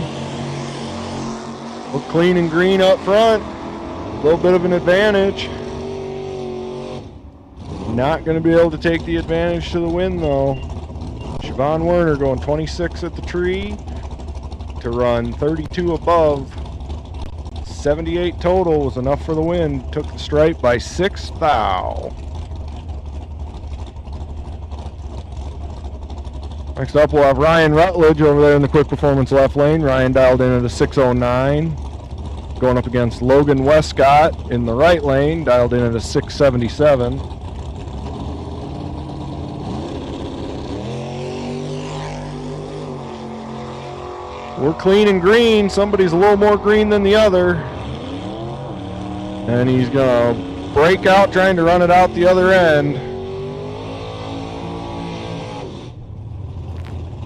Look clean and green up front. A little bit of an advantage. Not going to be able to take the advantage to the win though. Siobhan Werner going 26 at the tree to run 32 above. 78 total was enough for the win. Took the stripe by 6 thou. Next up we'll have Ryan Rutledge over there in the quick performance left lane. Ryan dialed in at a 609. Going up against Logan Westcott in the right lane, dialed in at a 677. We're clean and green. Somebody's a little more green than the other. And he's going to break out trying to run it out the other end.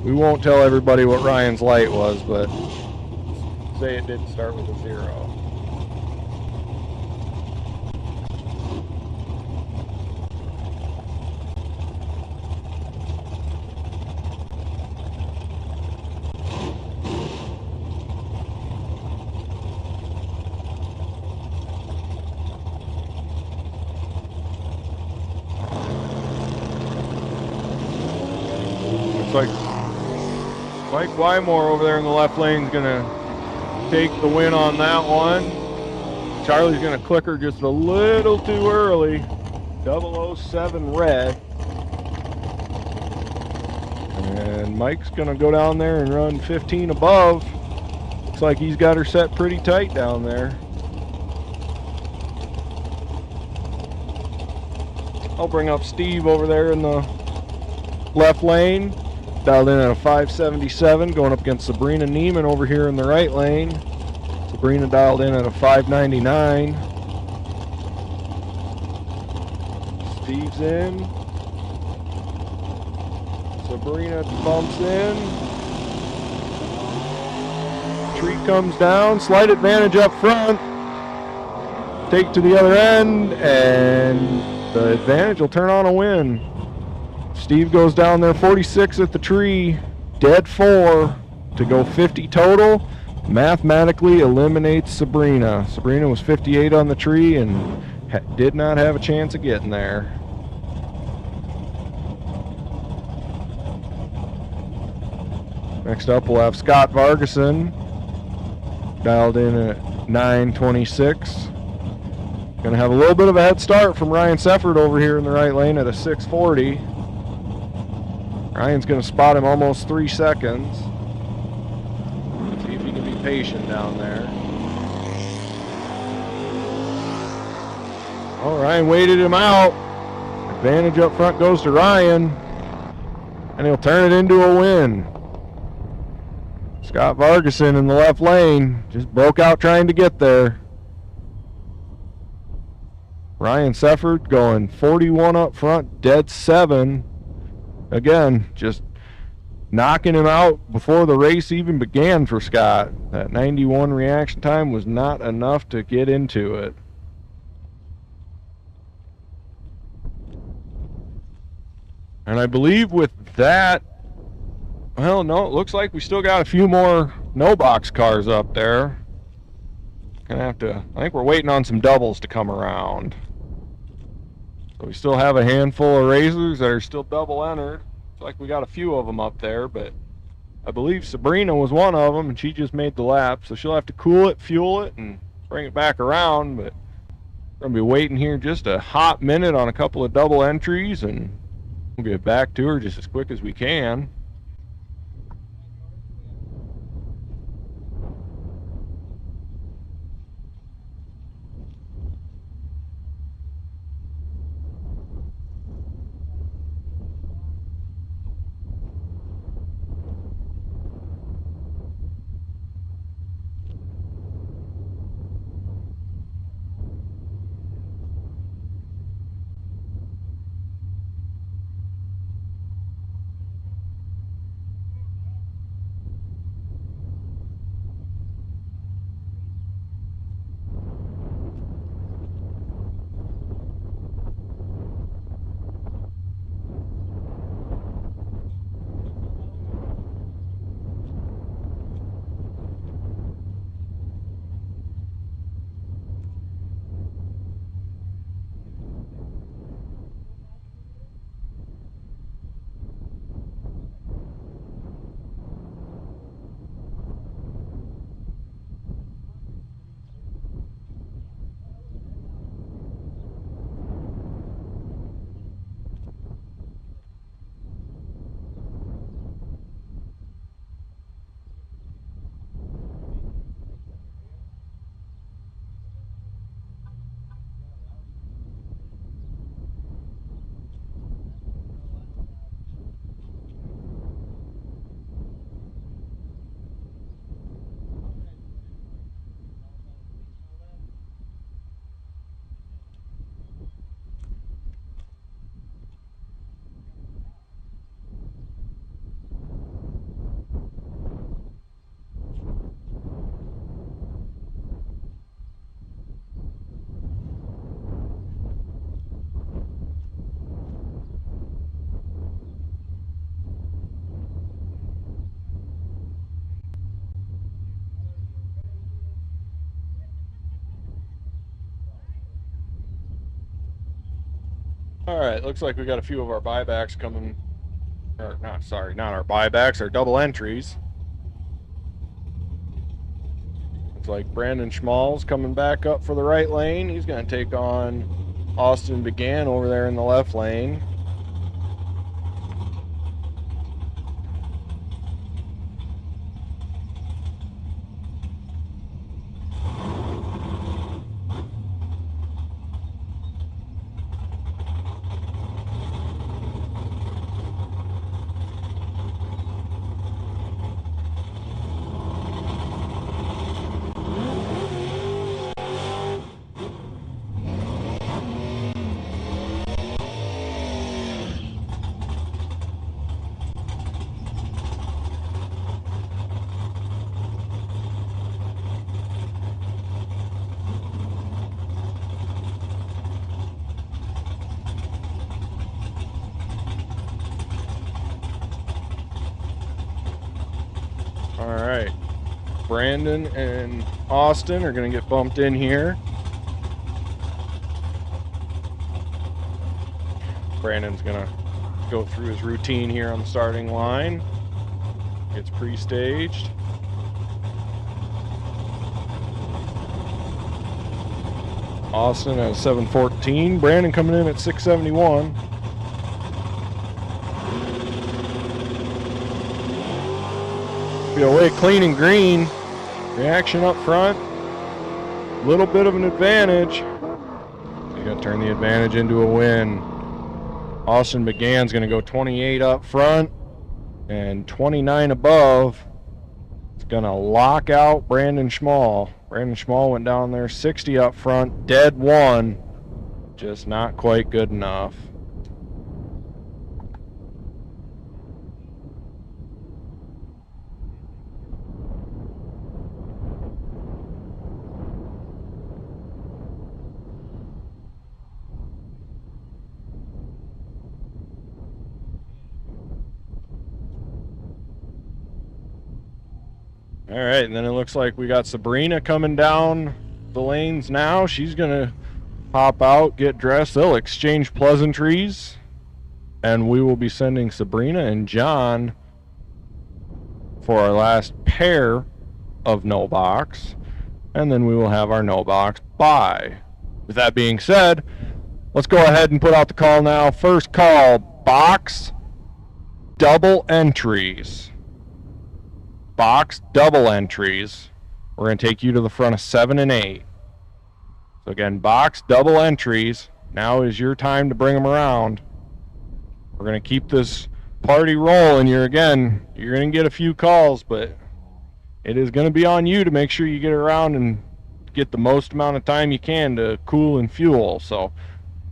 We won't tell everybody what Ryan's light was, but say it didn't start with a 0. Looks like Mike Wymore over there in the left lane is going to take the win on that one. Charlie's going to click her just a little too early. 007 red. And Mike's going to go down there and run 15 above. Looks like he's got her set pretty tight down there. I'll bring up Steve over there in the left lane. Dialed in at a 577, going up against Sabrina Neiman over here in the right lane. Sabrina dialed in at a 599. Steve's in. Sabrina bumps in. Tree comes down, slight advantage up front. Take to the other end, and the advantage will turn on a win. Steve goes down there 46 at the tree, dead 4 to go 50 total. Mathematically eliminates Sabrina. Sabrina was 58 on the tree and did not have a chance of getting there. Next up we'll have Scott Vargason, dialed in at 926. Gonna have a little bit of a head start from Ryan Sefford over here in the right lane at a 640. Ryan's going to spot him almost 3 seconds. See if he can be patient down there. Oh, Ryan waited him out. Advantage up front goes to Ryan. And he'll turn it into a win. Scott Vargason in the left lane just broke out trying to get there. Ryan Sefford going 41 up front, dead 7. Again, just knocking him out before the race even began for Scott. That 91 reaction time was not enough to get into it. And I believe with that, well, no, it looks like we still got a few more no-box cars up there. Gonna have to, I think we're waiting on some doubles to come around. So we still have a handful of racers that are still double entered. Looks like we got a few of them up there, but I believe Sabrina was one of them, and she just made the lap. So she'll have to cool it, fuel it, and bring it back around. But we're going to be waiting here just a hot minute on a couple of double entries, and we'll get back to her just as quick as we can. All right, looks like we got a few of our buybacks coming, or not, sorry, not our buybacks, our double entries. like Brandon Schmall's coming back up for the right lane. He's going to take on Austin Began over there in the left lane. Alright, Brandon and Austin are going to get bumped in here. Brandon's going to go through his routine here on the starting line. Gets pre-staged. Austin at 714. Brandon coming in at 671. Away clean and green. Reaction up front. Little bit of an advantage. You got to turn the advantage into a win. Austin Began's going to go 28 up front and 29 above. It's going to lock out Brandon Schmall. Brandon Schmall went down there 60 up front, dead one. Just not quite good enough. All right, and then it looks like we got Sabrina coming down the lanes now. She's going to hop out, get dressed. They'll exchange pleasantries, and we will be sending Sabrina and John for our last pair of no box, and then we will have our no box bye. With that being said, let's go ahead and put out the call now. First call, box double entries. Box double entries. We're going to take you to the front of 7 and 8. So again, box double entries. Now is your time to bring them around. We're going to keep this party rolling. You're going to get a few calls, but it is going to be on you to make sure you get around and get the most amount of time you can to cool and fuel. So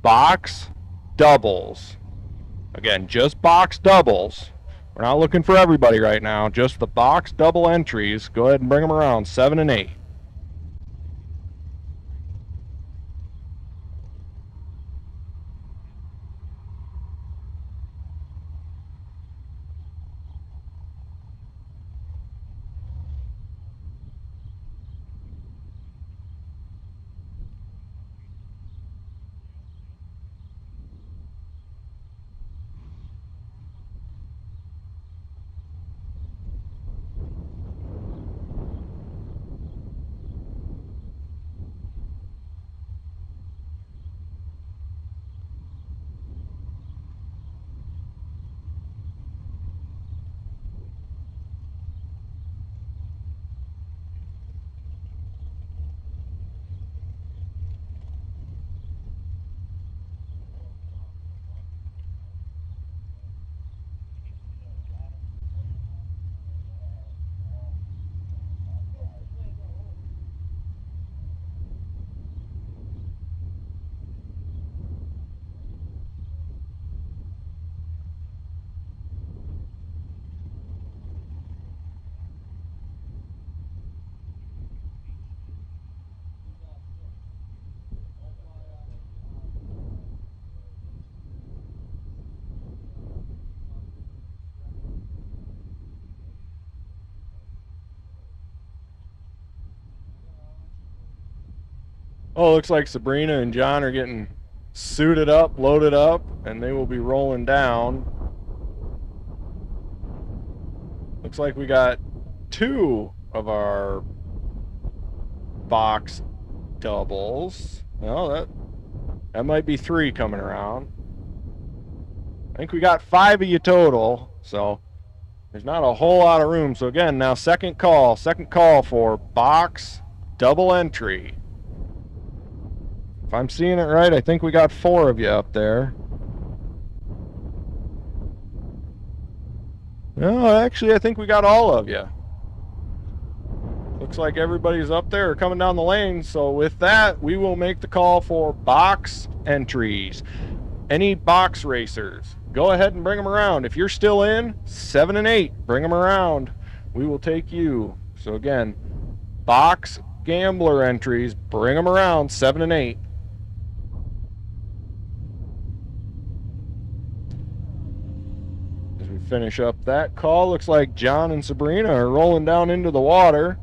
box doubles. Again, just box doubles. We're not looking for everybody right now, just the box double entries. Go ahead and bring them around, 7 and 8. Oh, looks like Sabrina and John are getting suited up, loaded up, and they will be rolling down. Looks like we got 2 of our box doubles. Well, that might be 3 coming around. I think we got 5 of you total, so there's not a whole lot of room. So again, now second call for box double entry. If I'm seeing it right, I think we got 4 of you up there. No, actually, I think we got all of you. Looks like everybody's up there or coming down the lane. So with that, we will make the call for box entries. Any box racers, go ahead and bring them around. If you're still in, 7 and 8, bring them around. We will take you. So again, box gambler entries, bring them around, 7 and 8. As we finish up that call, looks like John and Sabrina are rolling down into the water.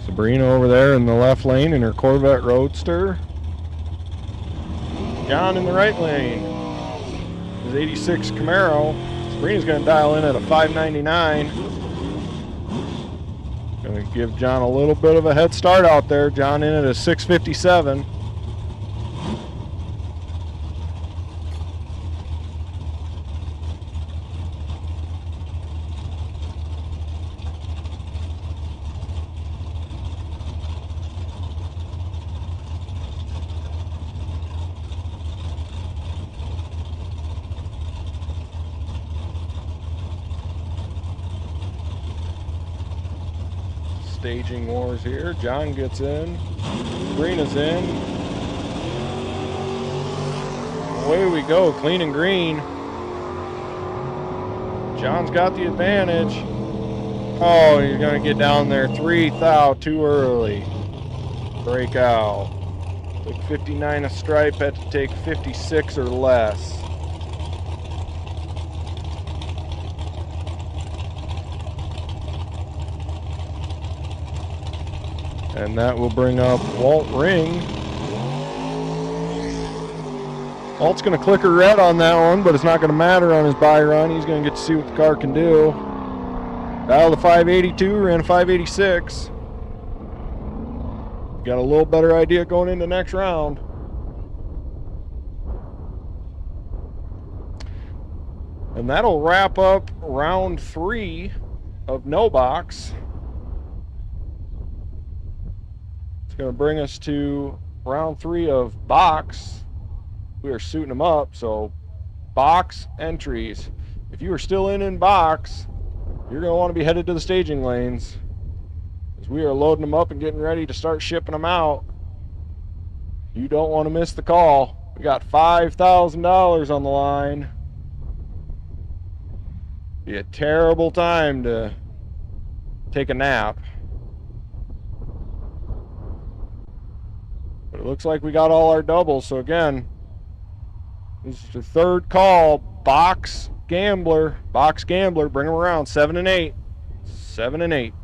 Sabrina over there in the left lane in her Corvette Roadster. John in the right lane. His 86 Camaro. Sabrina's going to dial in at a 599. Going to give John a little bit of a head start out there. John in at a 657. Staging wars here. John gets in. Sabrina's in. Away we go, clean and green. John's got the advantage. Oh, you're going to get down there 3 thou too early. Break out. Took 59 a stripe, had to take 56 or less. And that will bring up Walt Ring. Walt's going to clicker red on that one, but it's not going to matter on his Byron. He's going to get to see what the car can do. Dial the 582, ran a 586. Got a little better idea going into next round. And that'll wrap up round 3 of No Box. It's going to bring us to round 3 of Box. We are suiting them up, so box entries. If you are still in box, you're going to want to be headed to the staging lanes, as we are loading them up and getting ready to start shipping them out. You don't want to miss the call. We got $5,000 on the line. Be a terrible time to take a nap. But it looks like we got all our doubles. So again, this is the third call. Box gambler, bring them around. 7 and 8, 7 and 8.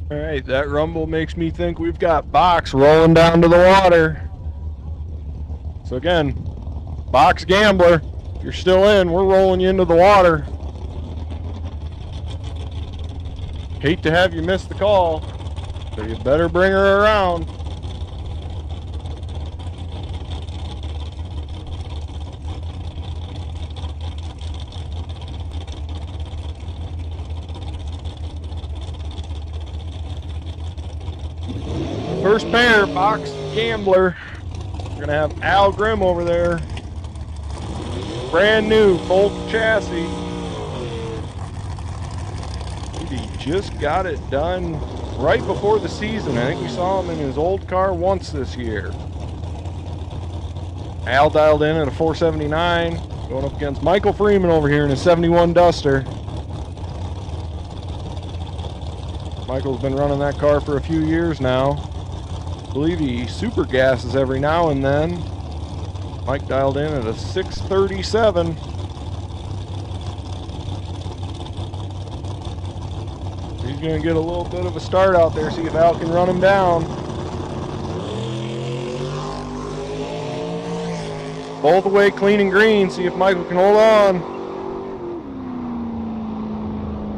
All right, that rumble makes me think we've got Box rolling down to the water. So again, Box Gambler, if you're still in, we're rolling you into the water. Hate to have you miss the call, so you better bring her around. First pair, Box Gambler. We're gonna have Al Grimm over there. Brand new Bolt chassis. He just got it done right before the season. I think we saw him in his old car once this year. Al dialed in at a 479, going up against Michael Freeman over here in his 71 Duster. Michael's been running that car for a few years now. I believe he super gasses every now and then. Mike dialed in at a 637. He's going to get a little bit of a start out there, see if Al can run him down. Both the way clean and green, see if Michael can hold on.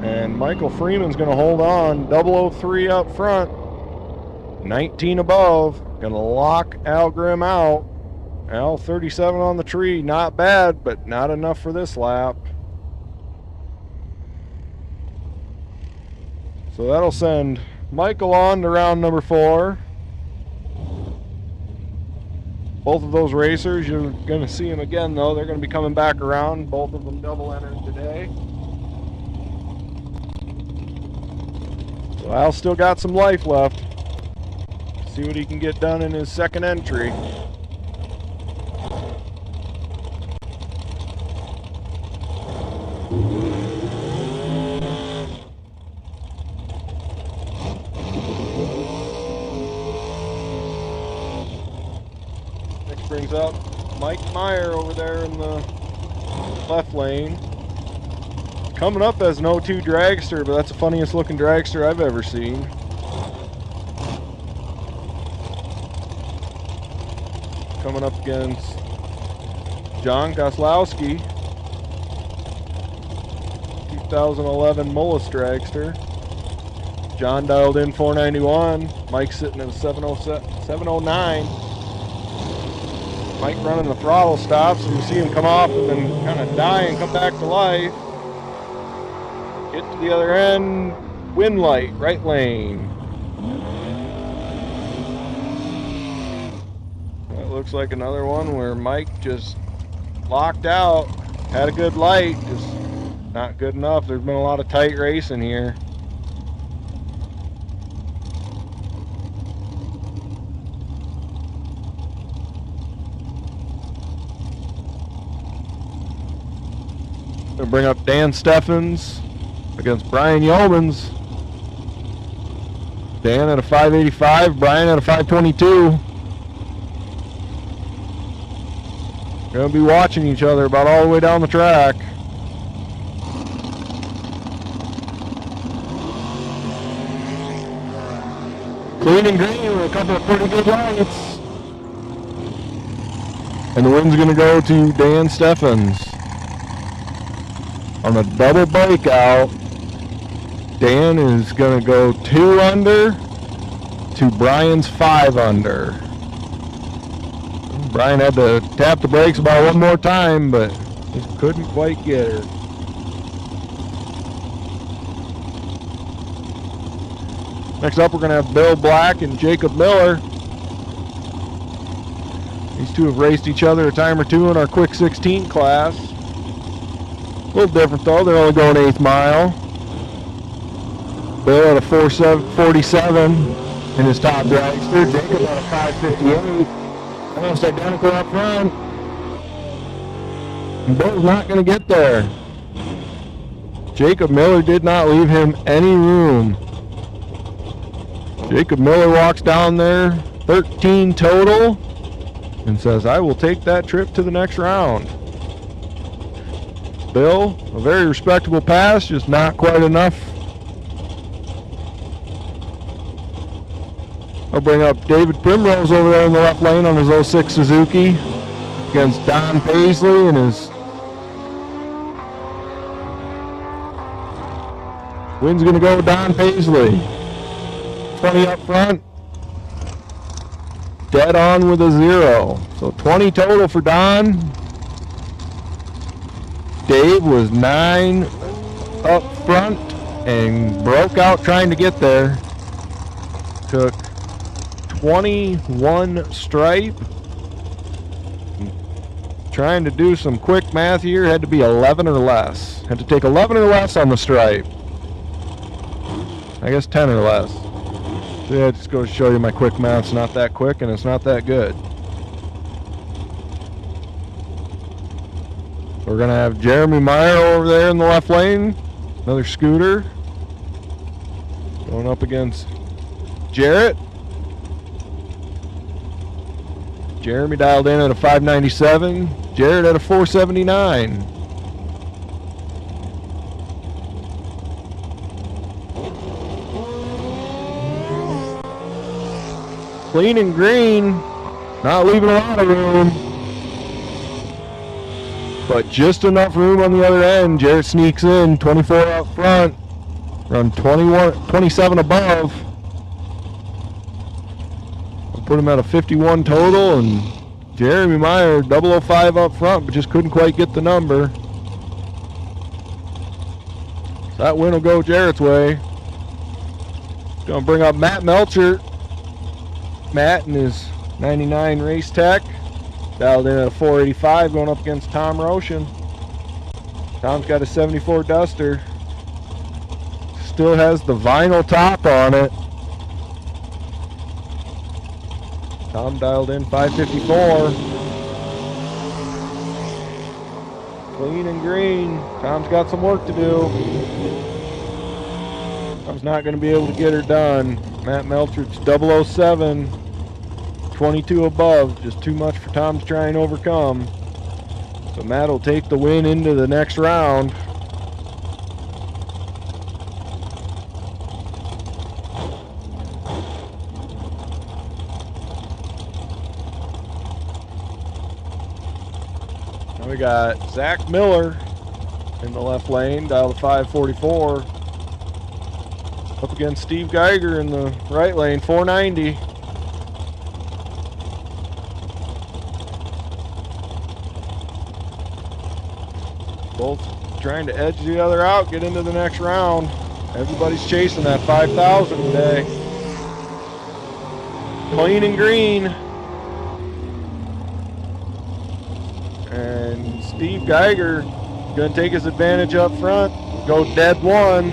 And Michael Freeman's going to hold on. 003 up front. 19 above. Going to lock Al Grimm out. Al 37 on the tree. Not bad, but not enough for this lap. So that'll send Michael on to round number 4. Both of those racers, you're going to see them again, though. They're going to be coming back around. Both of them double entered today. So Al's still got some life left. See what he can get done in his second entry. Next brings up Mike Meyer over there in the left lane. Coming up as an 02 dragster, but that's the funniest looking dragster I've ever seen. Coming up against John Koslowski, 2011 Mullis dragster. John dialed in 491. Mike sitting at a 709. Mike running the throttle stops, and you see him come off and then kind of die and come back to life. Get to the other end, wind light, right lane. Looks like another one where Mike just locked out, had a good light, just not good enough. There's been a lot of tight racing here. Gonna bring up Dan Steffens against Brian Yeomans. Dan at a 585, Brian at a 522. Going to be watching each other about all the way down the track. Clean and green with a couple of pretty good lights. And the win's going to go to Dan Steffens. On a double breakout, Dan is going to go 2 under to Brian's 5 under. Brian had to tap the brakes about one more time, but just couldn't quite get her. Next up, we're going to have Bill Black and Jacob Miller. These two have raced each other a time or two in our quick 16 class. A little different though, they're only going 8th mile. Bill at a 447 in his top dragster. Jacob at a 558. Almost identical up front. And Bill's not going to get there. Jacob Miller did not leave him any room. Jacob Miller walks down there, 13 total, and says, I will take that trip to the next round. Bill, a very respectable pass, just not quite enough I'll bring up David Primrose over there in the left lane on his 06 Suzuki against Don Paisley and his win's going to go with Don Paisley. 20 up front. Dead on with a 0. So 20 total for Don. Dave was 9 up front and broke out trying to get there. Took 21 stripe. Trying to do some quick math here, had to be 11 or less. Had to take 11 or less on the stripe. I guess 10 or less. So yeah, just goes to show you my quick math's not that quick and it's not that good. We're going to have Jeremy Meyer over there in the left lane. Another scooter. Going up against Jarrett. Jeremy dialed in at a 597. Jarrett at a 479. Clean and green. Not leaving a lot of room. But just enough room on the other end. Jarrett sneaks in. 24 up front. Run 27 above. Put him at a 51 total, and Jeremy Meyer 005 up front, but just couldn't quite get the number. So that win will go Jarrett's way. Gonna bring up Matt Melcher. Matt and his 99 Race Tech. Dialed in at a 485, going up against Tom Roshan. Tom's got a 74 Duster. Still has the vinyl top on it. Tom dialed in 554. Clean and green. Tom's got some work to do. Tom's not going to be able to get her done. Matt Melcher's 007. 22 above. Just too much for Tom to try and overcome. So Matt will take the win into the next round. We got Zach Miller in the left lane, dial to 544. Up against Steve Geiger in the right lane, 490. Both trying to edge the other out, get into the next round. Everybody's chasing that 5,000 today. Clean and green. And Steve Geiger going to take his advantage up front, go dead one,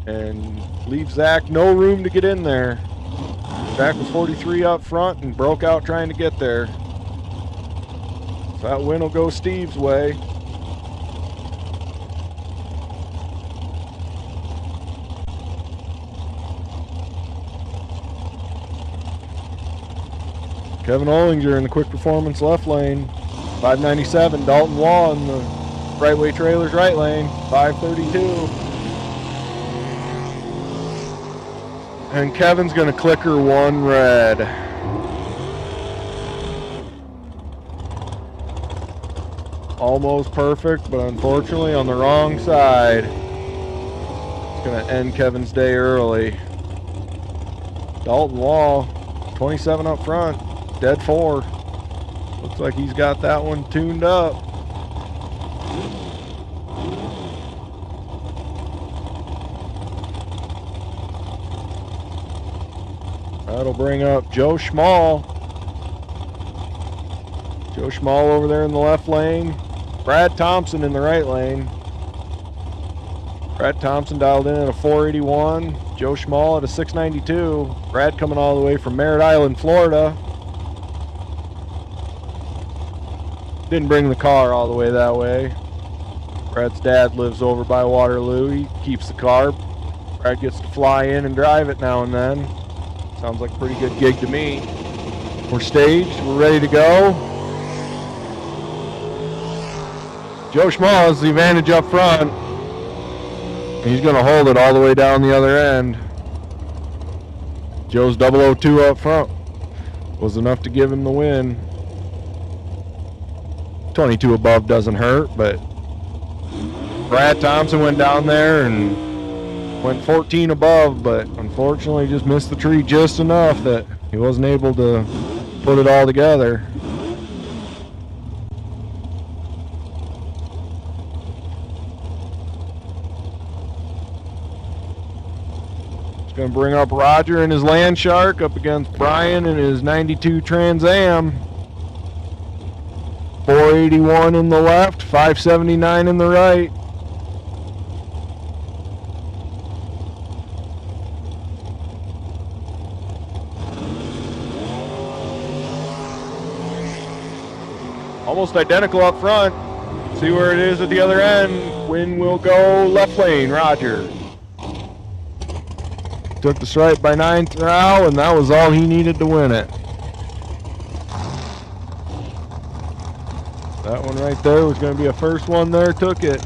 and leave Zach no room to get in there. Zach was 43 up front and broke out trying to get there. So that win will go Steve's way. Kevin Ollinger in the quick performance left lane. 597, Dalton Law in the right way trailers right lane, 532. And Kevin's gonna clicker one red. Almost perfect, but unfortunately on the wrong side. It's gonna end Kevin's day early. Dalton Law, 27 up front, dead 4. Looks like he's got that one tuned up. That'll bring up Joe Schmall. Joe Schmall over there in the left lane. Brad Thompson in the right lane. Brad Thompson dialed in at a 481. Joe Schmall at a 692. Brad coming all the way from Merritt Island, Florida. Didn't bring the car all the way that way. Brad's dad lives over by Waterloo. He keeps the car. Brad gets to fly in and drive it now and then. Sounds like a pretty good gig to me. We're staged. We're ready to go. Joe Schmall has the advantage up front. He's going to hold it all the way down the other end. Joe's 002 up front was enough to give him the win. 22 above doesn't hurt, but Brad Thompson went down there and went 14 above, but unfortunately just missed the tree just enough that he wasn't able to put it all together. It's going to bring up Roger and his Land Shark up against Brian and his 92 Trans Am. 481 in the left, 579 in the right. Almost identical up front. See where it is at the other end. Win will go left lane, Roger. Took the stripe by 9th row, and that was all he needed to win it. That one right there was going to be a first one there, took it.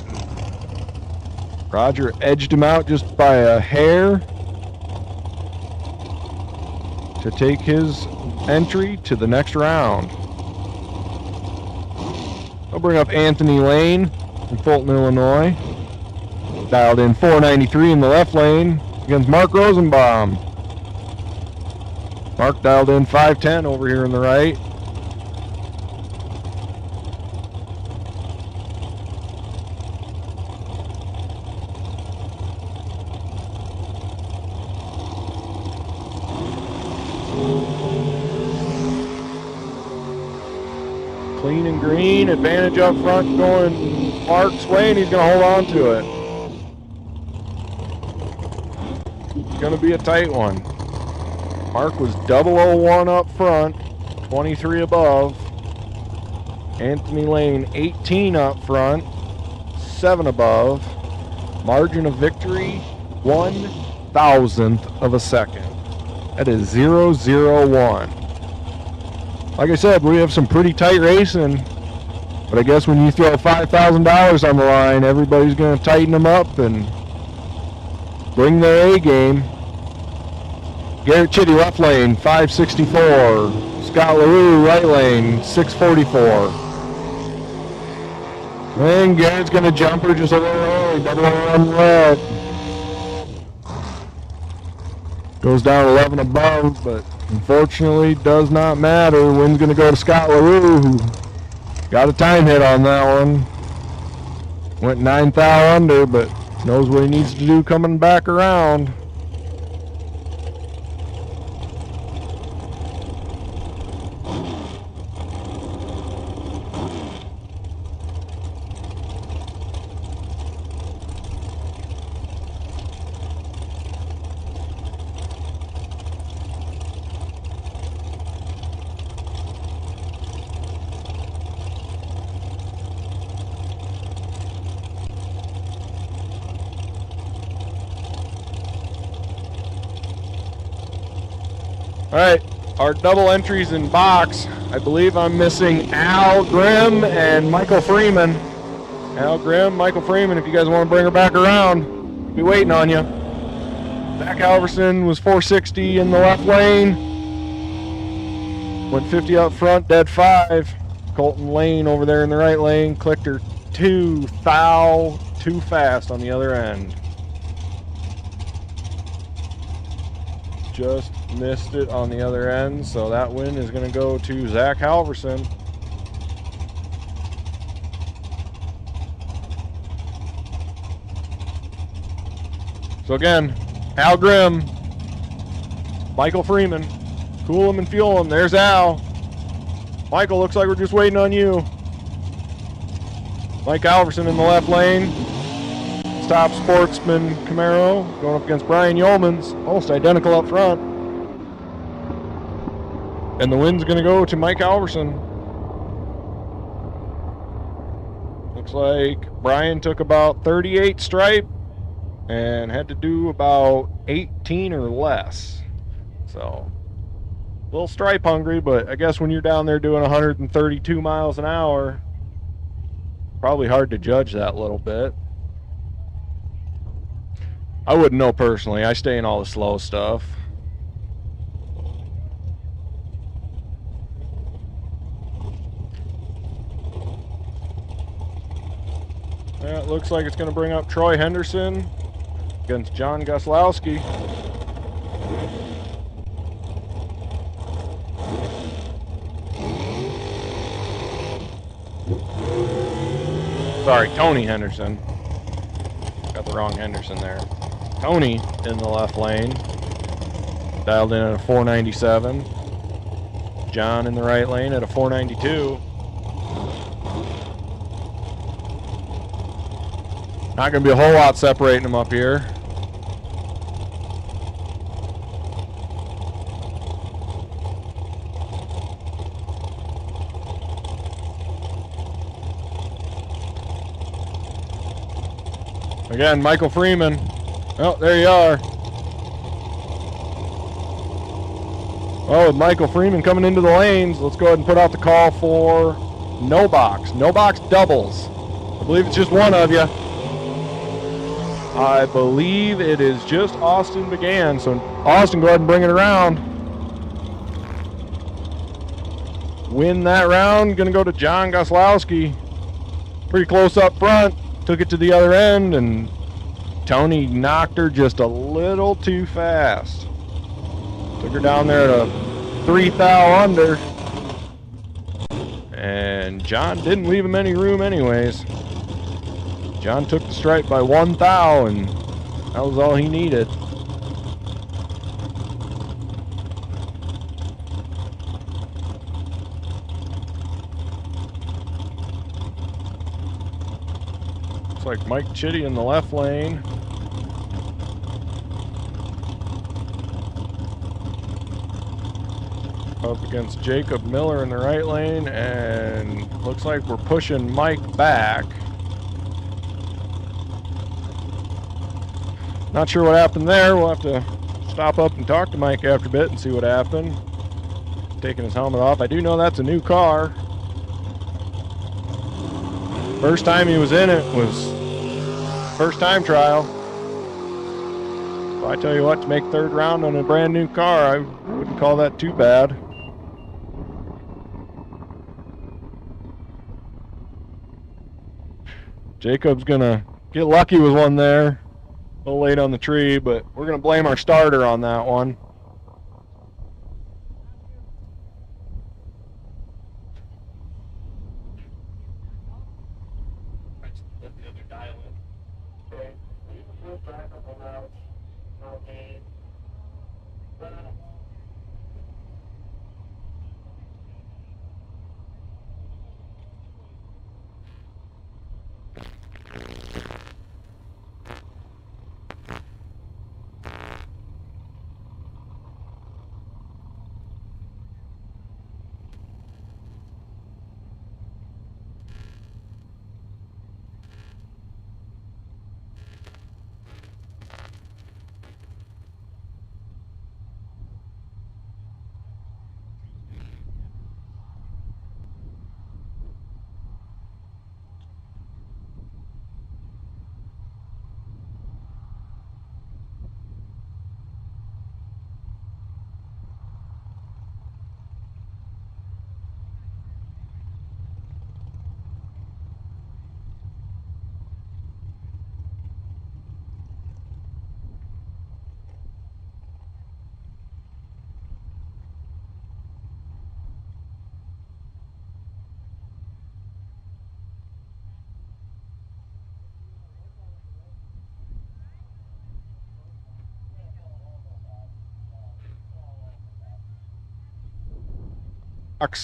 Roger edged him out just by a hair to take his entry to the next round. I'll bring up Anthony Lane from Fulton, Illinois. Dialed in 493 in the left lane against Mark Rosenbaum. Mark dialed in 510 over here in the right. Clean and green, advantage up front going Mark's way, and he's going to hold on to it. It's going to be a tight one. Mark was 001 up front, 23 above. Anthony Lane 18 up front, 7 above. Margin of victory, 1/1000th of a second. That is 0-0-1. Like I said, we have some pretty tight racing, but I guess when you throw $5,000 on the line, everybody's going to tighten them up and bring their A game. Garrett Chitty left lane, 564. Scott LaRue right lane, 644. And Garrett's going to jump her just a little early, double on red. Goes down 11 above, but unfortunately does not matter. Win's going to go to Scott LaRue, who got a time hit on that one. Went 9 thou under, but knows what he needs to do coming back around. All right, our double entries in box. I believe I'm missing Al Grimm and Michael Freeman. Al Grimm, Michael Freeman, if you guys want to bring her back around, we'll be waiting on you. Zach Halverson was 460 in the left lane. Went 50 up front, dead 5. Colton Lane over there in the right lane. Clicked her 2 thou, too fast on the other end. Just missed it on the other end, so that win is going to go to Zach Halverson. So again, Al Grimm, Michael Freeman, cool him and fuel him. There's Al. Michael, looks like we're just waiting on you. Mike Halverson in the left lane. Top Sportsman Camaro going up against Brian Yeomans, almost identical up front. And the win's going to go to Mike Halverson. Looks like Brian took about 38 stripe and had to do about 18 or less. So, a little stripe hungry, but I guess when you're down there doing 132 miles an hour, probably hard to judge that a little bit. I wouldn't know personally. I stay in all the slow stuff. That looks like it's going to bring up Troy Henderson against John Goslowski. Sorry, Tony Henderson. Got the wrong Henderson there. Tony in the left lane. Dialed in at a 497. John in the right lane at a 492. Not going to be a whole lot separating them up here. Again, Michael Freeman. Oh, there you are. Oh, with Michael Freeman coming into the lanes, let's go ahead and put out the call for no box. No box doubles. I believe it's just one of you. I believe it is just Austin Began. So Austin, go ahead and bring it around. Win that round. Going to go to John Goslowski. Pretty close up front. Took it to the other end, and Tony knocked her just a little too fast. Took her down there at a 3 thou under. And John didn't leave him any room anyways. John took the stripe by 1 thou, and that was all he needed. Looks like Mike Chitty in the left lane. Up against Jacob Miller in the right lane, and looks like we're pushing Mike back. Not sure what happened there. We'll have to stop up and talk to Mike after a bit and see what happened. He's taking his helmet off. I do know that's a new car. First time he was in it was first time trial. So I tell you what, to make third round on a brand new car, I wouldn't call that too bad. Jacob's gonna get lucky with one there. A little late on the tree, but we're going to blame our starter on that one.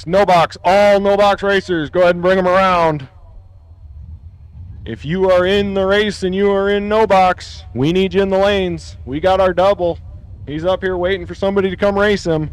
No box, all no box racers, go ahead and bring them around. If you are in the race and you are in no box, we need you in the lanes. We got our double. He's up here waiting for somebody to come race him.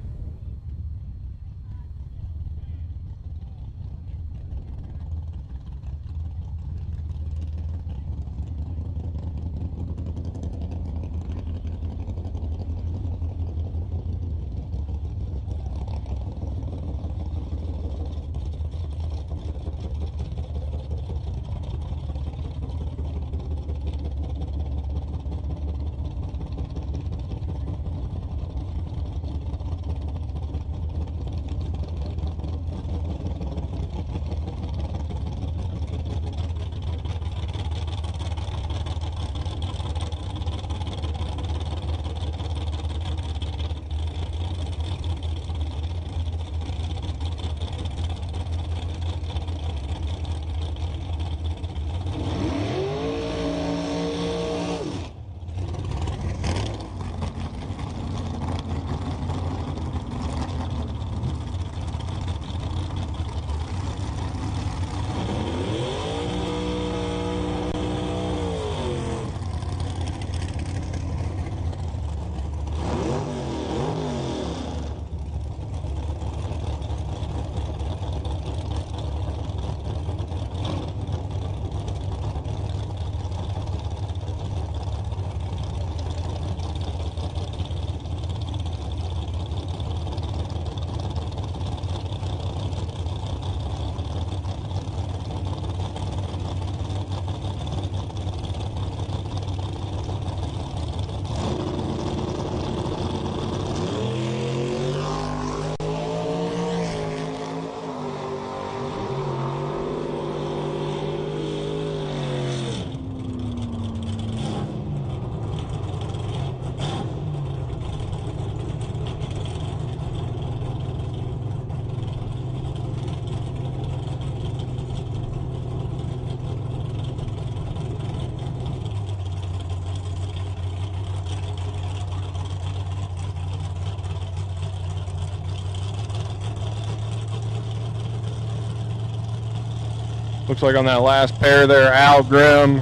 Looks like on that last pair there, Al Grimm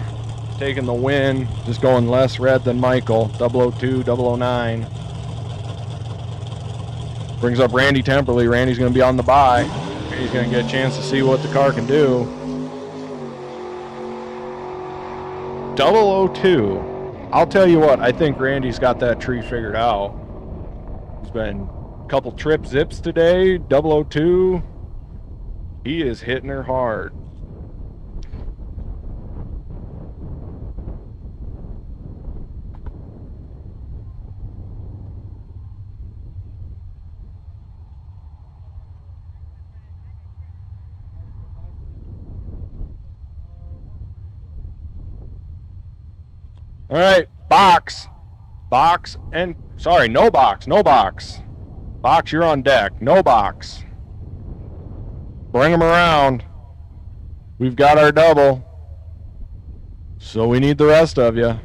taking the win. Just going less red than Michael. 002, 009. Brings up Randy Temperley. Randy's going to be on the bye. He's going to get a chance to see what the car can do. 002. I'll tell you what, I think Randy's got that tree figured out. He's been a couple trip zips today. 002. He is hitting her hard. All right, box, and sorry, no box. Box, you're on deck. No box. Bring them around. We've got our double, so we need the rest of you.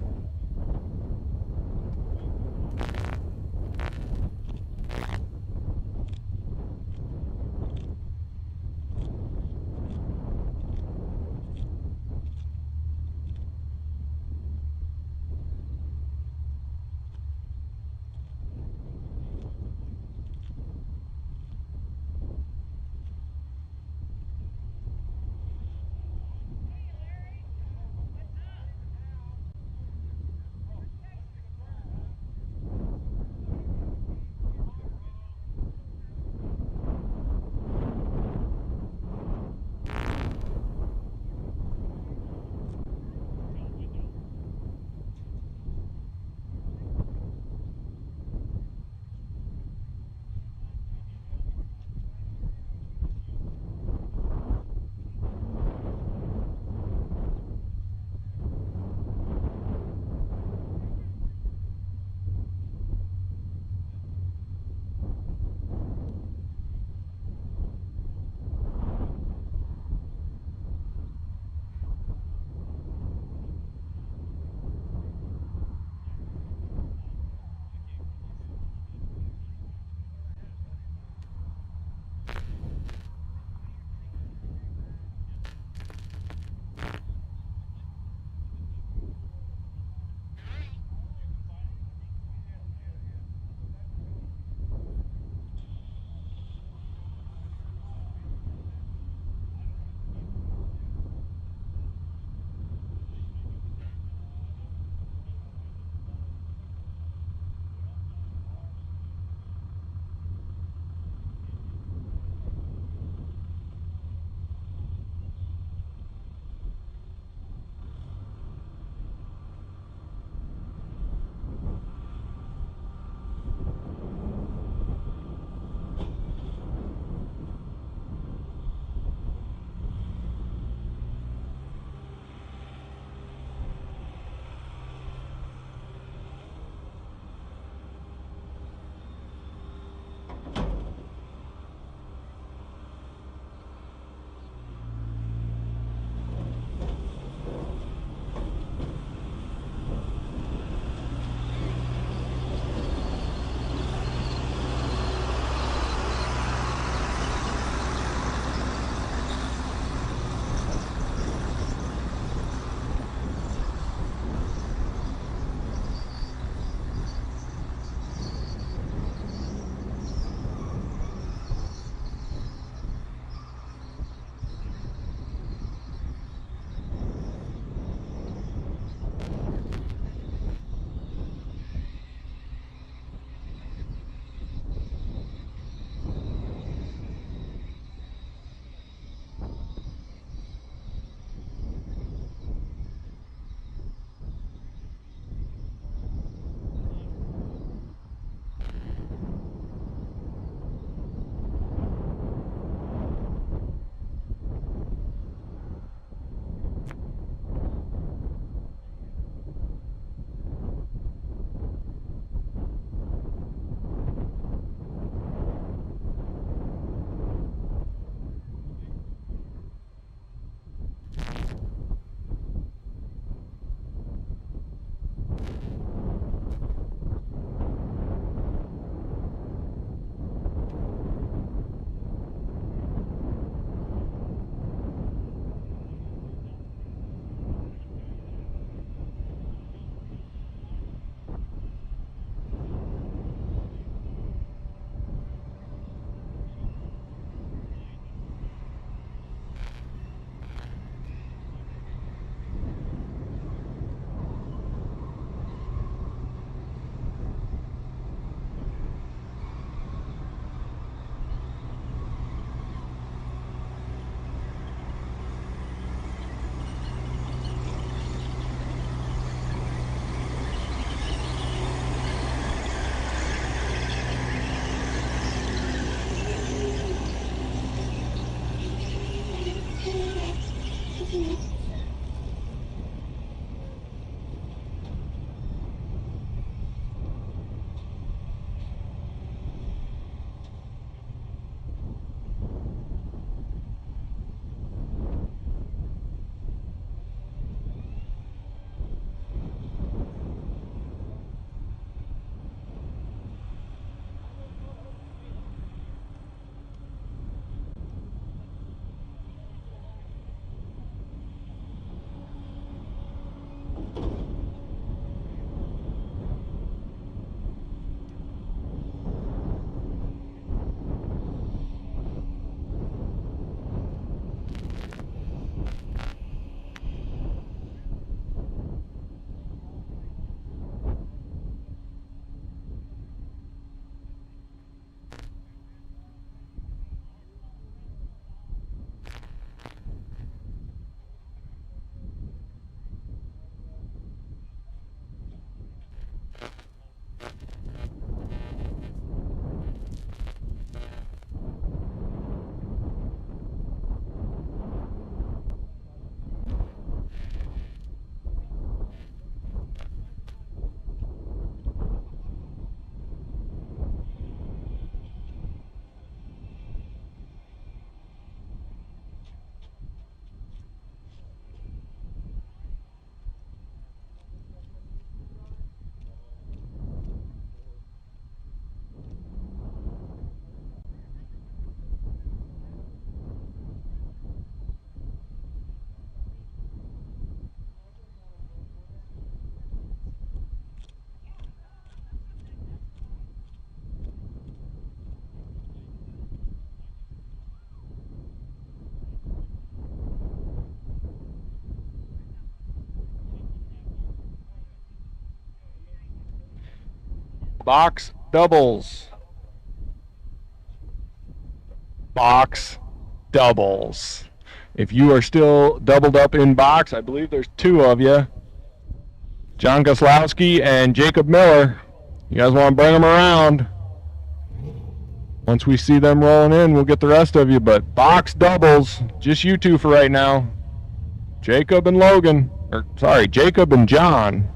Box doubles. Box doubles. If you are still doubled up in box, I believe there's two of you. John Goslowski and Jacob Miller. You guys want to bring them around? Once we see them rolling in, we'll get the rest of you. But box doubles, just you two for right now. Jacob and Logan. Jacob and John.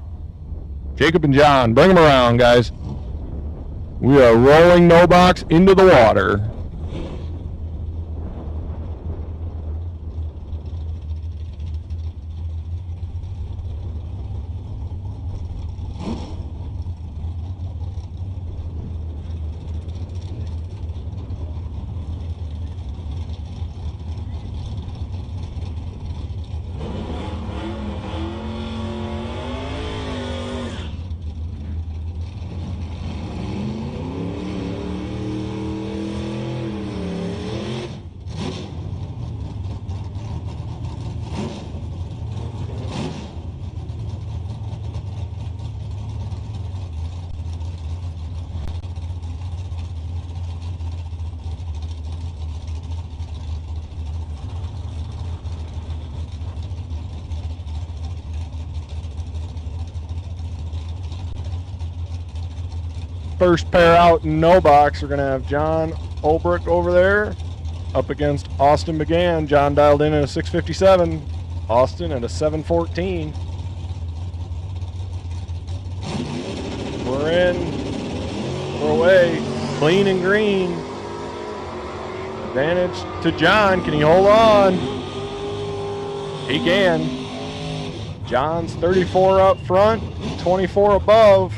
Jacob and John, bring them around, guys. We are rolling no box into the water. First pair out in no box, we're going to have John Olbrich over there up against Austin McGann. John dialed in at a 657, Austin at a 714. We're in, we're away, clean and green. Advantage to John, can he hold on? He can. John's 34 up front, 24 above.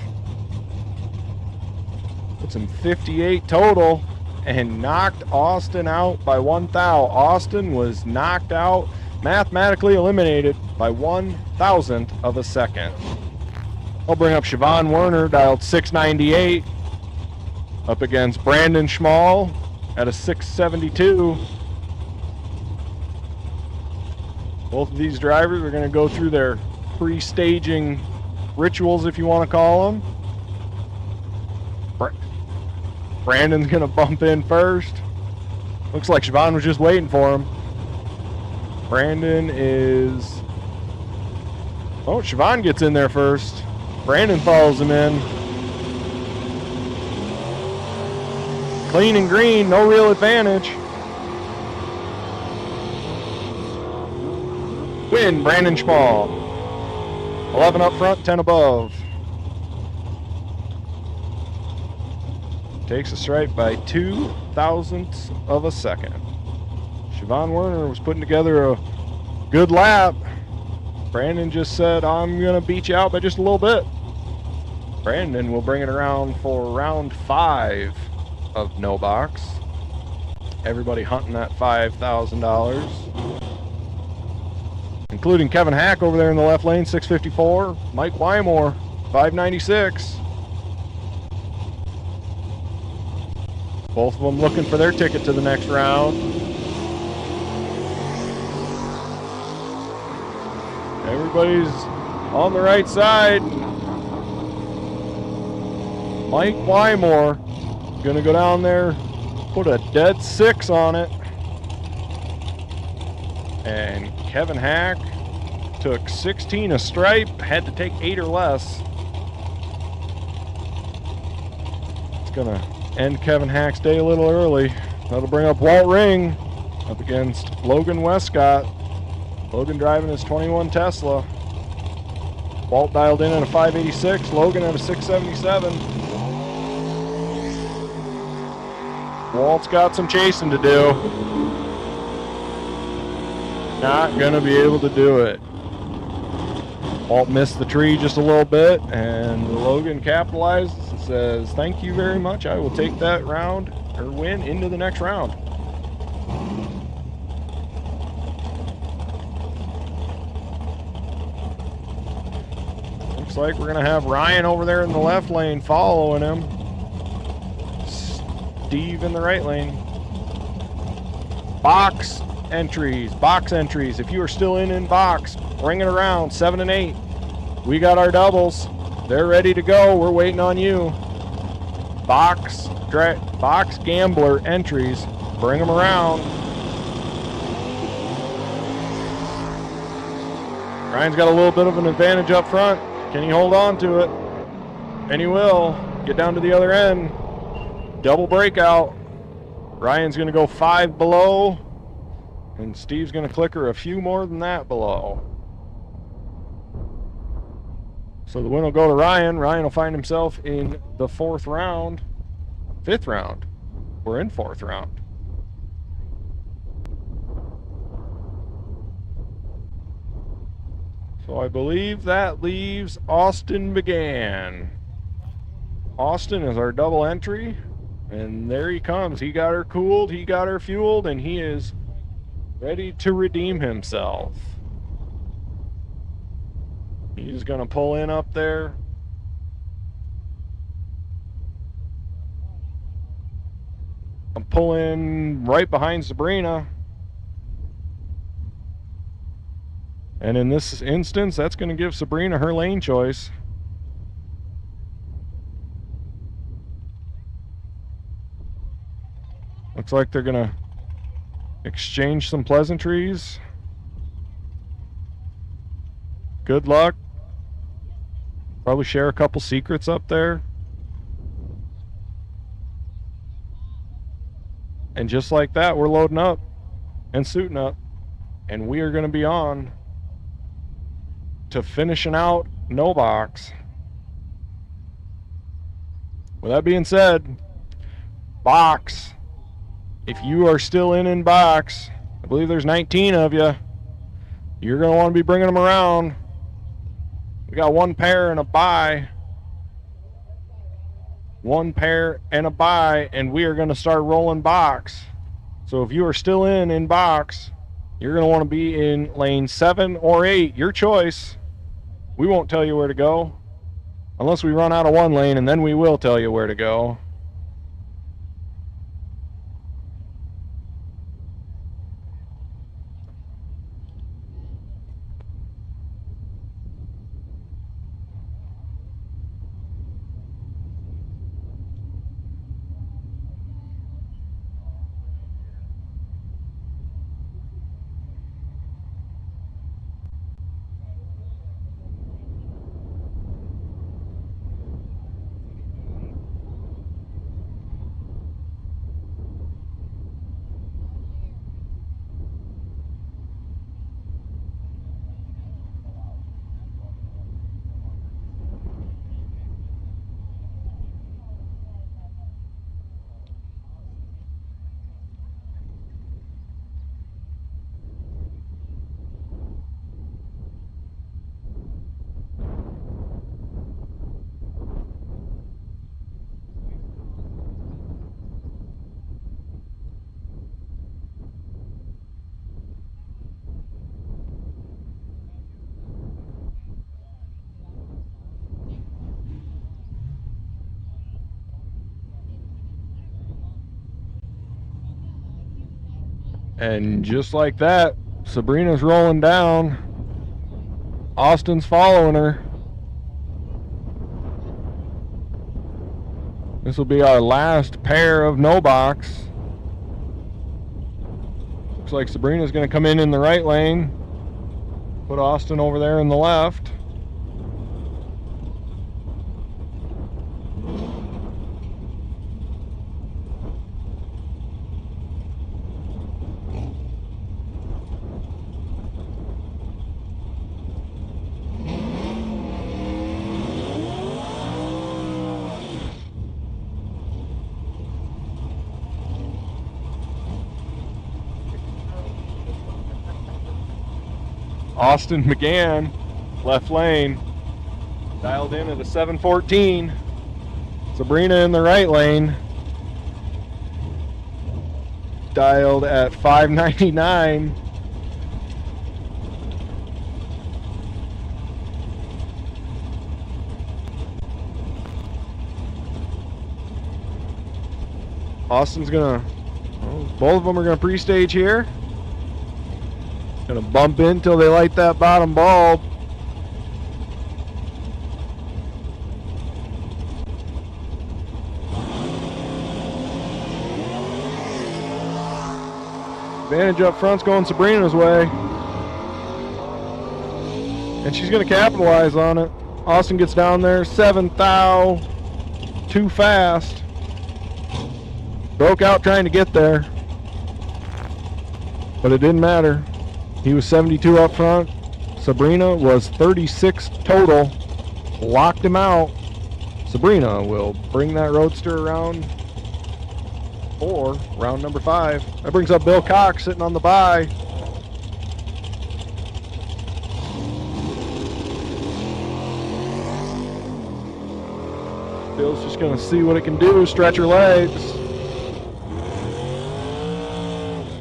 Puts him 58 total and knocked Austin out by 1 thou. Austin was knocked out, mathematically eliminated by 1,000th of a second. I'll bring up Siobhan Werner, dialed 698, up against Brandon Schmall at a 672. Both of these drivers are going to go through their pre-staging rituals, if you want to call them. Brandon's going to bump in first. Looks like Siobhan was just waiting for him. Brandon is... Oh, Siobhan gets in there first. Brandon follows him in. Clean and green, no real advantage. Win, Brandon Schmall. 11 up front, 10 above. Takes a stripe by 2,000ths of a second. Siobhan Werner was putting together a good lap. Brandon just said, I'm going to beat you out by just a little bit. Brandon will bring it around for round 5 of no box. Everybody hunting that $5,000. Including Kevin Hack over there in the left lane, 654. Mike Wymore, 596. Both of them looking for their ticket to the next round. Everybody's on the right side. Mike Wymore gonna go down there, put a dead 6 on it. And Kevin Hack took 16 a stripe, had to take 8 or less. It's gonna end Kevin Hack's day a little early. That'll bring up Walt Ring up against Logan Westcott. Logan driving his 21 Tesla. Walt dialed in at a 586, Logan at a 677. Walt's got some chasing to do. Not gonna be able to do it. Walt missed the tree just a little bit, and Logan capitalizes and says, thank you very much, I will take that round, or win, into the next round. Looks like we're gonna have Ryan over there in the left lane following him. Steve in the right lane. Box entries. If you are still in box, bring it around, 7 and 8. We got our doubles. They're ready to go. We're waiting on you. box gambler entries. Bring them around. Ryan's got a little bit of an advantage up front. Can he hold on to it? And he will. Get down to the other end. Double breakout. Ryan's going to go 5 below. And Steve's going to clicker a few more than that below. So the win will go to Ryan. Ryan will find himself in the 4th round. 5th round. We're in 4th round. So I believe that leaves Austin Began. Austin is our double entry. And there he comes. He got her cooled, he got her fueled, and he is ready to redeem himself. He's going to pull in up there. I'm pulling right behind Sabrina. And in this instance, that's going to give Sabrina her lane choice. Looks like they're going to exchange some pleasantries. Good luck. Probably share a couple secrets up there. And just like that, we're loading up and suiting up. And we are going to be on to finishing out no box. With that being said, box. If you are still in box, I believe there's 19 of you. You're going to want to be bringing them around. We got 1 pair and a buy. 1 pair and a buy, and we are going to start rolling box. So if you are still in box, you're going to want to be in lane 7 or 8. Your choice. We won't tell you where to go unless we run out of one lane, and then we will tell you where to go. And just like that, Sabrina's rolling down. Austin's following her. This will be our last pair of no box. Looks like Sabrina's going to come in the right lane. Put Austin over there in the left. Austin McGann, left lane, dialed in at a 714. Sabrina in the right lane, dialed at 599. Austin's gonna, both of them are gonna pre-stage here. Gonna bump in till they light that bottom bulb. Advantage up front's going Sabrina's way. And she's going to capitalize on it. Austin gets down there. 7th thou. Too fast. Broke out trying to get there. But it didn't matter. He was 72 up front. Sabrina was 36 total. Locked him out. Sabrina will bring that roadster around for round number 5. That brings up Bill Cox sitting on the bye. Bill's just going to see what it can do, stretch her legs.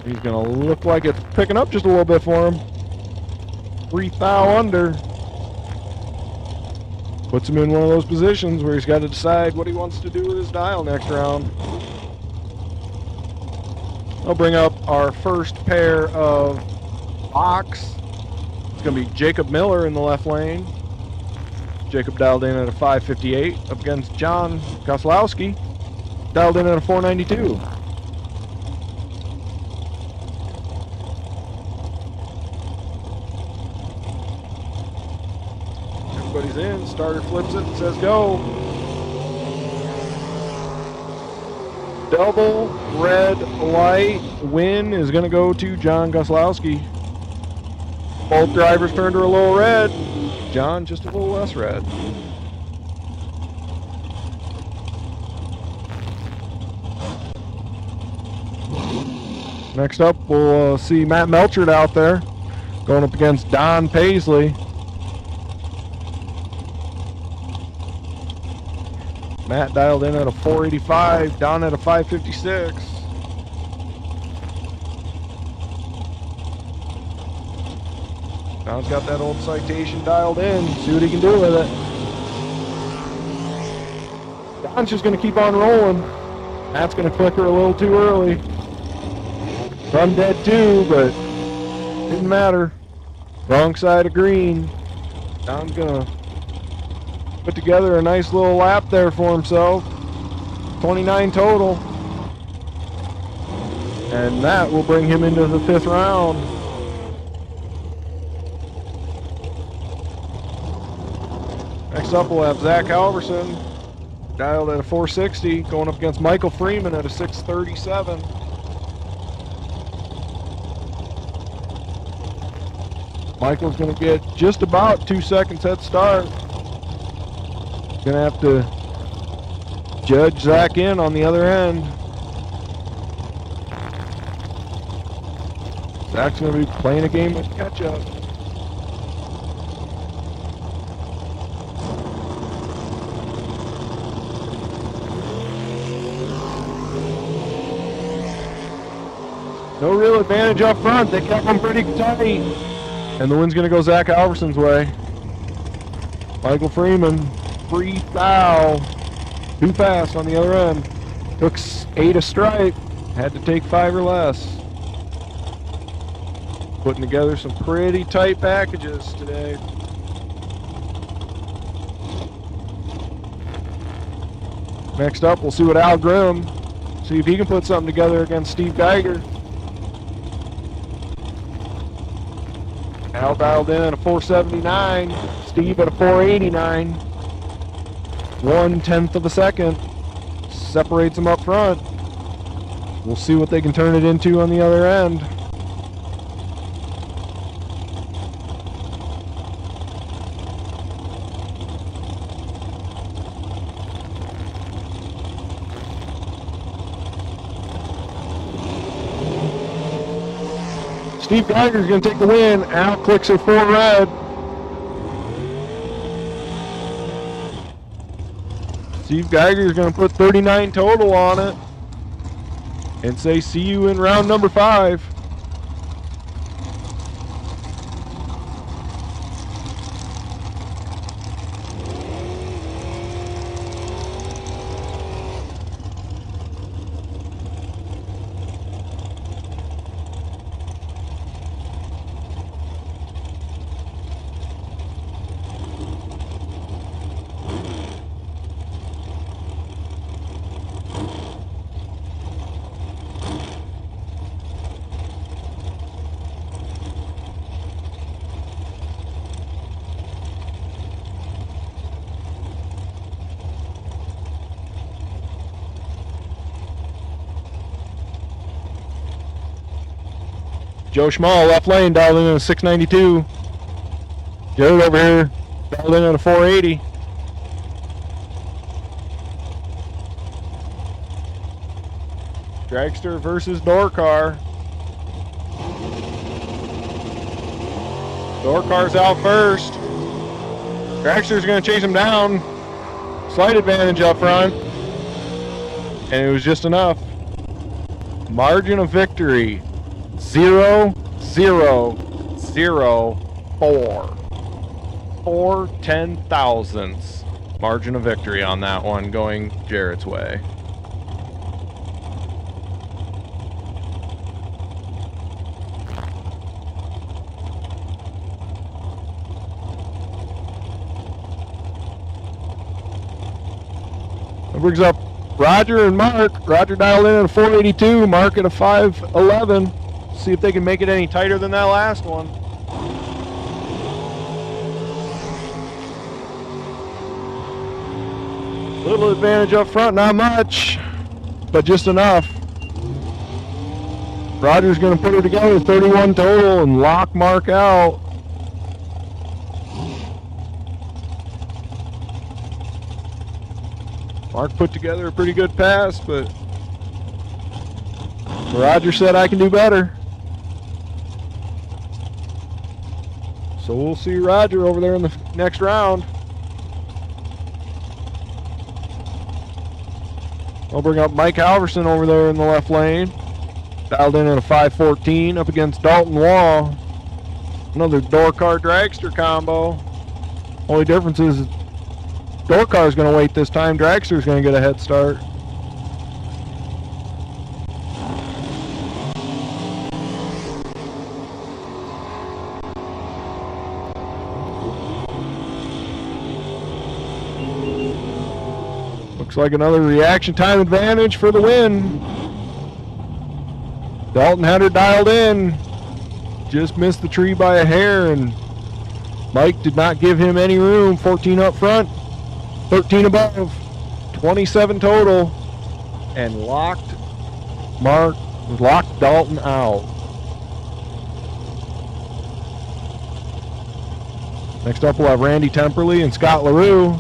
He's going to look like it's picking up just a little bit for him. 3 thou under. Puts him in one of those positions where he's got to decide what he wants to do with his dial next round. I'll bring up our first pair of box. It's going to be Jacob Miller in the left lane. Jacob dialed in at a 558 up against John Koslowski, dialed in at a 492. Everybody's in. Starter flips it and says go. Double red light win is going to go to John Koslowski. Both drivers turned her a little red. John just a little less red. Next up, we'll see Matt Melchert out there going up against Don Paisley. Matt dialed in at a 485, Don at a 556. Don's got that old Citation dialed in. See what he can do with it. Don's just going to keep on rolling. Matt's going to click her a little too early. Run dead too, but didn't matter. Wrong side of green. Don's going to put together a nice little lap there for himself. 29 total. And that will bring him into the 5th round. Next up, we'll have Zach Halverson, dialed at a 460, going up against Michael Freeman at a 637. Michael's going to get just about 2 seconds head start. Going to have to judge Zach in on the other end. Zach's going to be playing a game of catch-up. No real advantage up front. They kept them pretty tight. And the win's going to go Zach Halverson's way. Michael Freeman, 3 thou. Too fast on the other end. Took 8 a stripe. Had to take 5 or less. Putting together some pretty tight packages today. Next up, we'll see what Al Grimm, see if he can put something together against Steve Geiger. Al dialed in at a 479, Steve at a 489. 1/10 of a second separates them up front. We'll see what they can turn it into on the other end. Steve Geiger's going to take the win. Al clicks her 4 red. Steve Geiger's going to put 39 total on it and say see you in round number 5. Joe Schmall, left lane, dialed in at a 692. Jared over here, dialed in at a 480. Dragster versus door car. Door car's out first. Dragster's going to chase him down. Slight advantage up front. And it was just enough. Margin of victory. 0-0-0-4. 4 ten-thousandths. Margin of victory on that one going Jarrett's way. That brings up Roger and Mark. Roger dialed in at a 482, Mark at a 511. See if they can make it any tighter than that last one. Little advantage up front, not much, but just enough. Roger's going to put her together, 31 total, and lock Mark out. Mark put together a pretty good pass, but Roger said I can do better. So we'll see Roger over there in the next round. I'll bring up Mike Halverson over there in the left lane. Dialed in at a 514 up against Dalton Wall. Another door car dragster combo. Only difference is door car is going to wait this time. Dragster is going to get a head start. Looks like another reaction time advantage for the win. Dalton had her dialed in. Just missed the tree by a hair, and Mike did not give him any room. 14 up front, 13 above, 27 total, and locked Dalton out. Next up we'll have Randy Temperley and Scott LaRue.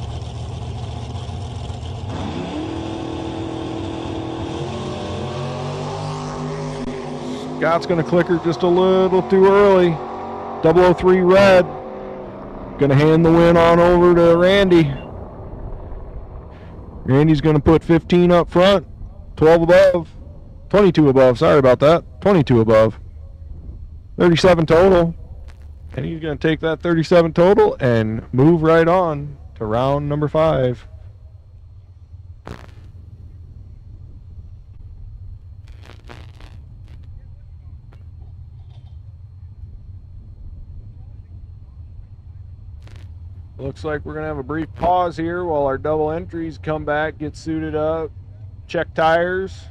Scott's going to click her just a little too early. 003 red. Going to hand the win on over to Randy. Randy's going to put 15 up front, 12 above, 22 above. Sorry about that. 22 above. 37 total. And he's going to take that 37 total and move right on to round number 5. Looks like we're going to have a brief pause here while our double entries come back, get suited up, check tires.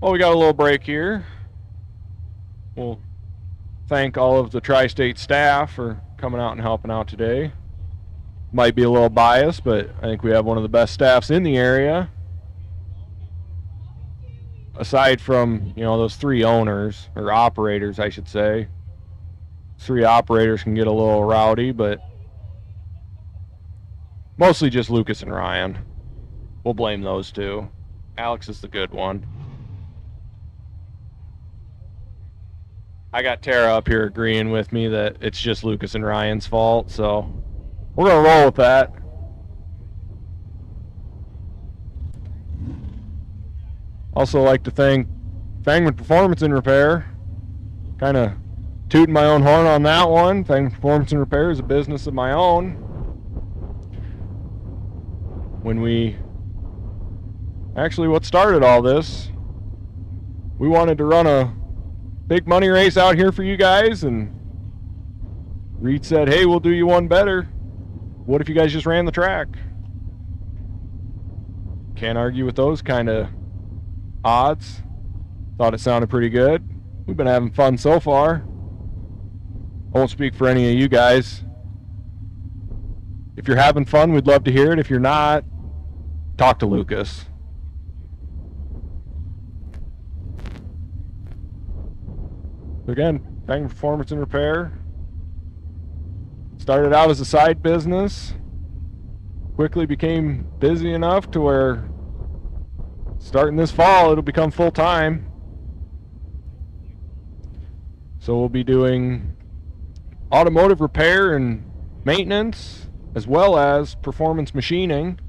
Well, we got a little break here. We'll thank all of the Tri-State staff for coming out and helping out today. Might be a little biased, but I think we have one of the best staffs in the area. Aside from, those 3 owners, or operators, I should say. 3 operators can get a little rowdy, but mostly just Lucas and Ryan. We'll blame those 2. Alex is the good one. I got Tara up here agreeing with me that it's just Lucas and Ryan's fault, so we're going to roll with that. Also like to thank Fangmann Performance Repair. Kind of tooting my own horn on that one. Fangmann Performance Repair is a business of my own. What started all this, we wanted to run a big money race out here for you guys, and Reed said, hey, we'll do you one better. What if you guys just ran the track? Can't argue with those kind of odds. Thought it sounded pretty good. We've been having fun so far. I won't speak for any of you guys. If you're having fun, we'd love to hear it. If you're not, talk to Lucas. Again, Fangmann Performance and Repair. Started out as a side business. Quickly became busy enough to where starting this fall it'll become full-time. So we'll be doing automotive repair and maintenance as well as performance machining.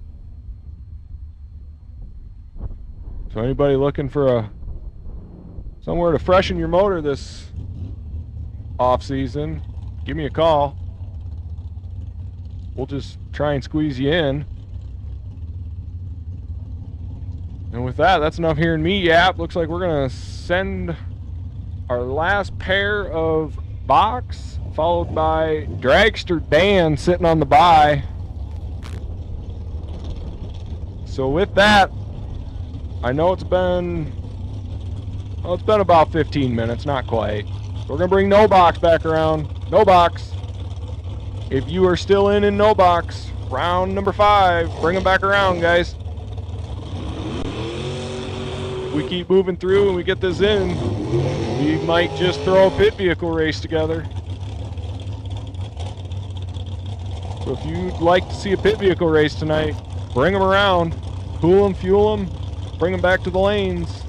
So anybody looking for somewhere to freshen your motor this off season, give me a call. We'll just try and squeeze you in. And with that, that's enough hearing me yap. Looks like we're gonna send our last pair of box, followed by Dragster Dan sitting on the bye. So with that, I know it's been about 15 minutes, not quite. We're gonna bring No Box back around. No Box. If you are still in No Box, round number 5, bring them back around, guys. If we keep moving through and we get this in, we might just throw a pit vehicle race together. So if you'd like to see a pit vehicle race tonight, bring them around, cool them, fuel them, bring them back to the lanes.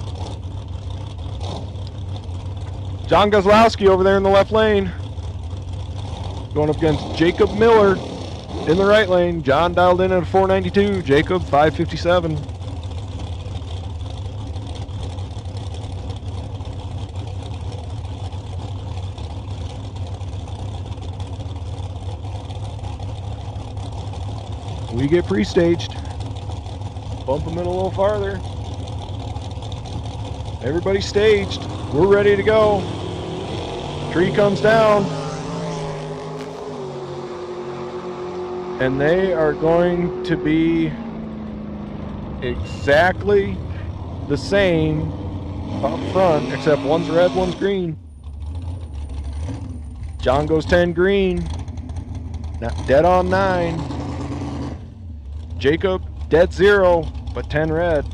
John Gozlowski over there in the left lane, going up against Jacob Miller in the right lane. John dialed in at a 492, Jacob 557. We get pre-staged. Bump them in a little farther. Everybody's staged. We're ready to go. Tree comes down. And they are going to be exactly the same up front, except one's red, one's green. John goes 10 green. Dead on 9. Jacob, dead 0, but 10 red.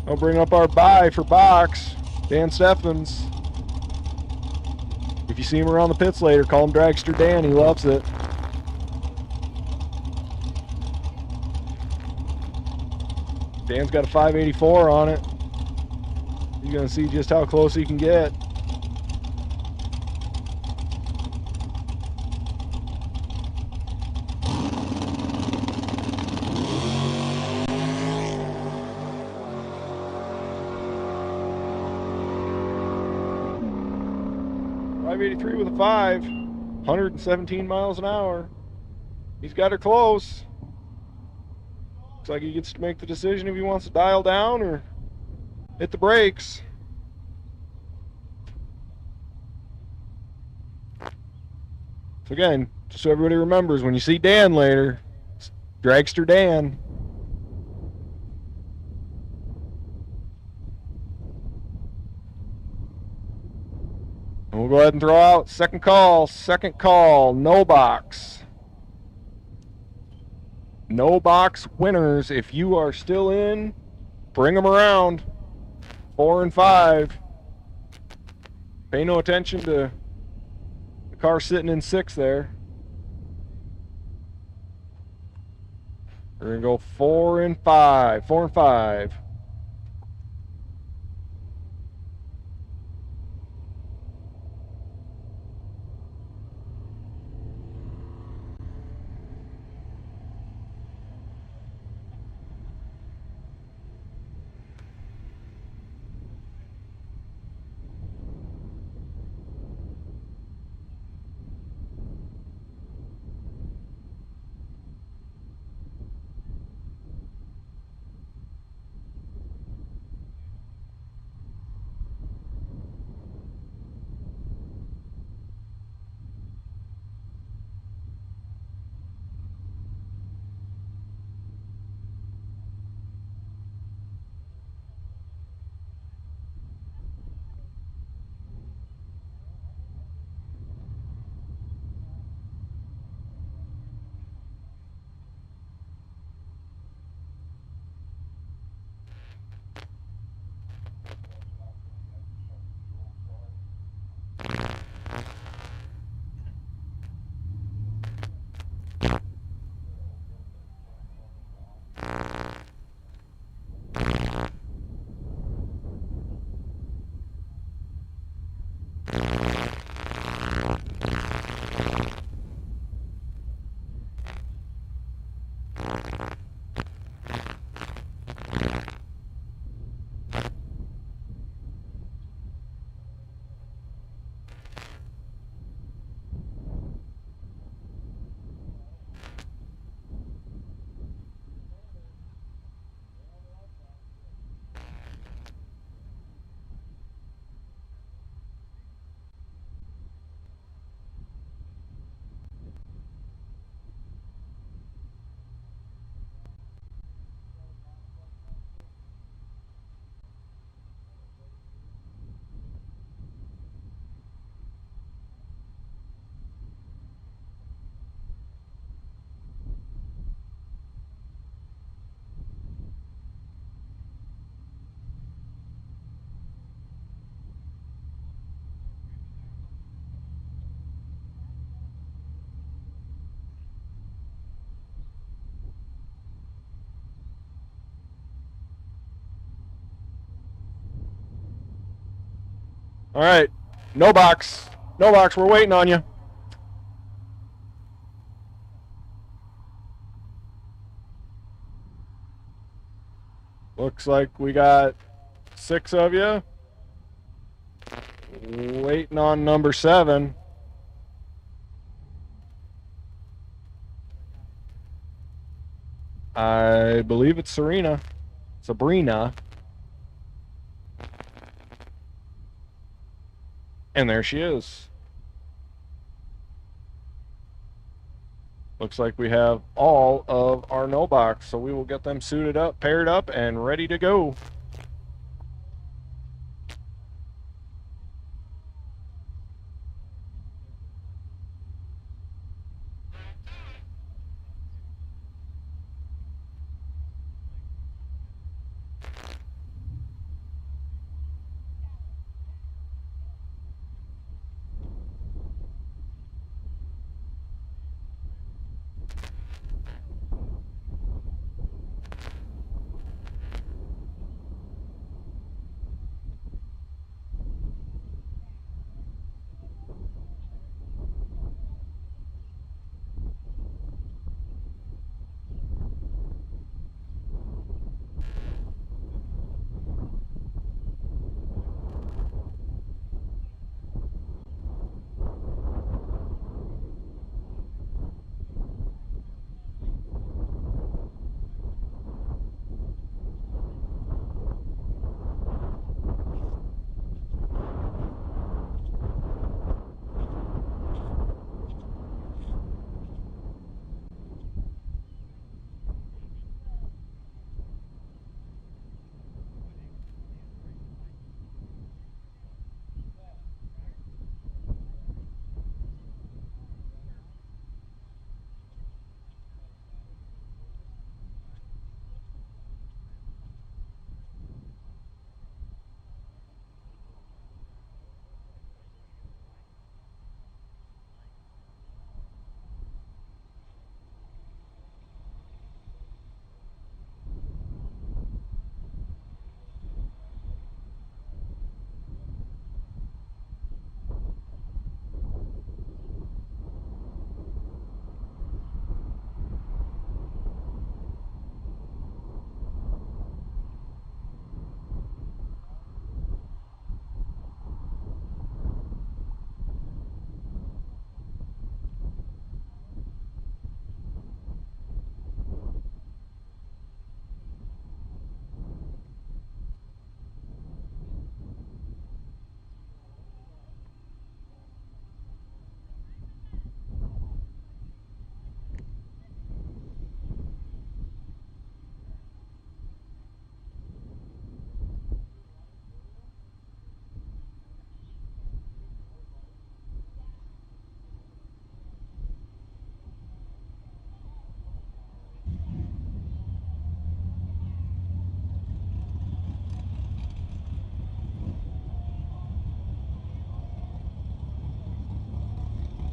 I'll bring up our bye for box, Dan Steffens. If you see him around the pits later, call him Dragster Dan, he loves it. Dan's got a 584 on it. You're gonna see just how close he can get. With a 5, 117 miles an hour. He's got her close. Looks like he gets to make the decision if he wants to dial down or hit the brakes. So again, just so everybody remembers, when you see Dan later, it's Dragster Dan. And we'll go ahead and throw out second call, no box. No box winners. If you are still in, bring them around. 4 and 5. Pay no attention to the car sitting in 6 there. We're going to go 4 and 5. 4 and 5. All right. No box. No box. We're waiting on you. Looks like we got 6 of you. Waiting on number 7. I believe it's Sabrina. And there she is. Looks like we have all of our no box, so we will get them suited up, paired up, and ready to go.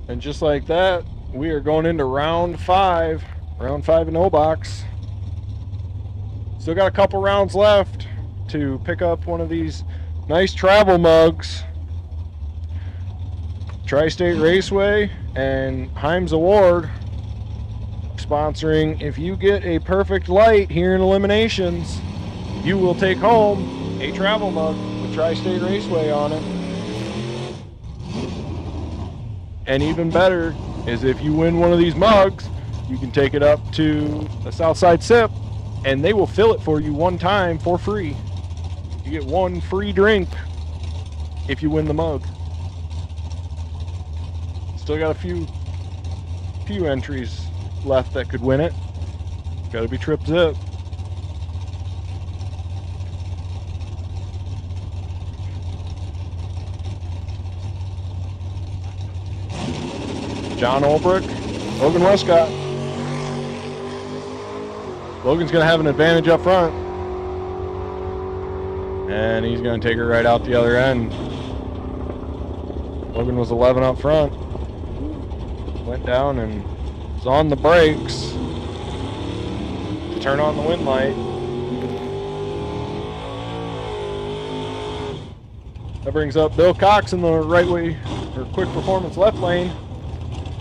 And just like that, we are going into round 5. Round 5 in no box. Still got a couple rounds left to pick up one of these nice travel mugs. Tri-state Raceway and Heims Award sponsoring. If you get a perfect light here in eliminations, you will take home a travel mug with Tri-state Raceway on it. And even better is if you win one of these mugs, you can take it up to the Southside Sip and they will fill it for you one time for free. You get one free drink if you win the mug. Still got a few entries left that could win it. Got to be Trip Zip. John Olbrich, Logan Westcott. Logan's going to have an advantage up front. And he's going to take her right out the other end. Logan was 11 up front. Went down and was on the brakes to turn on the wind light. That brings up Bill Cox in the right way, or Quick Performance left lane,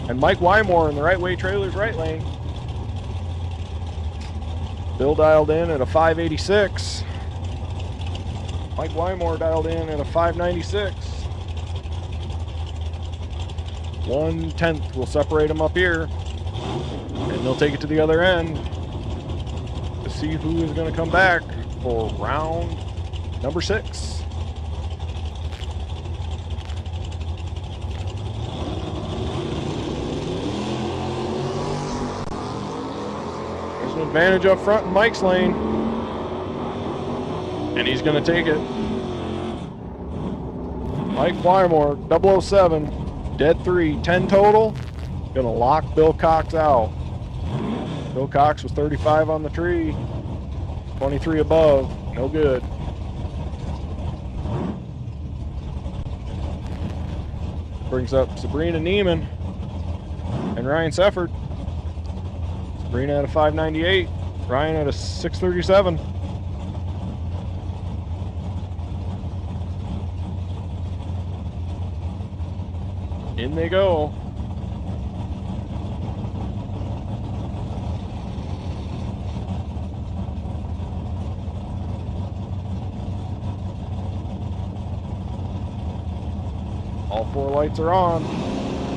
and Mike Wymore in the right way trailers right lane. Bill dialed in at a 586. Mike Wymore dialed in at a 596. 1/10 will separate them up here, and they'll take it to the other end to see who is going to come back for round number 6. There's an advantage up front in Mike's lane, and he's going to take it. Mike Wymore, 007, dead 3, 10 total. Going to lock Bill Cox out. Bill Cox was 35 on the tree, 23 above, no good. Brings up Sabrina Neiman and Ryan Sefford. Sabrina at a 598, Ryan at a 637. In they go. All 4 lights are on.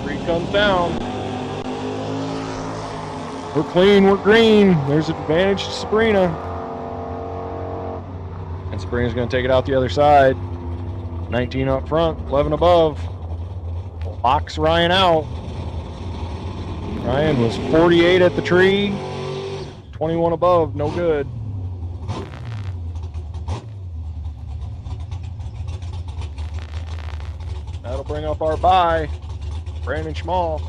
3 comes down. We're clean, we're green. There's an advantage to Sabrina. And Sabrina's going to take it out the other side. 19 up front, 11 above. Locks Ryan out. Ryan was 48 at the tree, 21 above, no good. That'll bring up our bye, Brandon Schmall.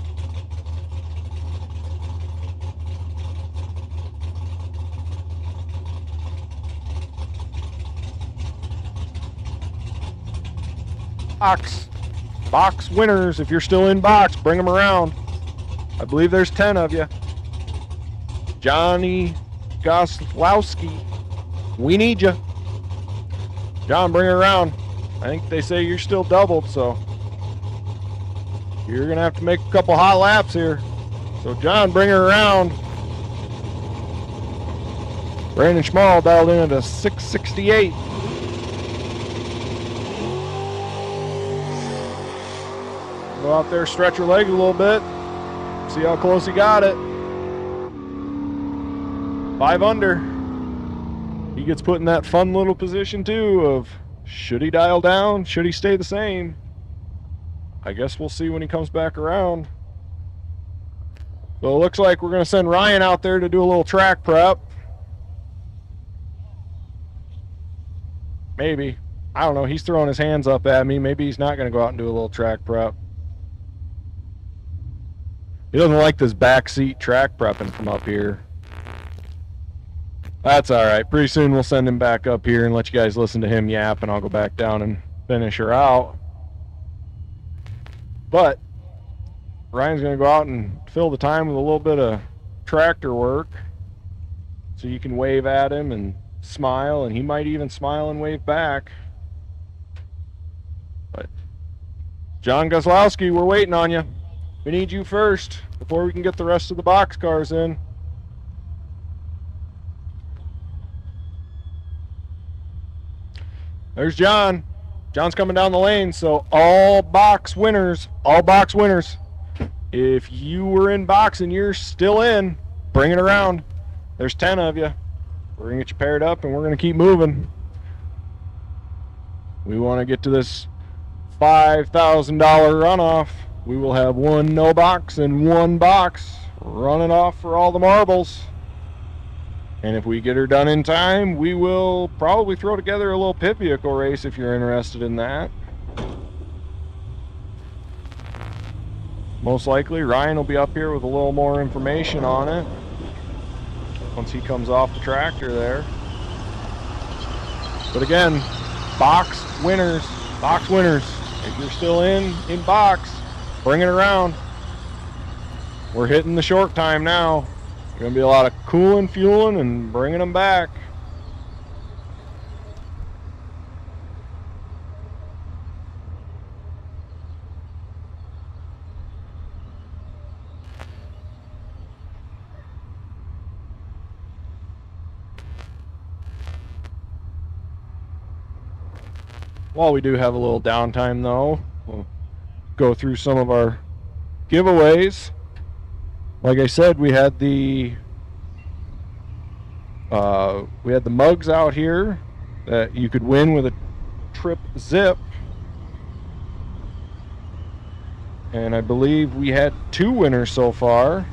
Box winners, if you're still in box, bring them around. I believe there's 10 of you. Johnny Goslowski, we need you. John, bring her around. I think they say you're still doubled, so you're gonna have to make a couple hot laps here. So John, bring her around. Brandon Schmall dialed in at a 668. Go out there, stretch her leg a little bit. See how close he got it. 5 under. He gets put in that fun little position too of should he dial down? Should he stay the same? I guess we'll see when he comes back around. So it looks like we're going to send Ryan out there to do a little track prep. Maybe. I don't know. He's throwing his hands up at me. Maybe he's not going to go out and do a little track prep. He doesn't like this backseat track prepping from up here. That's all right. Pretty soon we'll send him back up here and let you guys listen to him yap, and I'll go back down and finish her out. But Ryan's going to go out and fill the time with a little bit of tractor work so you can wave at him and smile, and he might even smile and wave back. But John Goslowski, we're waiting on you. We need you first before we can get the rest of the box cars in. There's John. John's coming down the lane, so all box winners. If you were in box and you're still in, bring it around. There's 10 of you. We're going to get you paired up, and we're going to keep moving. We want to get to this $5,000 runoff. We will have 1 no box and 1 box running off for all the marbles. And if we get her done in time, we will probably throw together a little pit vehicle race if you're interested in that. Most likely, Ryan will be up here with a little more information on it once he comes off the tractor there. But again, box winners. If you're still in box, bring it around. We're hitting the short time now. There's going to be a lot of cooling, fueling, and bringing them back. While we do have a little downtime, though, we'll go through some of our giveaways. Like I said, we had the mugs out here that you could win with a trip zip. And I believe we had 2 winners so far.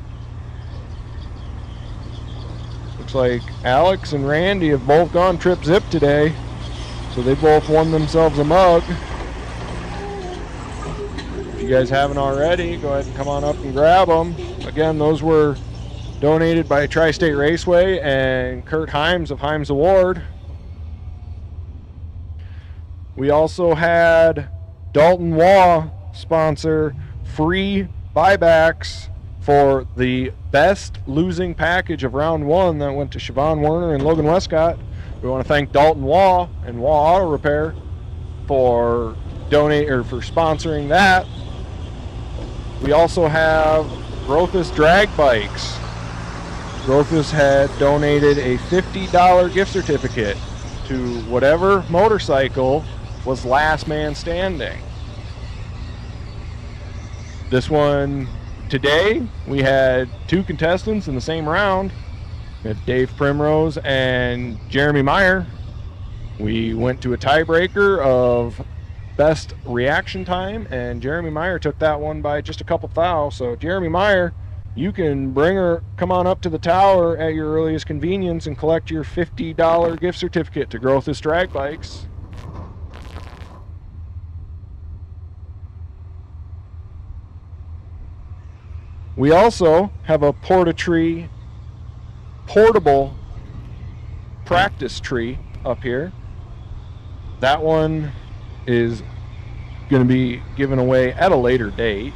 Looks like Alex and Randy have both gone trip zip today. So they both won themselves a mug. If you guys haven't already, go ahead and come on up and grab them. Again, those were donated by Tri-state Raceway and Kurt Heims of Heims Award. We also had Dalton Waugh sponsor free buybacks for the best losing package of round 1 that went to Siobhan Werner and Logan Westcott. We want to thank Dalton Waugh and Waugh Auto Repair for sponsoring that. We also have Grothus Drag Bikes. Grothus had donated a $50 gift certificate to whatever motorcycle was last man standing. This one today, we had 2 contestants in the same round. We had Dave Primrose and Jeremy Meyer. We went to a tiebreaker of best reaction time, and Jeremy Meyer took that one by just a couple thou. So Jeremy Meyer, you can come on up to the tower at your earliest convenience and collect your $50 gift certificate to Grothus Drag Bikes. We also have a Portatree portable practice tree up here. That one is going to be given away at a later date.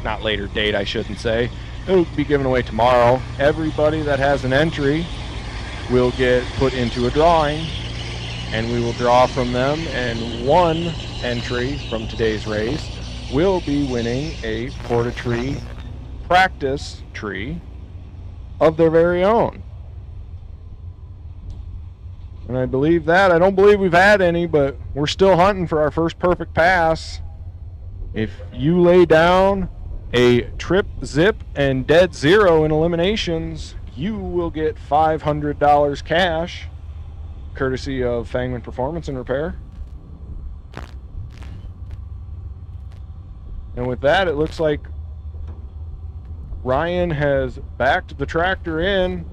Not later date, I shouldn't say. It'll be given away tomorrow. Everybody that has an entry will get put into a drawing, and we will draw from them, and one entry from today's race will be winning a Portatree practice tree of their very own. And I don't believe we've had any, but we're still hunting for our first perfect pass. If you lay down a trip, zip, and dead zero in eliminations, you will get $500 cash, courtesy of Fangmann Performance and Repair. And with that, it looks like Ryan has backed the tractor in.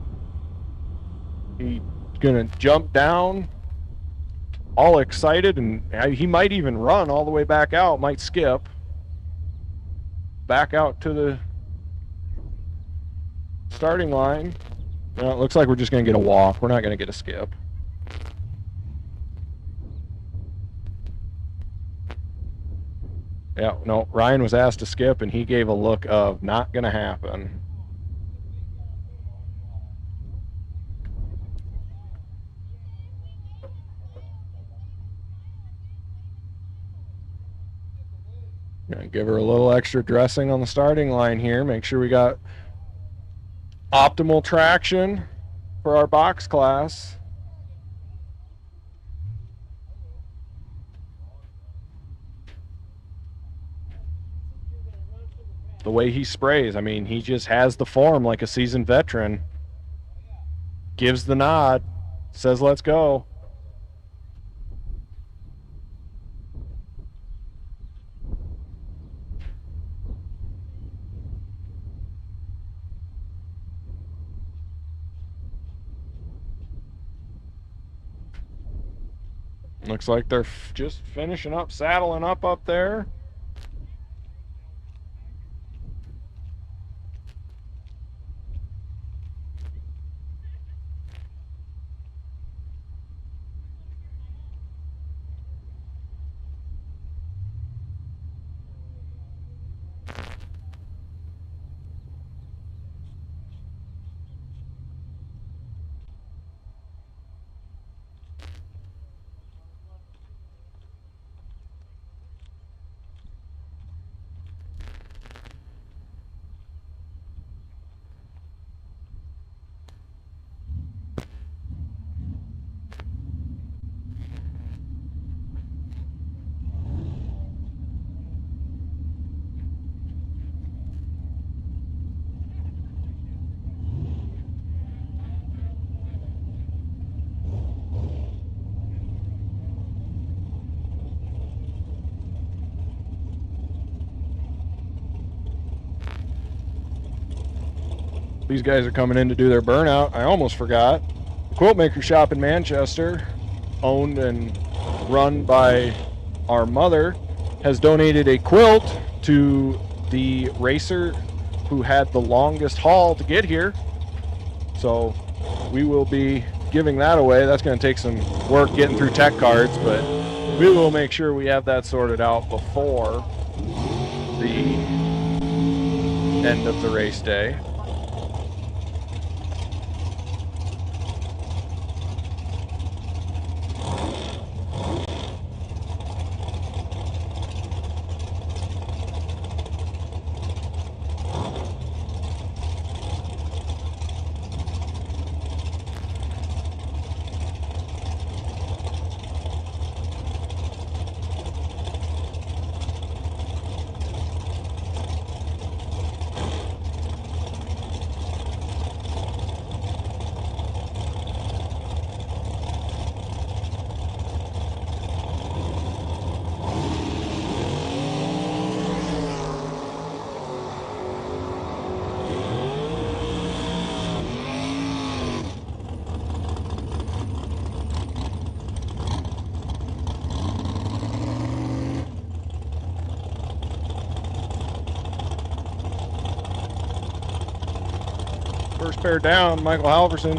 He's gonna jump down all excited, and he might even run all the way back out, might skip back out to the starting line. Well, it looks like we're just gonna get a walk. We're not gonna get a skip. Yeah, no, Ryan was asked to skip, and he gave a look of not going to happen. Gonna give her a little extra dressing on the starting line here. Make sure we got optimal traction for our box class. The way he sprays, I mean, he just has the form like a seasoned veteran. Gives the nod, says let's go. Looks like they're just finishing up, saddling up there. These guys are coming in to do their burnout. I almost forgot. The Quiltmaker shop in Manchester, owned and run by our mother, has donated a quilt to the racer who had the longest haul to get here. So we will be giving that away. That's going to take some work getting through tech cards, but we will make sure we have that sorted out before the end of the race day. First pair down, Michael Halverson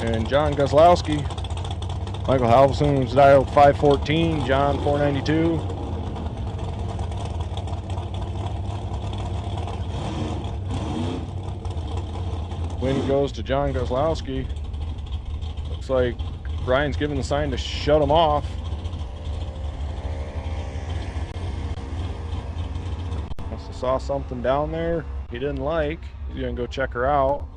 and John Goslowski. Michael Halverson was dialed 514, John 492. Win goes to John Goslowski. Looks like Brian's giving the sign to shut him off. Must have saw something down there he didn't like. He's gonna go check her out.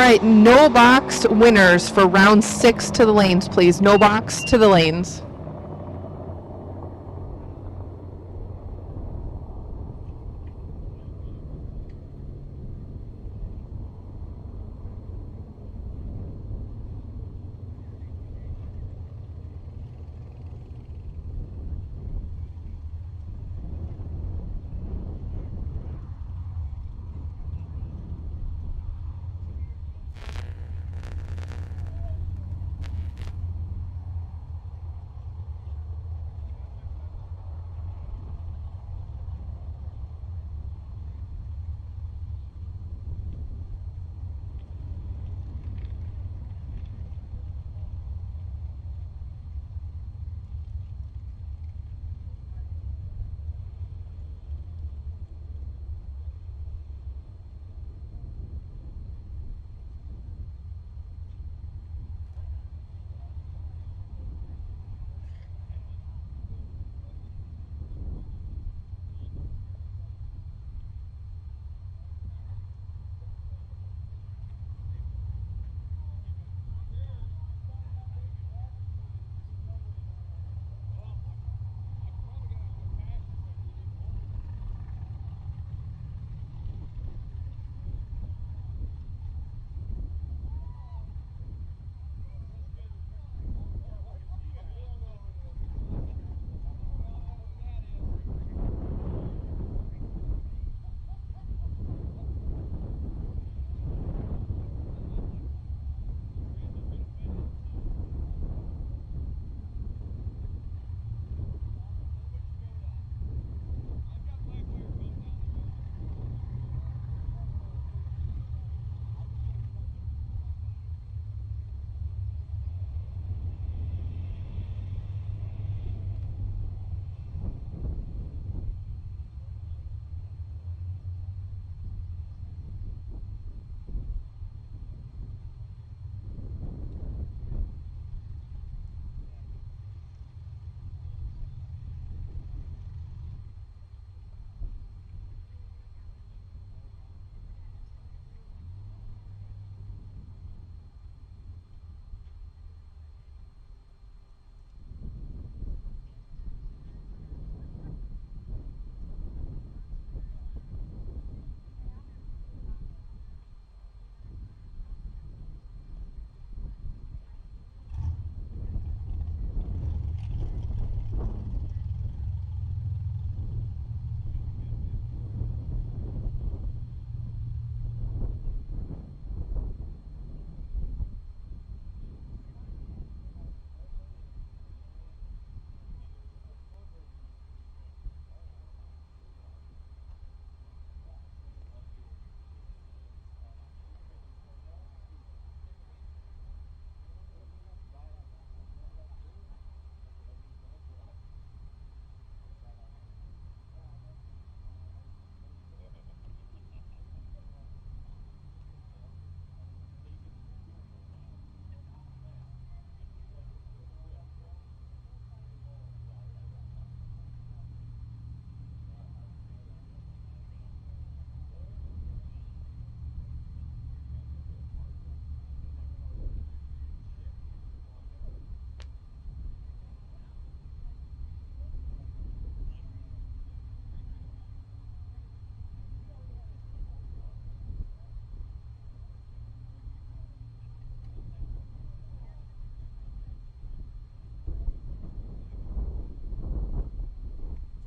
right, no box winners for round 6 to the lanes, please. No box to the lanes.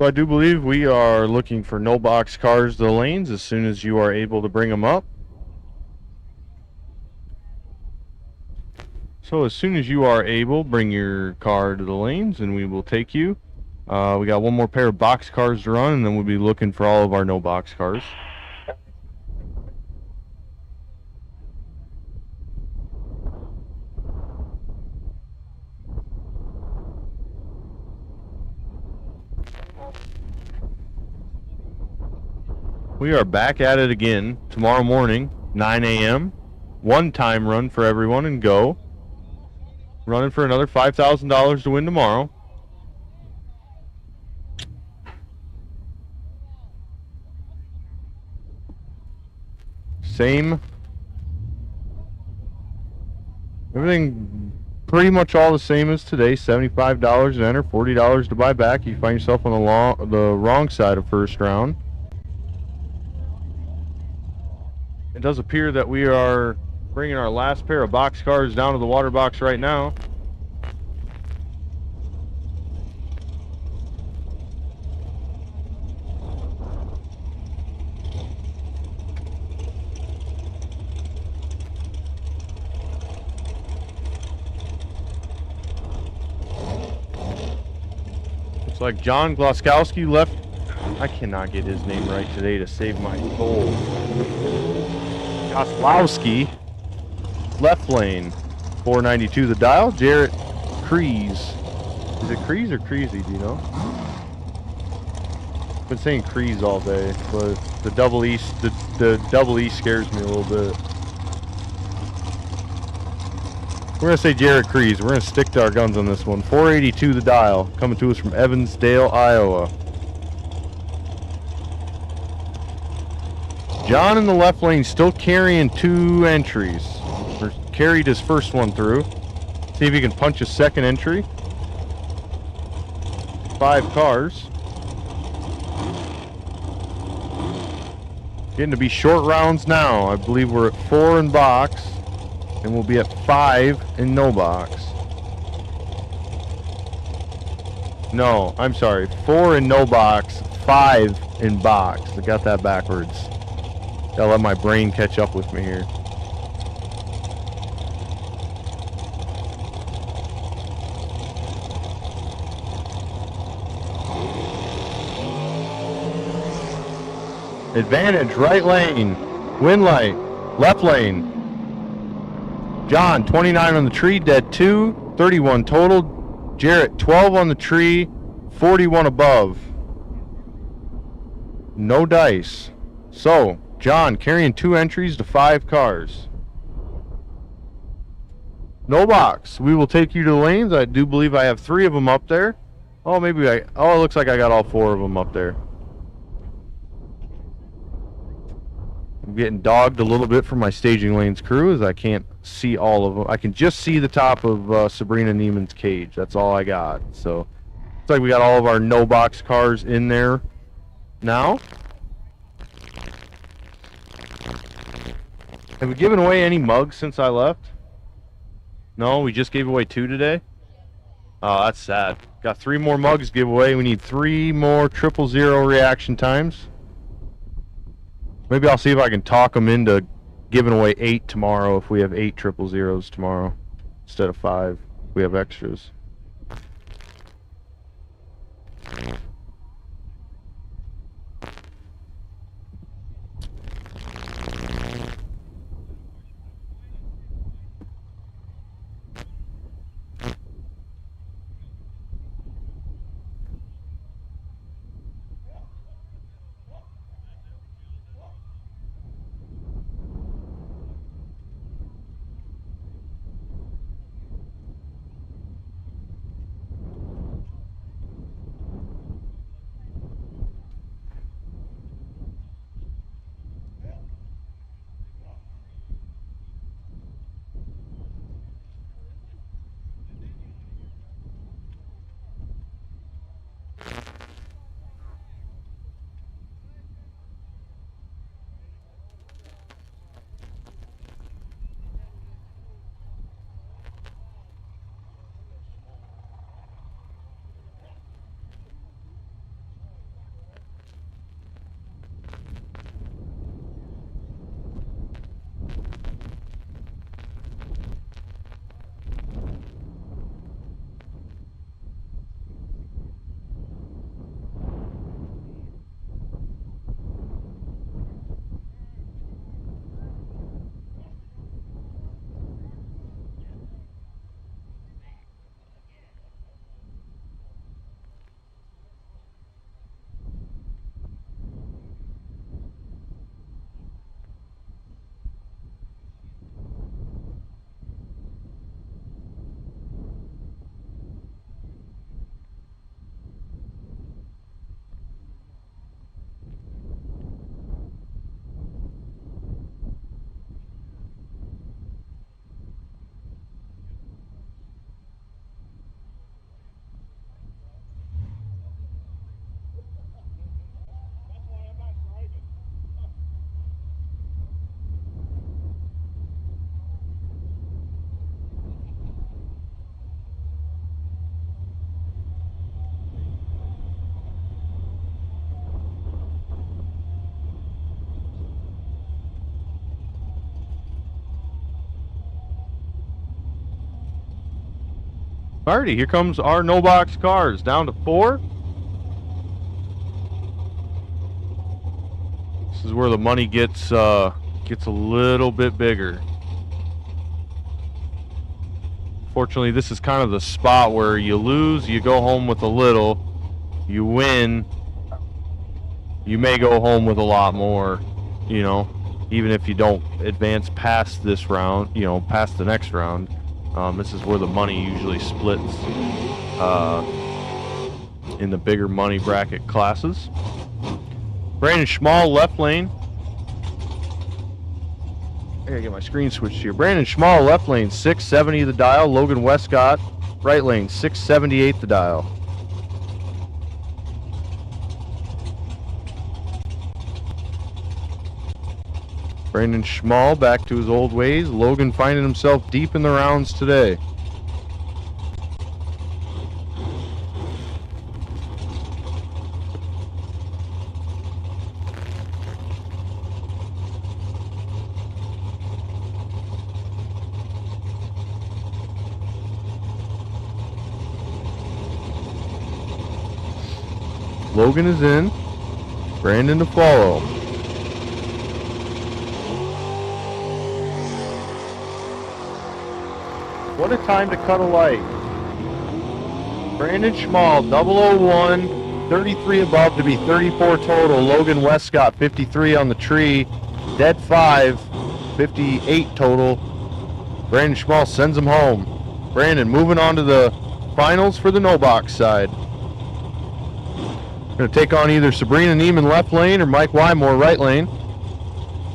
So I do believe we are looking for no box cars to the lanes as soon as you are able to bring them up. So as soon as you are able, bring your car to the lanes and we will take you. We got one more pair of box cars to run and then we'll be looking for all of our no box cars. We are back at it again tomorrow morning, 9 a.m. One time run for everyone and go. Running for another $5,000 to win tomorrow. Same Everything pretty much all the same as today. $75 to enter, $40 to buy back. You find yourself on the wrong side of first round. It does appear that we are bringing our last pair of box cars down to the water box right now. Looks like John Gloskowski left. I cannot get his name right today to save my soul. Goslowski, left lane, 492 the dial. Jarrett Crees. Is it Crees or Creasy, do you know? I've been saying Crees all day, but the double E scares me a little bit. We're going to say Jarrett Crees. We're going to stick to our guns on this one. 482 the dial, coming to us from Evansdale, Iowa. John in the left lane still carrying 2 entries. Or carried his first one through. See if he can punch his second entry. 5 cars. Getting to be short rounds now. I believe we're at 4 in box. And we'll be at 5 in no box. No, I'm sorry. 4 in no box, 5 in box. I got that backwards. Gotta let my brain catch up with me here. Advantage, right lane. Win light, left lane. John, 29 on the tree, dead 2, 31 total. Jarrett, 12 on the tree, 41 above. No dice. So, John carrying 2 entries to 5 cars. No box. We will take you to the lanes. I do believe I have 3 of them up there. Oh, maybe it looks like I got all 4 of them up there. I'm getting dogged a little bit from my staging lanes crew as I can't see all of them. I can just see the top of Sabrina Neiman's cage. That's all I got. So, looks like we got all of our no box cars in there now. Have we given away any mugs since I left? No, we just gave away 2 today. Oh, that's sad. Got 3 more mugs to give away. We need 3 more 000 reaction times. Maybe I'll see if I can talk them into giving away 8 tomorrow if we have 8 000s tomorrow instead of 5. We have extras. Alrighty, here comes our no box cars down to 4. This is where the money gets a little bit bigger. Fortunately, this is kind of the spot where you lose, you go home with a little. You win, you may go home with a lot more, you know, even if you don't advance past this round, you know, past the next round. This is where the money usually splits in the bigger money bracket classes. Brandon Schmall, left lane. I gotta get my screen switched here. Brandon Schmall, left lane, 670 the dial. Logan Westcott, right lane, 678 the dial. Brandon Schmall back to his old ways. Logan finding himself deep in the rounds today. Logan is in. Brandon to follow. What a time to cut a light. Brandon Schmall, 001, 33 above to be 34 total. Logan Westcott, 53 on the tree. Dead 5, 58 total. Brandon Schmall sends him home. Brandon moving on to the finals for the no box side. Going to take on either Sabrina Neiman left lane or Mike Wymore right lane.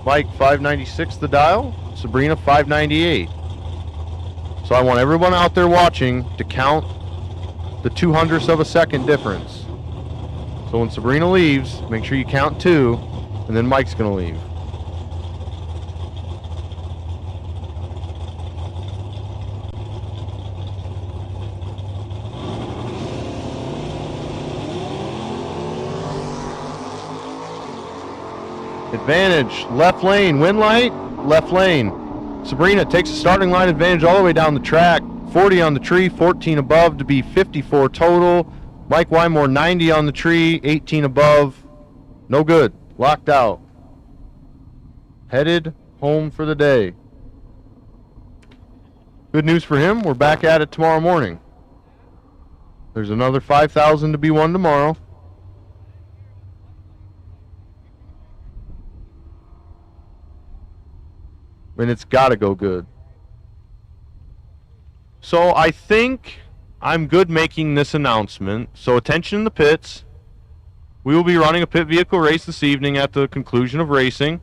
Mike 596 the dial, Sabrina 598. So I want everyone out there watching to count the 200ths of a second difference. So when Sabrina leaves, make sure you count 2, and then Mike's going to leave. Advantage, left lane, win light, left lane. Sabrina takes a starting line advantage all the way down the track. 40 on the tree, 14 above to be 54 total. Mike Wymore 90 on the tree, 18 above. No good, locked out. Headed home for the day. Good news for him, we're back at it tomorrow morning. There's another 5,000 to be won tomorrow. And it's got to go good. So I think I'm good making this announcement. So attention in the pits. We will be running a pit vehicle race this evening at the conclusion of racing.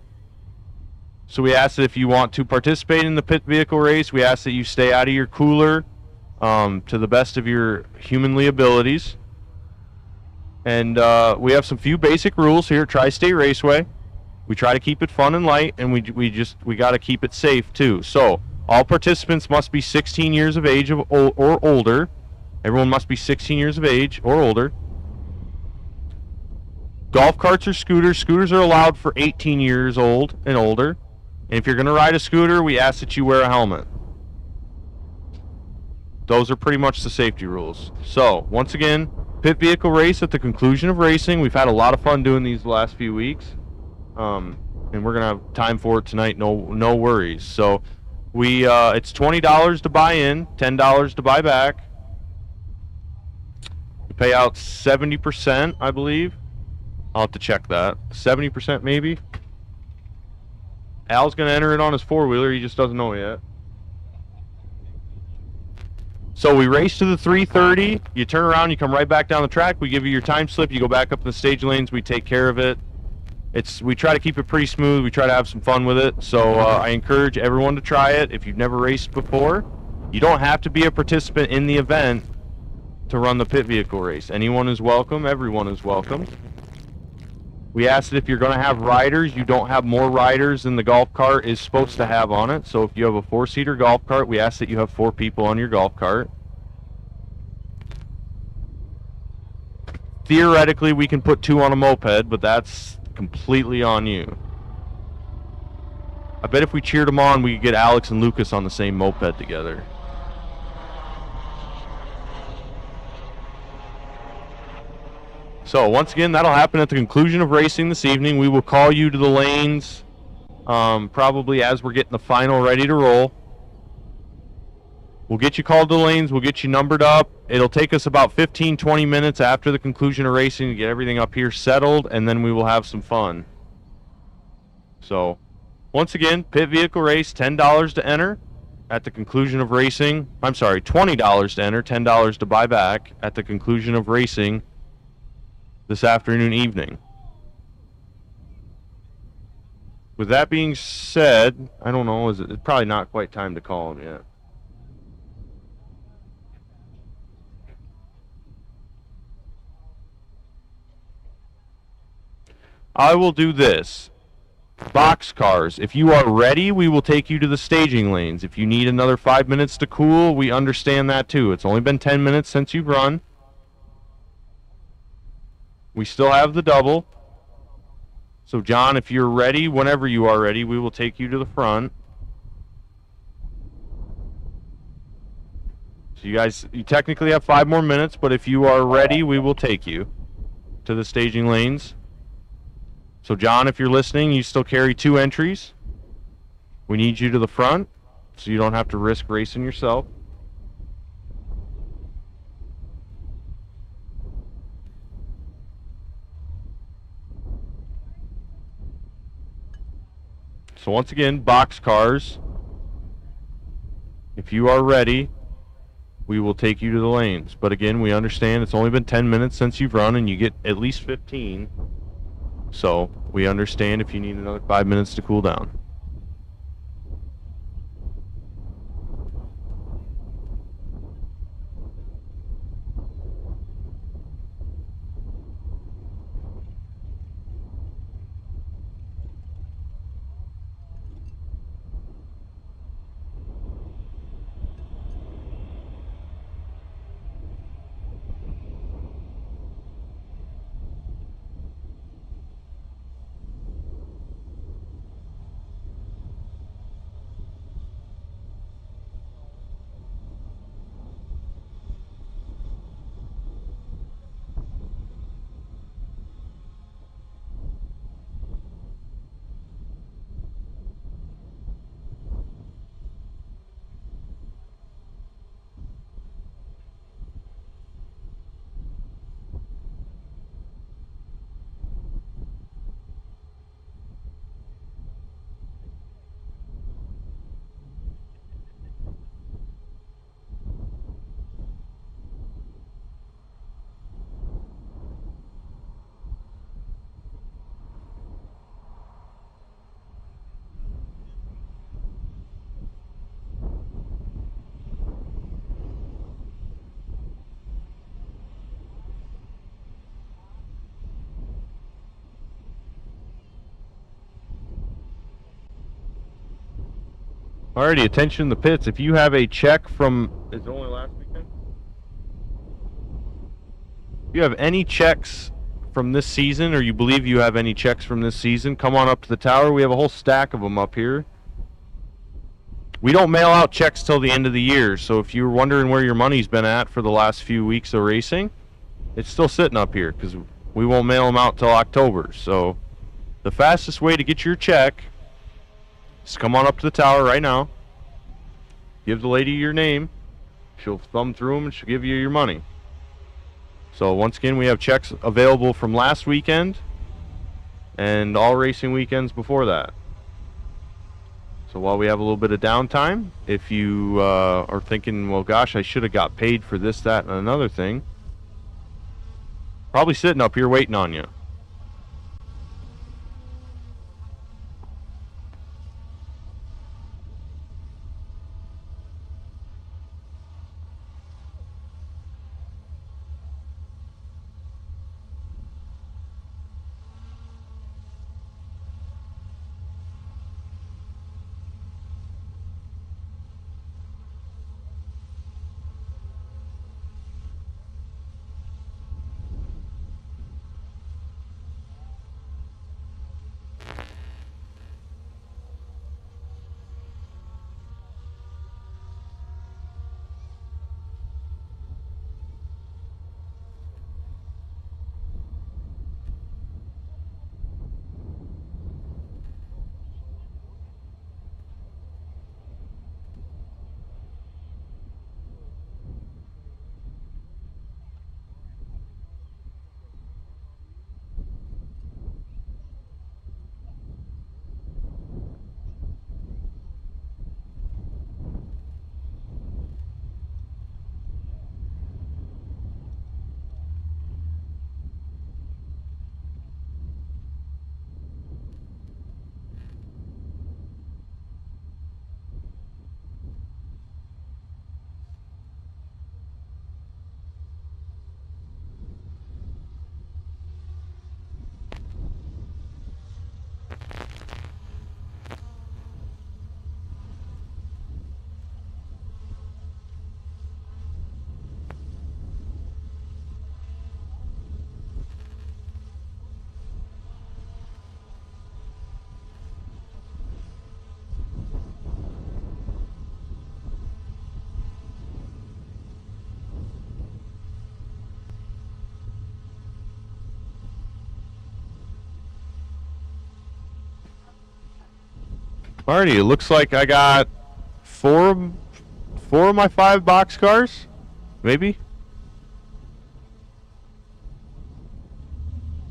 So we ask that if you want to participate in the pit vehicle race, we ask that you stay out of your cooler to the best of your humanly abilities. And we have some few basic rules here at Tri-state Raceway. We try to keep it fun and light, and we got to keep it safe too. So all participants must be 16 years of age or older. Everyone must be 16 years of age or older. Golf carts or scooters. Scooters are allowed for 18 years old and older. And if you're going to ride a scooter, we ask that you wear a helmet. Those are pretty much the safety rules. So once again, pit vehicle race at the conclusion of racing. We've had a lot of fun doing these the last few weeks. And we're gonna have time for it tonight. No worries. So it's $20 to buy in, $10 to buy back. We pay out 70%, I believe. I'll have to check that. 70% maybe. Al's gonna enter it on his 4-wheeler. He just doesn't know yet. So we race to the 3:30. You turn around, you come right back down the track. We give you your time slip. You go back up in the stage lanes. We take care of it. We try to keep it pretty smooth. We try to have some fun with it. So I encourage everyone to try it. If you've never raced before, you don't have to be a participant in the event to run the pit vehicle race. Anyone is welcome. Everyone is welcome. We ask that if you're going to have riders, you don't have more riders than the golf cart is supposed to have on it. So if you have a 4-seater golf cart, we ask that you have 4 people on your golf cart. Theoretically, we can put 2 on a moped, but that's completely on you. I bet if we cheered them on, we could get Alex and Lucas on the same moped together. So once again, that'll happen at the conclusion of racing this evening. We will call you to the lanes probably as we're getting the final ready to roll. We'll get you called to the lanes. We'll get you numbered up. It'll take us about 15, 20 minutes after the conclusion of racing to get everything up here settled, and then we will have some fun. So once again, pit vehicle race, $10 to enter at the conclusion of racing. I'm sorry, $20 to enter, $10 to buy back at the conclusion of racing this afternoon, evening. With that being said, I don't know, it's probably not quite time to call him yet. I will do this. Boxcars, if you are ready, we will take you to the staging lanes. If you need another 5 minutes to cool, we understand that too. It's only been 10 minutes since you've run. We still have the double. So, John, if you're ready, whenever you are ready, we will take you to the front. So you technically have 5 more minutes, but if you are ready, we will take you to the staging lanes. So, John, if you're listening, you still carry 2 entries. We need you to the front so you don't have to risk racing yourself. So once again, boxcars, if you are ready, we will take you to the lanes. But again, we understand it's only been 10 minutes since you've run and you get at least 15. So we understand if you need another 5 minutes to cool down. Alrighty, attention in the pits. If you have a check from... Is it only last weekend? If you have any checks from this season, or you believe you have any checks from this season, come on up to the tower. We have a whole stack of them up here. We don't mail out checks till the end of the year, so if you're wondering where your money's been at for the last few weeks of racing, it's still sitting up here, because we won't mail them out till October. So the fastest way to get your check... Just come on up to the tower right now. Give the lady your name. She'll thumb through them and she'll give you your money. So once again, we have checks available from last weekend and all racing weekends before that. So while we have a little bit of downtime, if you are thinking, well, gosh, I should have got paid for this, that, and another thing, probably sitting up here waiting on you. Alrighty, it looks like I got four of my 5 box cars, maybe.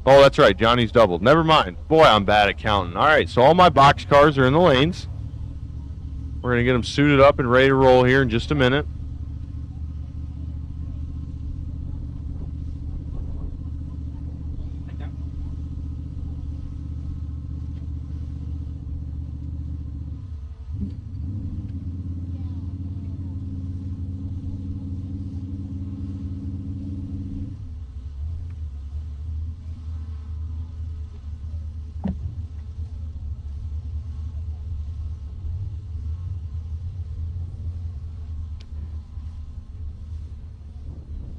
Oh, that's right, Johnny's doubled. Never mind. Boy, I'm bad at counting. Alright, so all my box cars are in the lanes. We're going to get them suited up and ready to roll here in just a minute.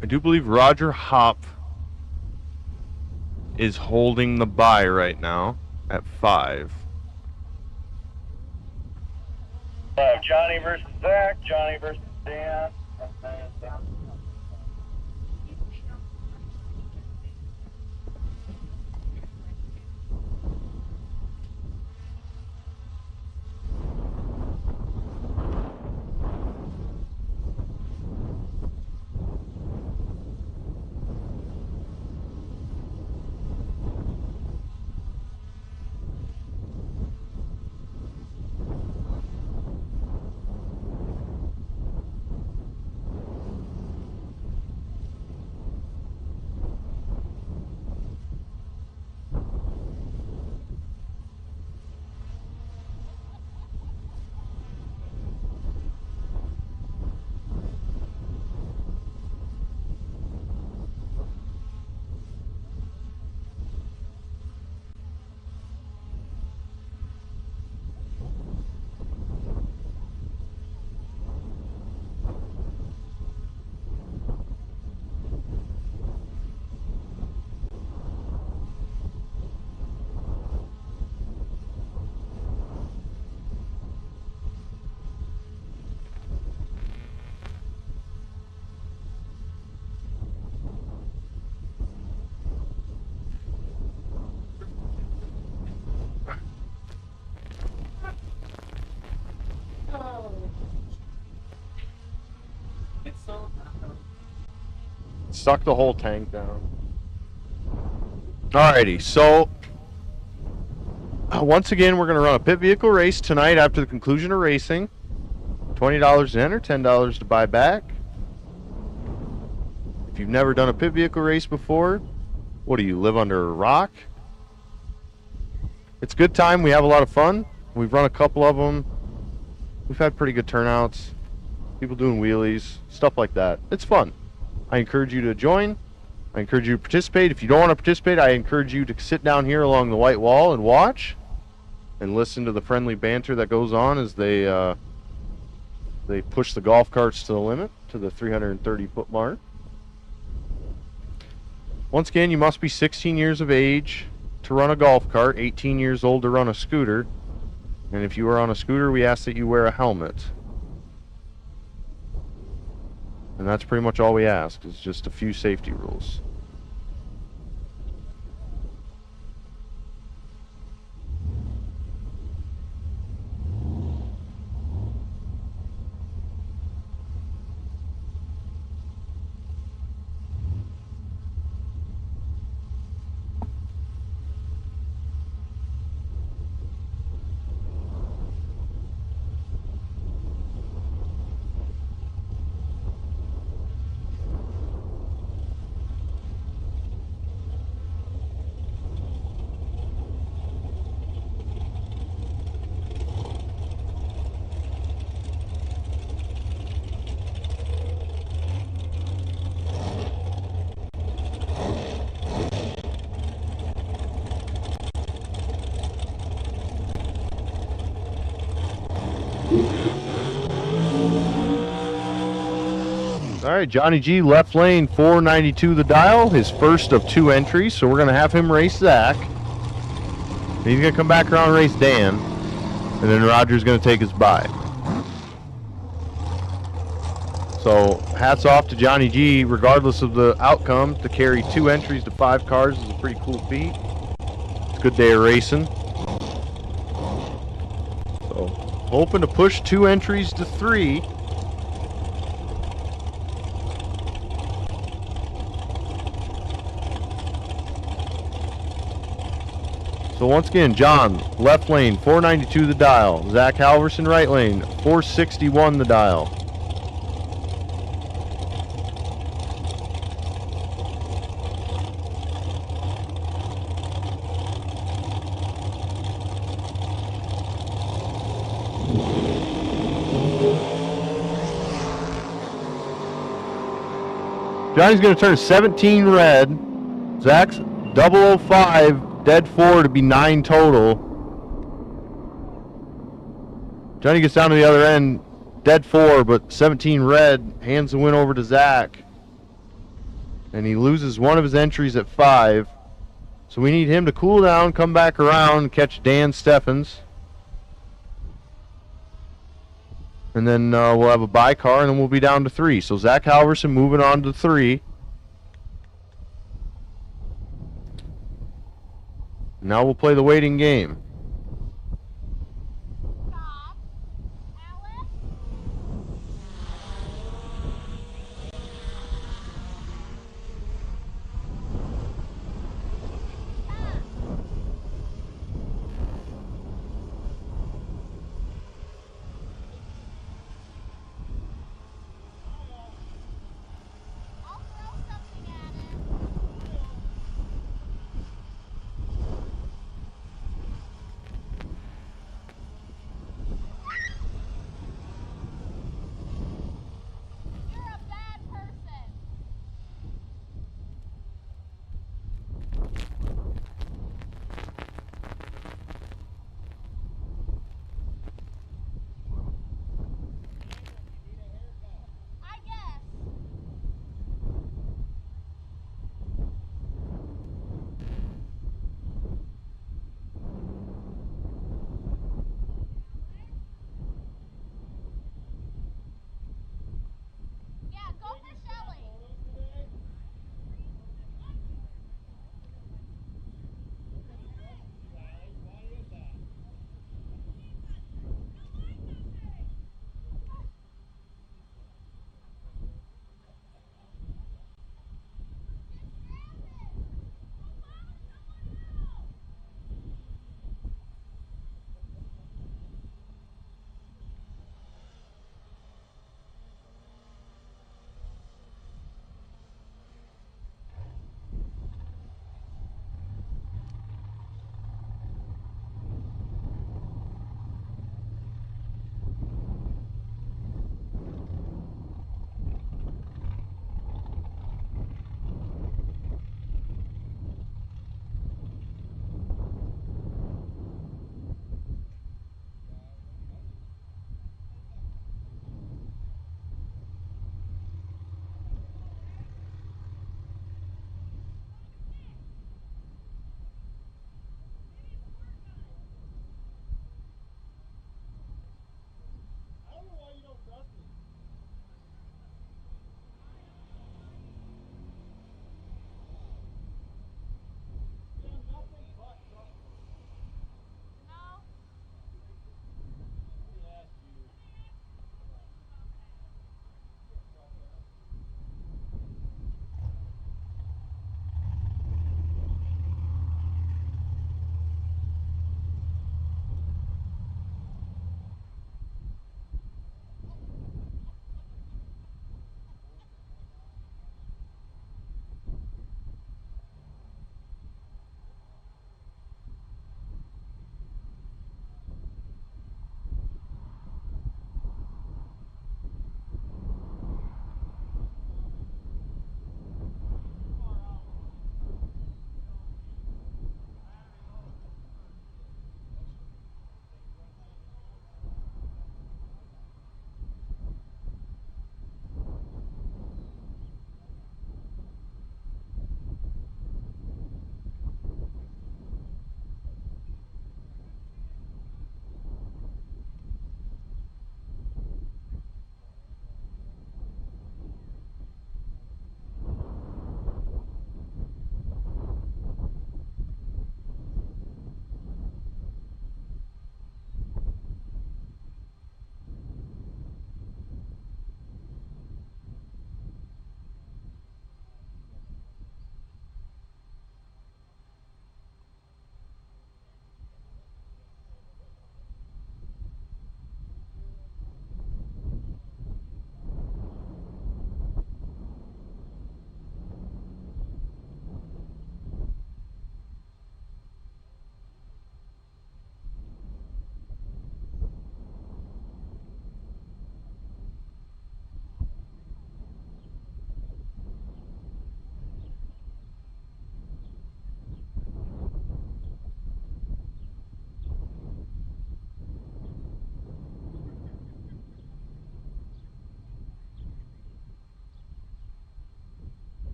I do believe Roger Hop is holding the bye right now at 5. Johnny versus Zach, Johnny versus Dan. Suck the whole tank down. Alrighty, so once again, we're going to run a pit vehicle race tonight after the conclusion of racing. $20 to enter, $10 to buy back. If you've never done a pit vehicle race before, what do you live under a rock? It's a good time. We have a lot of fun. We've run a couple of them. We've had pretty good turnouts. People doing wheelies, stuff like that. It's fun. I encourage you to join. I encourage you to participate. If you don't want to participate, I encourage you to sit down here along the white wall and watch and listen to the friendly banter that goes on as they push the golf carts to the limit, to the 330-foot mark. Once again, you must be 16 years of age to run a golf cart, 18 years old to run a scooter. And if you are on a scooter, we ask that you wear a helmet. And that's pretty much all we ask, is just a few safety rules. All right, Johnny G, left lane, 492 the dial, his first of 2 entries, so we're going to have him race Zach. He's going to come back around and race Dan, and then Roger's going to take his bye. So hats off to Johnny G, regardless of the outcome. To carry 2 entries to 5 cars is a pretty cool feat. It's a good day of racing. So hoping to push 2 entries to 3. So once again, John, left lane, 492 the dial. Zach Halverson, right lane, 461 the dial. Johnny's going to turn 17 red. Zach's 005, dead 4 to be 9 total. Johnny gets down to the other end, dead 4, but 17 red, hands the win over to Zach. And he loses one of his entries at 5. So we need him to cool down, come back around, and catch Dan Steffens. And then we'll have a bye car, and then we'll be down to 3. So Zach Halverson moving on to 3. Now we'll play the waiting game.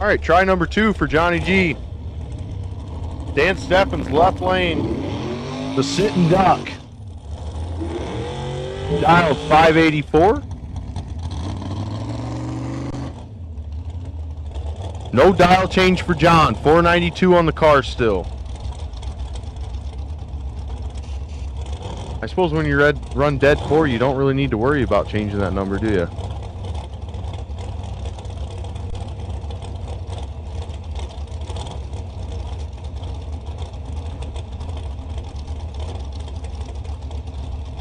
right, try number 2 for Johnny G. Dan Steffens, left lane. The sitting duck. Dial 584. No dial change for John. 492 on the car still. I suppose when you run dead 4, you don't really need to worry about changing that number, do you?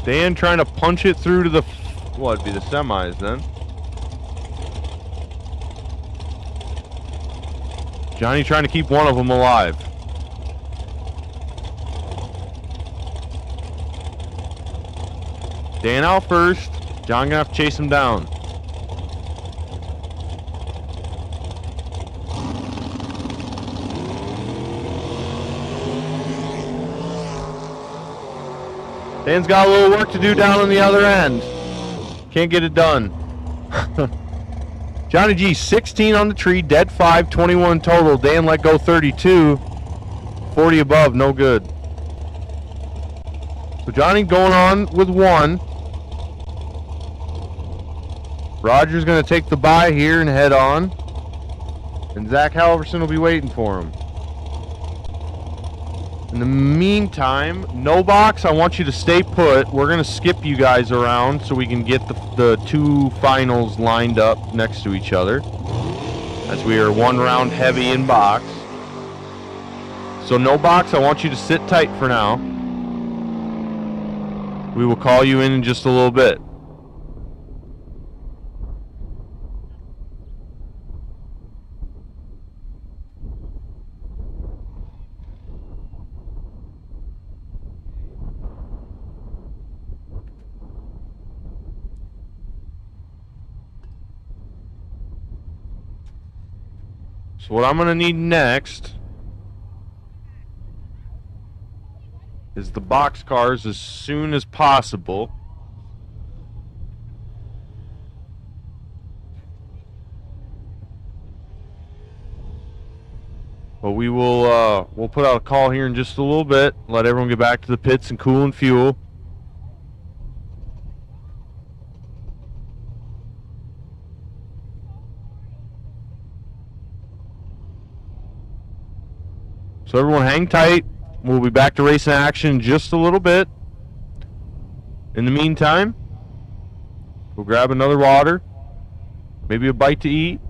Dan trying to punch it through to the, well, it'd be the semis then. Johnny trying to keep one of them alive. Dan out first. John gonna have to chase him down. Dan's got a little work to do down on the other end. Can't get it done. Johnny G, 16 on the tree, dead 5, 21 total. Dan let go 32. 40 above, no good. So Johnny going on with 1. Roger's going to take the bye here and head on. And Zach Halverson will be waiting for him. In the meantime, no box, I want you to stay put. We're going to skip you guys around so we can get the 2 finals lined up next to each other, as we are 1 round heavy in box. So no box, I want you to sit tight for now. We will call you in just a little bit. So what I'm going to need next is the box cars as soon as possible. But we will we'll put out a call here in just a little bit, let everyone get back to the pits and cool and fuel. So everyone hang tight. We'll be back to racing action in just a little bit. In the meantime, we'll grab another water, maybe a bite to eat,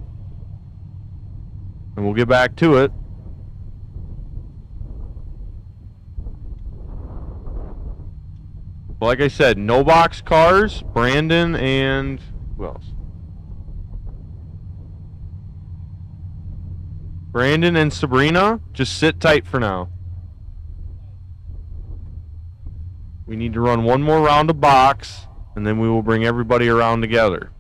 and we'll get back to it. Like I said, no box cars, Brandon and who else? Brandon and Sabrina, just sit tight for now. We need to run 1 more round of box, and then we will bring everybody around together.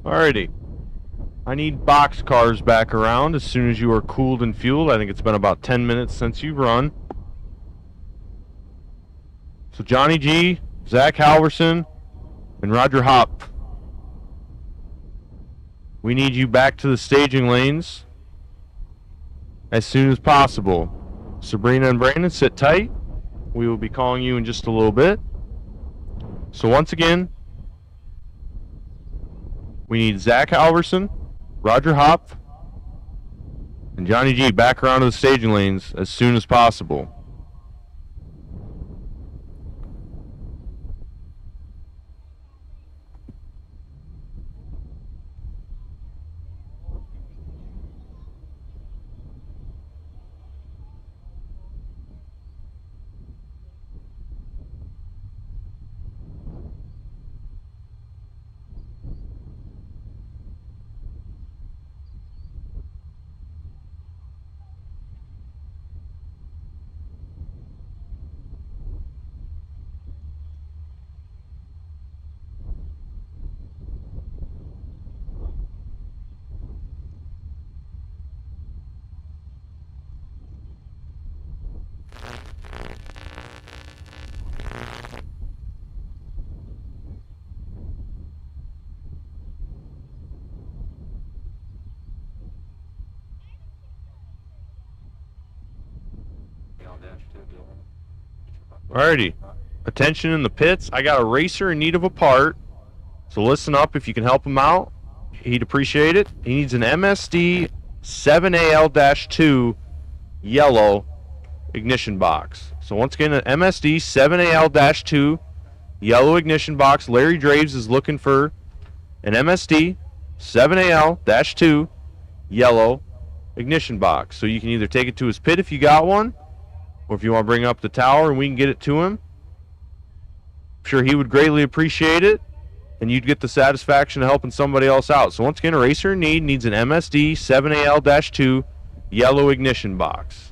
Alrighty. I need box cars back around as soon as you are cooled and fueled. I think it's been about 10 minutes since you've run. So Johnny G, Zach Halverson, and Roger Hop. We need you back to the staging lanes as soon as possible. Sabrina and Brandon, sit tight. We will be calling you in just a little bit. So once again, we need Zach Halverson, Roger Hop, and Johnny G back around to the staging lanes as soon as possible. Alrighty. Attention in the pits. I got a racer in need of a part. So listen up if you can help him out. He'd appreciate it. He needs an MSD 7AL-2 yellow ignition box. So once again, an MSD 7AL-2 yellow ignition box. Larry Draves is looking for an MSD 7AL-2 yellow ignition box. So you can either take it to his pit if you got one, or if you want to bring up the tower and we can get it to him. I'm sure he would greatly appreciate it, and you'd get the satisfaction of helping somebody else out. So once again, a racer in need needs an MSD 7AL-2 yellow ignition box.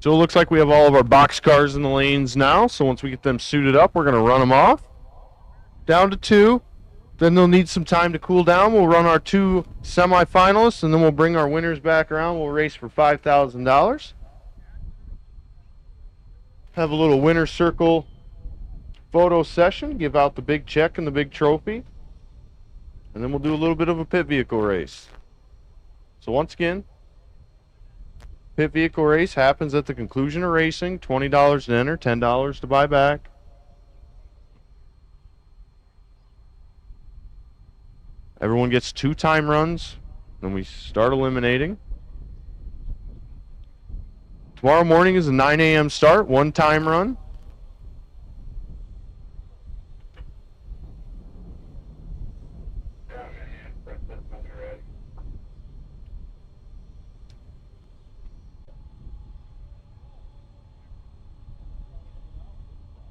So it looks like we have all of our box cars in the lanes now. So once we get them suited up, we're going to run them off. Down to 2. Then they'll need some time to cool down. We'll run our 2 semifinalists, and then we'll bring our winners back around. We'll race for $5,000. Have a little winner circle photo session. Give out the big check and the big trophy. And then we'll do a little bit of a pit vehicle race. So once again, pit vehicle race happens at the conclusion of racing. $20 to enter, $10 to buy back. Everyone gets 2 time runs, then we start eliminating. Tomorrow morning is a 9 a.m. start, 1 time run.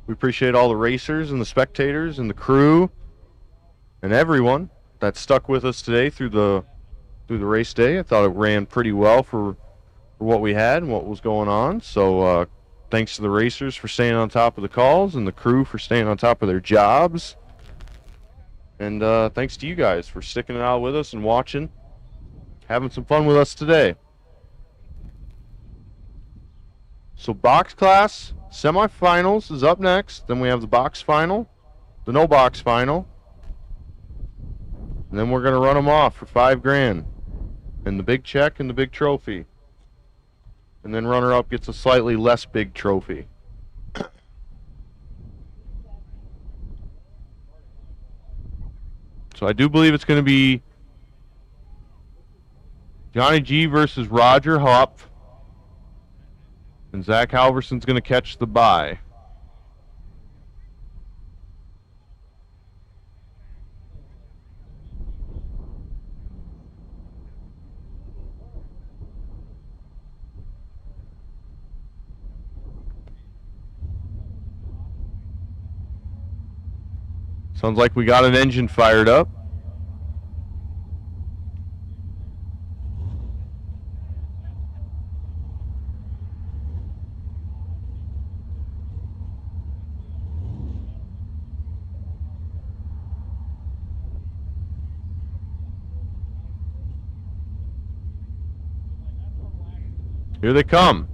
We appreciate all the racers and the spectators and the crew and everyone that stuck with us today through the race day. I thought it ran pretty well for what we had and what was going on. So thanks to the racers for staying on top of the calls and the crew for staying on top of their jobs. And thanks to you guys for sticking it out with us and watching, having some fun with us today. So box class semifinals is up next. Then we have the box final, the no box final. And then we're going to run them off for $5,000 and the big check and the big trophy. And then runner-up gets a slightly less big trophy. So I do believe it's going to be Johnny G versus Roger Hopp. And Zach Halverson's going to catch the bye. Sounds like we got an engine fired up. Here they come.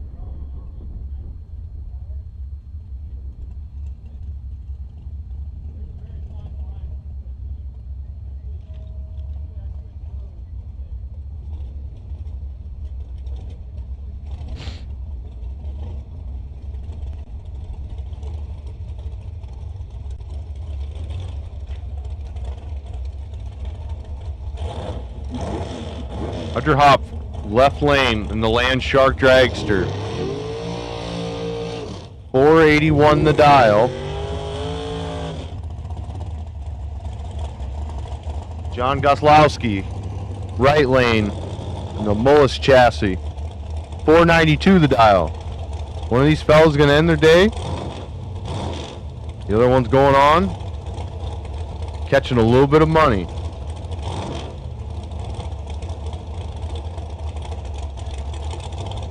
Roger Hopp, left lane in the Land Shark Dragster. 481 the dial. John Goslowski, right lane in the Mullis chassis. 492 the dial. One of these fellas is going to end their day. The other one's going on, catching a little bit of money.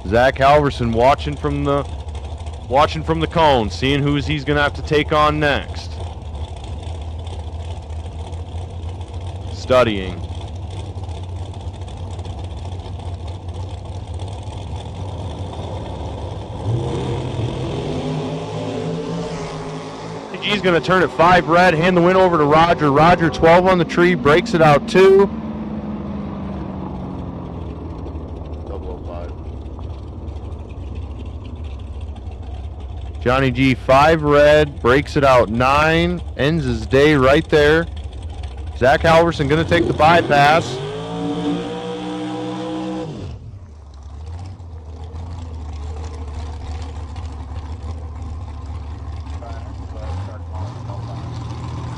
Zach Halverson watching from the cone, seeing who he's going to have to take on next. Studying. G's going to turn it 5 red, hand the win over to Roger. Roger 12 on the tree, breaks it out 2. Johnny G 5 red, breaks it out 9, ends his day right there. Zach Halverson going to take the bypass.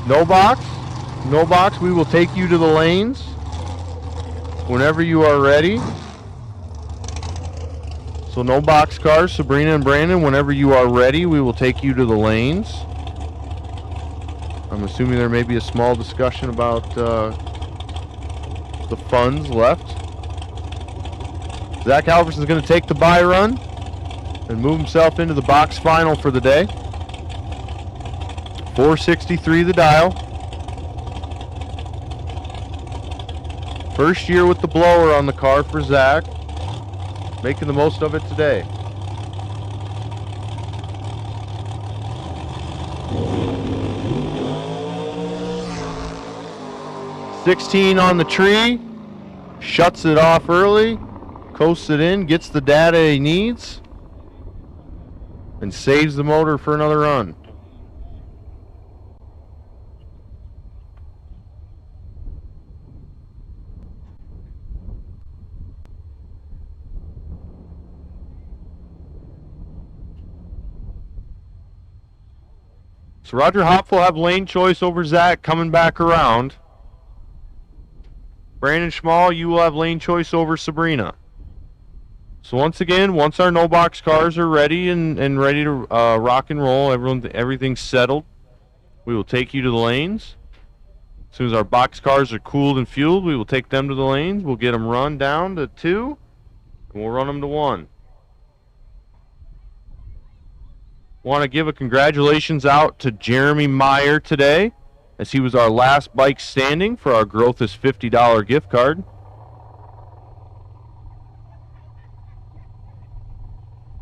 No box, no box. We will take you to the lanes whenever you are ready. So no box cars, Sabrina and Brandon, whenever you are ready, we will take you to the lanes. I'm assuming there may be a small discussion about the funds left. Zach Halverson's going to take the Byron. and move himself into the box final for the day. 463 the dial. First year with the blower on the car for Zach. Making the most of it today. "16 on the tree." Shuts it off early. Coasts it in. Gets the data he needs. And saves the motor for another run. So Roger Hopf will have lane choice over Zach coming back around. Brandon Schmall, you will have lane choice over Sabrina. So once again, once our no-box cars are ready and ready to rock and roll, everything's settled, we will take you to the lanes. As soon as our box cars are cooled and fueled, we will take them to the lanes. We'll get them run down to 2, and we'll run them to 1. Want to give a congratulations out to Jeremy Meyer today, as he was our last bike standing for our Growth is $50 gift card.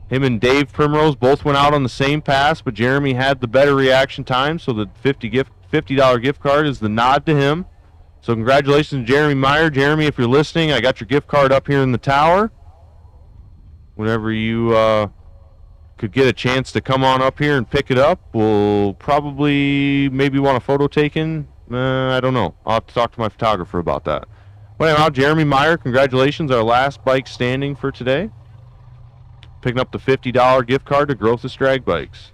Him and Dave Primrose both went out on the same pass, but Jeremy had the better reaction time, so the $50 gift card is the nod to him. So congratulations to Jeremy Meyer. Jeremy, if you're listening, I got your gift card up here in the tower. Whenever you could get a chance to come on up here and pick it up, we'll probably maybe want a photo taken. I don't know. I'll have to talk to my photographer about that. But anyhow, Jeremy Meyer, congratulations, our last bike standing for today. Picking up the $50 gift card to Growth is Drag Bikes.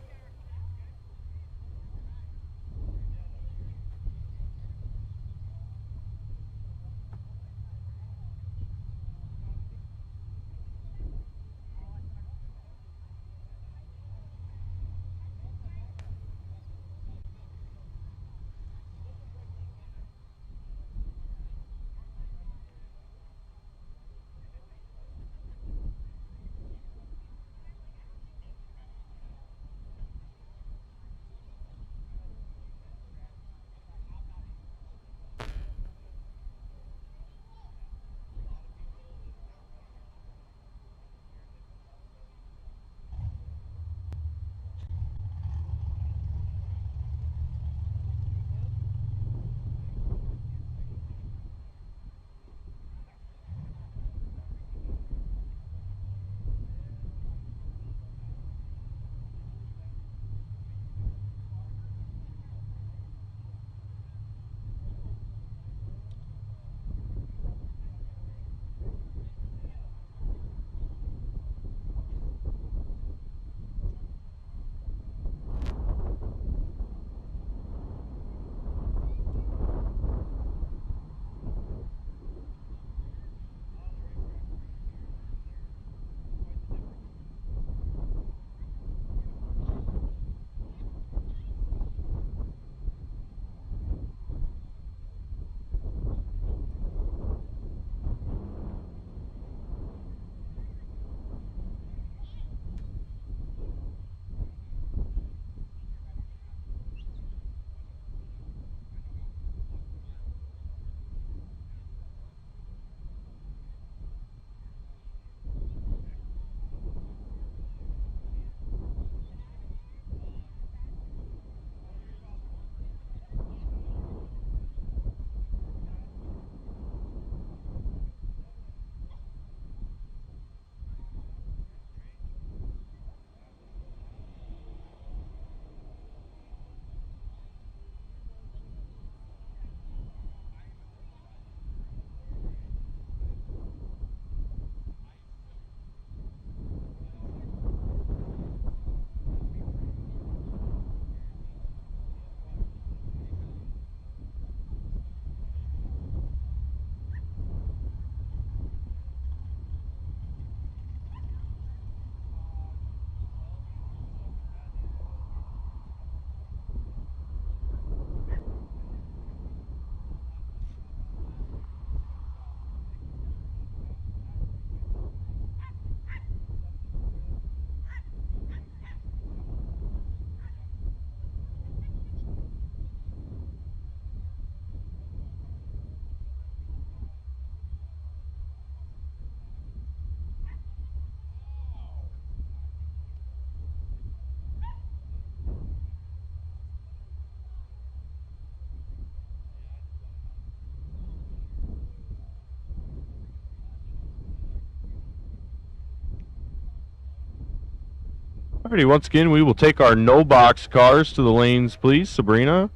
Alrighty, once again, we will take our no box cars to the lanes, please. Sabrina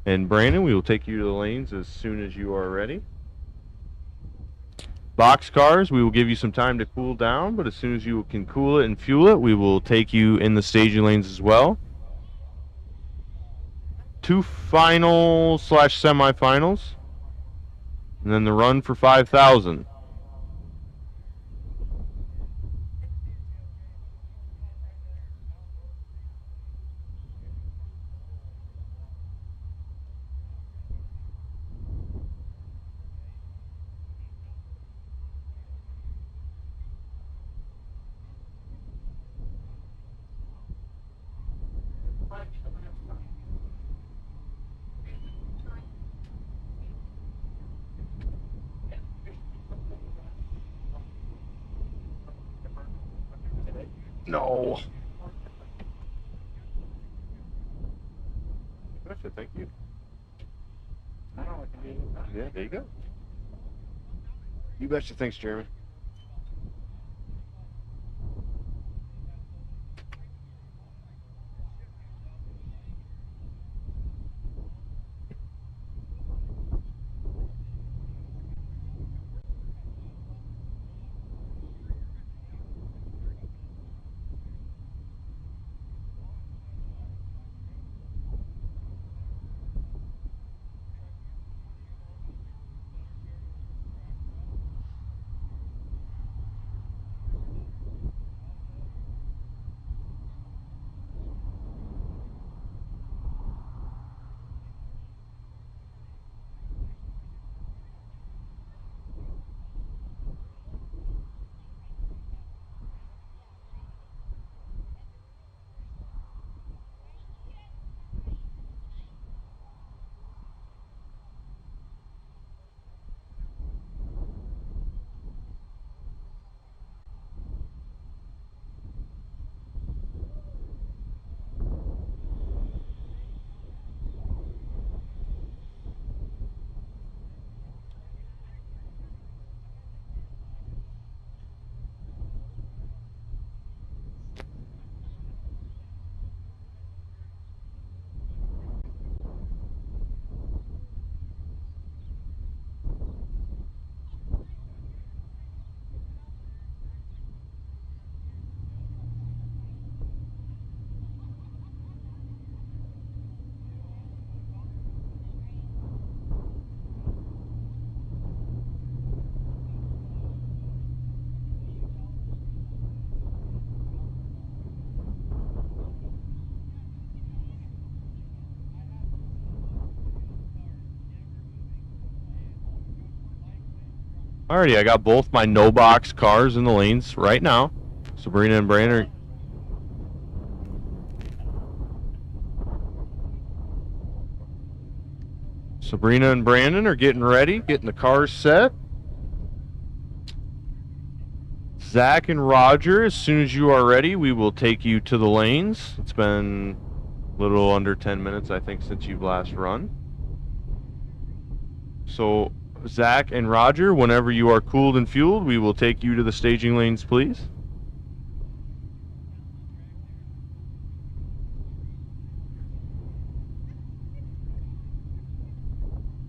and Brandon, we will take you to the lanes as soon as you are ready. Box cars, we will give you some time to cool down, but as soon as you can cool it and fuel it, we will take you in the staging lanes as well. 2 final / semifinals, and then the run for 5,000. No. Gotcha, thank you. Yeah, there you go. You betcha. Thanks, Jeremy. Alrighty, I got both my no box cars in the lanes right now. Sabrina and Brandon. Sabrina and Brandon are getting ready, getting the cars set. Zach and Roger, as soon as you are ready, we will take you to the lanes. It's been a little under 10 minutes, I think, since you've last run. So, Zach and Roger, whenever you are cooled and fueled, we will take you to the staging lanes, please.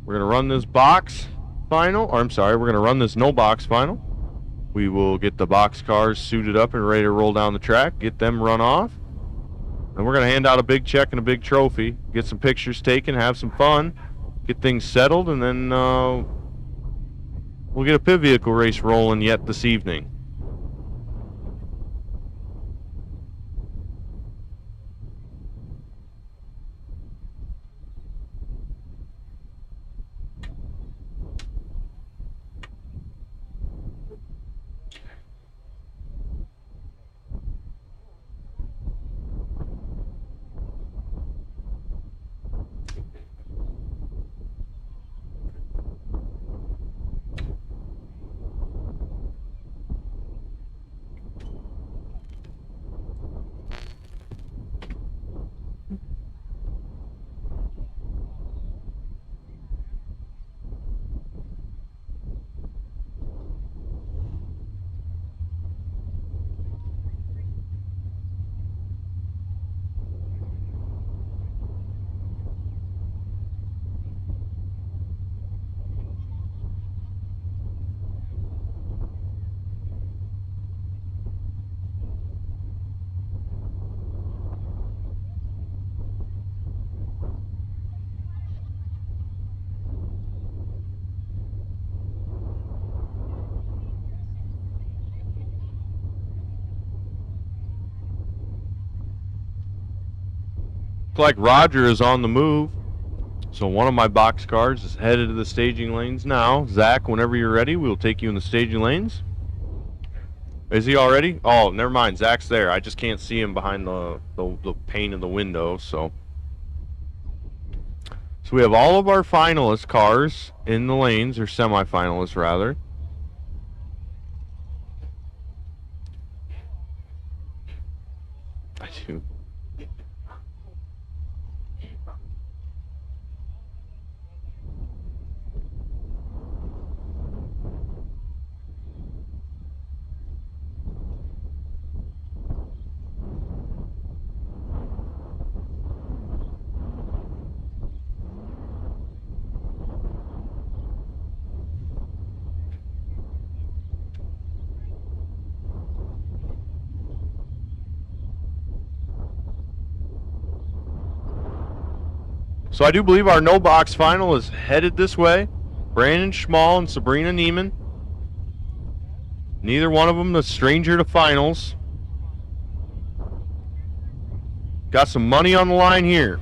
We're going to run this box final, or I'm sorry, we're going to run this no box final. We will get the box cars suited up and ready to roll down the track, get them run off. And we're going to hand out a big check and a big trophy, get some pictures taken, have some fun, get things settled, and then we'll get a pit vehicle race rolling yet this evening. Looks like Roger is on the move. So one of my box cars is headed to the staging lanes now. Zach, whenever you're ready, we'll take you in the staging lanes. Is he already? Oh, never mind. Zach's there. I just can't see him behind the pane of the window. So we have all of our finalist cars in the lanes, or semi-finalists rather. I do. So I do believe our no box final is headed this way. Brandon Schmall and Sabrina Neiman. Neither one of them a stranger to finals. Got some money on the line here.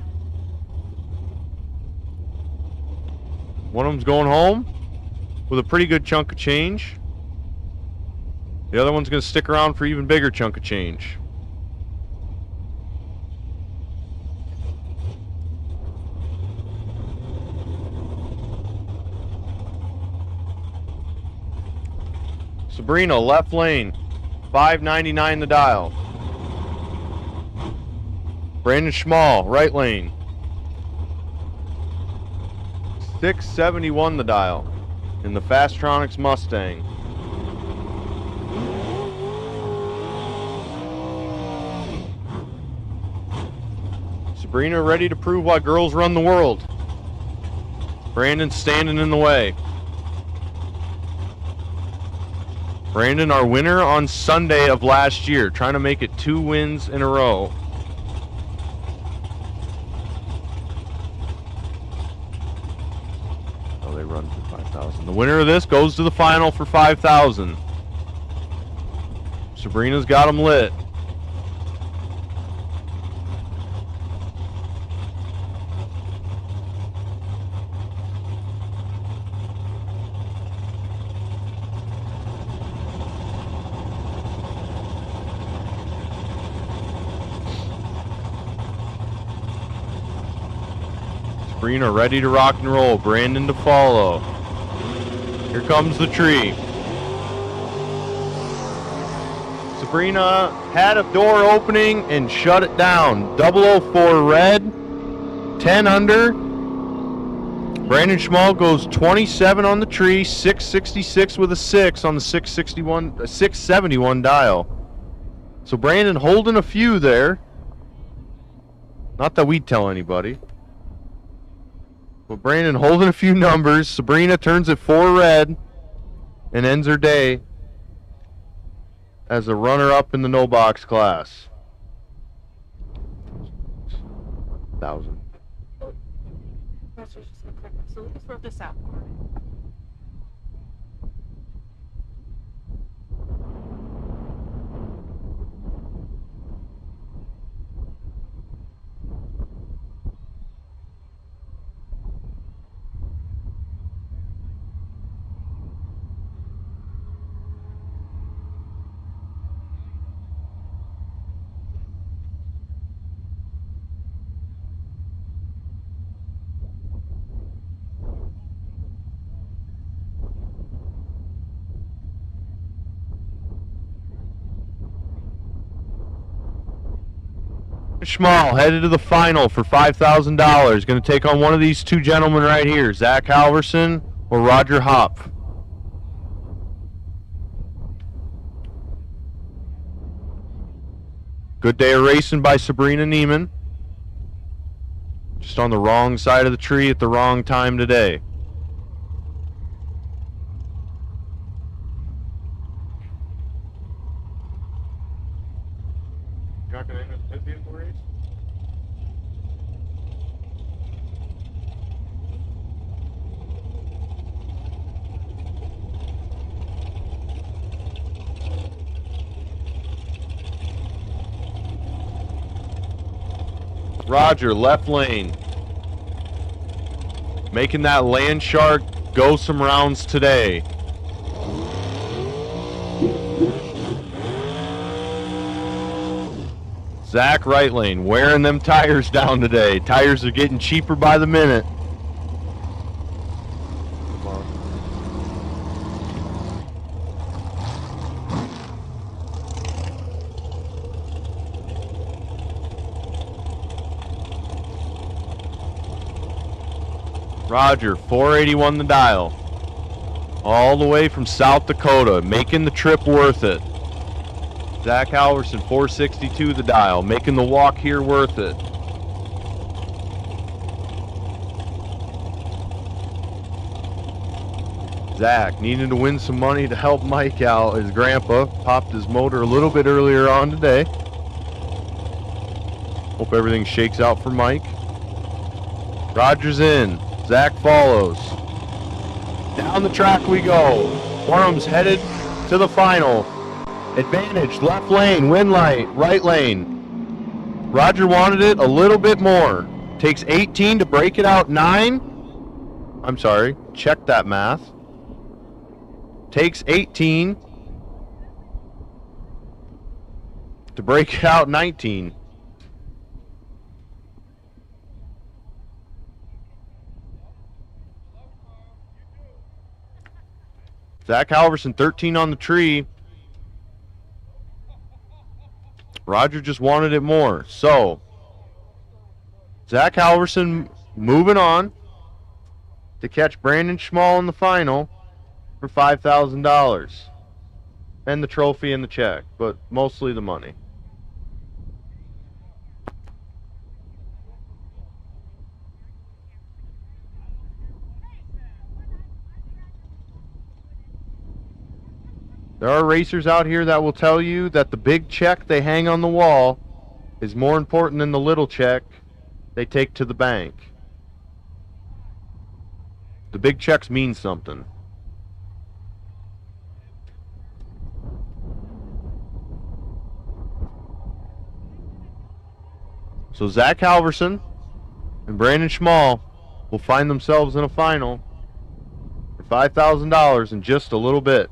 One of them's going home with a pretty good chunk of change. The other one's going to stick around for even bigger chunk of change. Sabrina, left lane, $5.99 the dial. Brandon Schmall, right lane, $6.71 the dial in the Fastronics Mustang. Sabrina ready to prove why girls run the world. Brandon's standing in the way. Brandon, our winner on Sunday of last year, trying to make it 2 wins in a row. Oh, they run for 5,000. The winner of this goes to the final for 5,000. Sabrina's got them lit. Sabrina ready to rock and roll. Brandon to follow. Here comes the tree. Sabrina had a door opening and shut it down. 004 red, 10 under. Brandon Schmall goes 27 on the tree, 666 with a 6 on the 671 dial. So Brandon holding a few there. Not that we'd tell anybody. But Brandon holding a few numbers. Sabrina turns it 4 red and ends her day as a runner-up in the no-box class. 1,000. So let's throw this out. Schmall headed to the final for $5,000. Going to take on one of these 2 gentlemen right here, Zach Halverson or Roger Hopf. Good day of racing by Sabrina Neiman. Just on the wrong side of the tree at the wrong time today. Roger, left lane. Making that Land Shark go some rounds today. Zach, right lane, wearing them tires down today. Tires are getting cheaper by the minute. Roger, 481 the dial. All the way from South Dakota, making the trip worth it. Zach Halverson, 462 the dial, making the walk here worth it. Zach needing to win some money to help Mike out. His grandpa popped his motor a little bit earlier on today. Hope everything shakes out for Mike. Roger's in. Zach follows. Down the track we go. One of them's headed to the final. Advantage, left lane, win light, right lane. Roger wanted it a little bit more. Takes 18 to break it out 9. I'm sorry, check that math. Takes 18 to break it out 19. Zach Halverson, 13 on the tree. Roger just wanted it more. So, Zach Halverson moving on to catch Brandon Schmall in the final for $5,000. And the trophy and the check, but mostly the money. There are racers out here that will tell you that the big check they hang on the wall is more important than the little check they take to the bank. The big checks mean something. So Zach Halverson and Brandon Schmall will find themselves in a final for $5,000 in just a little bit.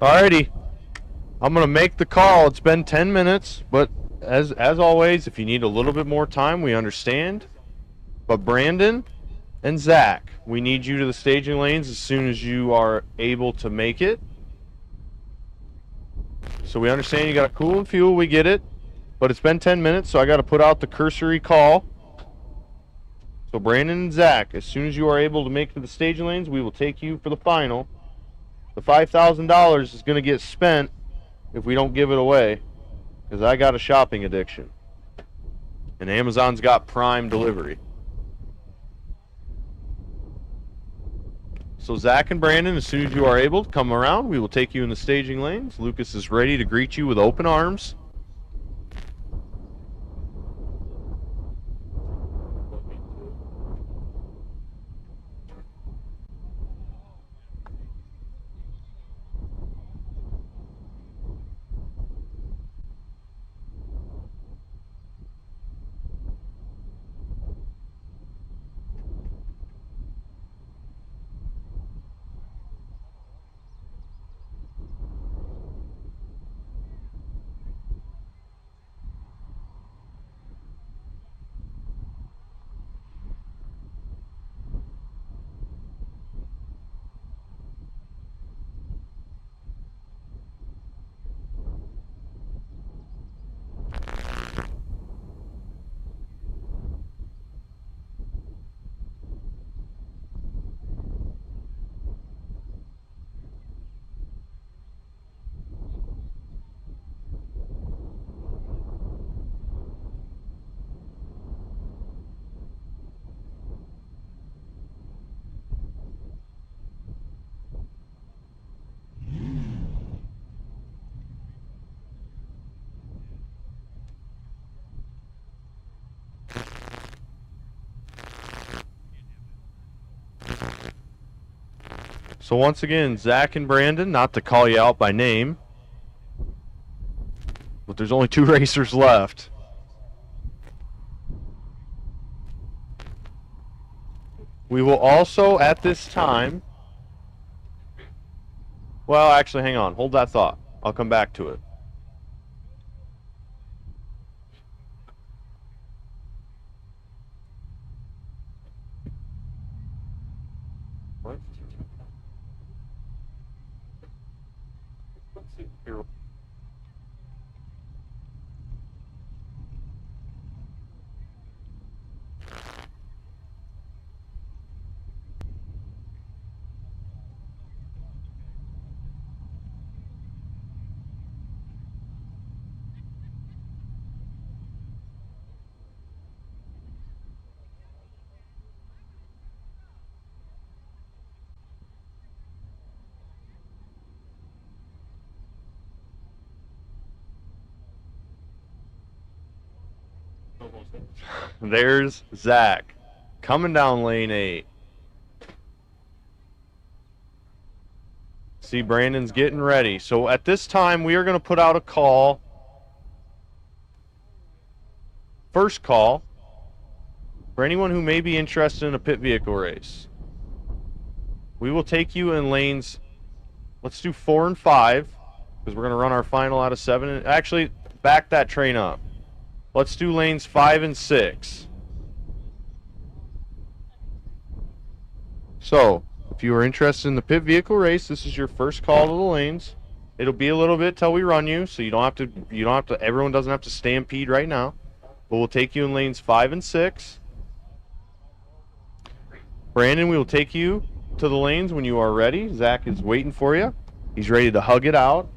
Alrighty. I'm going to make the call. It's been 10 minutes, but as always, if you need a little bit more time, we understand. But Brandon and Zach, we need you to the staging lanes as soon as you are able to make it. So we understand you got to cool and fuel. We get it. But it's been 10 minutes, so I got to put out the cursory call. So Brandon and Zach, as soon as you are able to make it to the staging lanes, we will take you for the final. The $5,000 is going to get spent if we don't give it away, because I got a shopping addiction. And Amazon's got Prime delivery. So Zach and Brandon, as soon as you are able to come around, we will take you in the staging lanes. Lucas is ready to greet you with open arms. So once again, Zach and Brandon, not to call you out by name, but there's only 2 racers left. We will also, at this time, well, actually, hang on. Hold that thought. I'll come back to it. What? Let's see here. There's Zach coming down lane 8. See, Brandon's getting ready. So at this time, we are going to put out a call. First call for anyone who may be interested in a pit vehicle race. We will take you in lanes, let's do 4 and 5, because we're going to run our final out of 7. Actually, back that train up. Let's do lanes 5 and 6. So, if you are interested in the pit vehicle race, this is your first call to the lanes. It'll be a little bit till we run you, so you don't have to, everyone doesn't have to stampede right now. But we'll take you in lanes 5 and 6. Brandon, we will take you to the lanes when you are ready. Zach is waiting for you. He's ready to hug it out.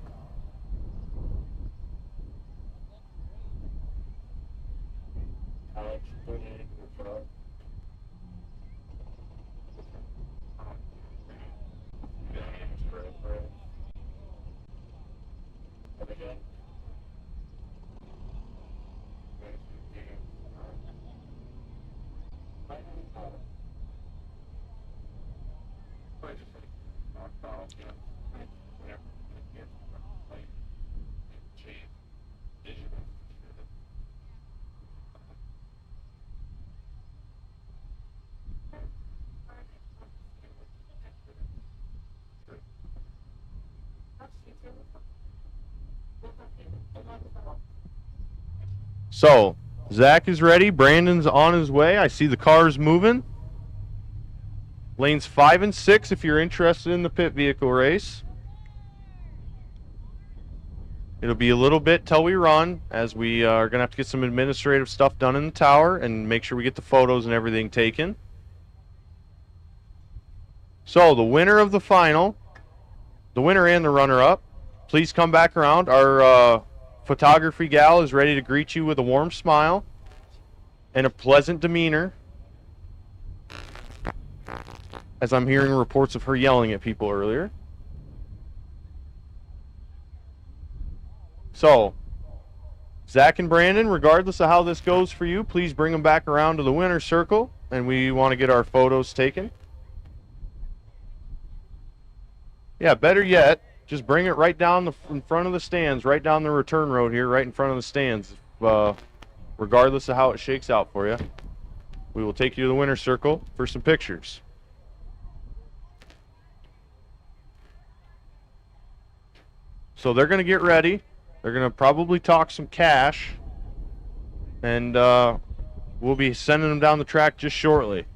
So, Zach is ready. Brandon's on his way. I see the cars moving. Lanes 5 and 6 if you're interested in the pit vehicle race. It'll be a little bit till we run, as we are going to have to get some administrative stuff done in the tower and make sure we get the photos and everything taken. So, the winner of the final, the winner and the runner-up, please come back around. Our photography gal is ready to greet you with a warm smile and a pleasant demeanor, as I'm hearing reports of her yelling at people earlier. So, Zach and Brandon, regardless of how this goes for you, please bring them back around to the winner's circle, and we want to get our photos taken. Yeah, better yet, just bring it right down in front of the stands, right down the return road here, right in front of the stands. Regardless of how it shakes out for you, we will take you to the winner's circle for some pictures. So they're going to get ready. They're going to probably talk some cash, and we'll be sending them down the track just shortly.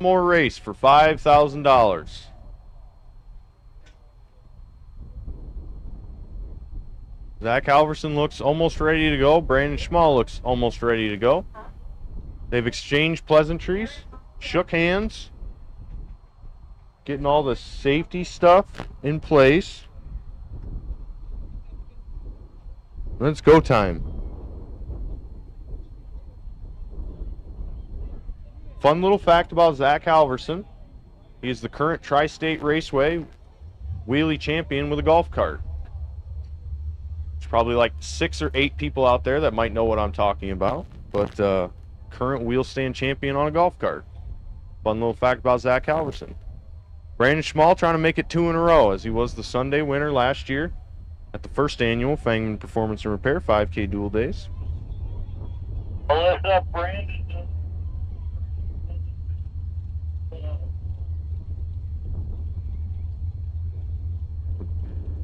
more race for $5,000. Zach Halverson looks almost ready to go. Brandon Schmall looks almost ready to go. They've exchanged pleasantries, shook hands, getting all the safety stuff in place. Let's go time. Fun little fact about Zach Halverson. He is the current Tri-State Raceway wheelie champion with a golf cart. There's probably like 6 or 8 people out there that might know what I'm talking about, but current wheel stand champion on a golf cart. Fun little fact about Zach Halverson. Brandon Schmall trying to make it 2 in a row, as he was the Sunday winner last year at the first annual Fangmann Performance Repair 5K Dual Days. What's up, Brandon?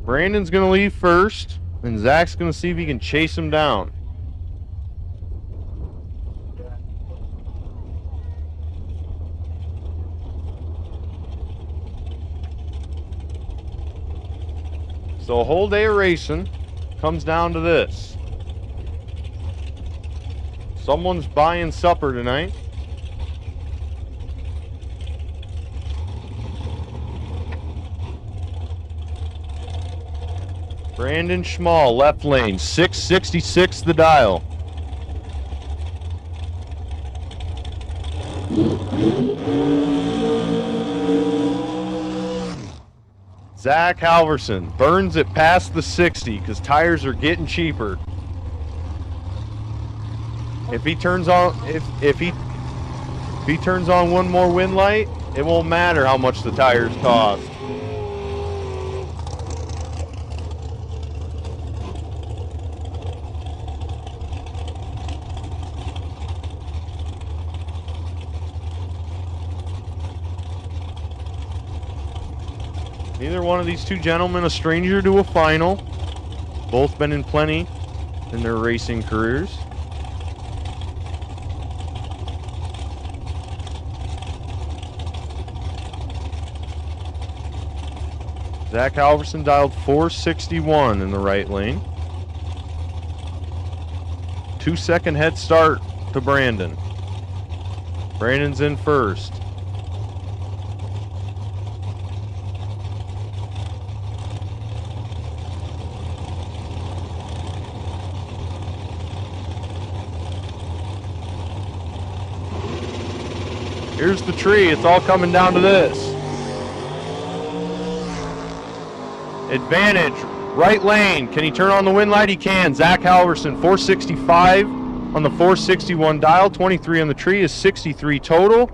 Brandon's going to leave first, and Zach's going to see if he can chase him down. So a whole day of racing comes down to this. Someone's buying supper tonight. Brandon Schmall, left lane, 666 the dial. Zach Halverson burns it past the 60 because tires are getting cheaper. If he turns on if he turns on one more wind light, it won't matter how much the tires cost. Neither one of these two gentlemen a stranger to a final. Both been in plenty in their racing careers. Zach Halverson dialed 461 in the right lane. 2-second head start to Brandon. Brandon's in first. Here's the tree. It's all coming down to this. Advantage, right lane. Can he turn on the wind light? He can. Zach Halverson, 465 on the 461 dial. 23 on the tree is 63 total.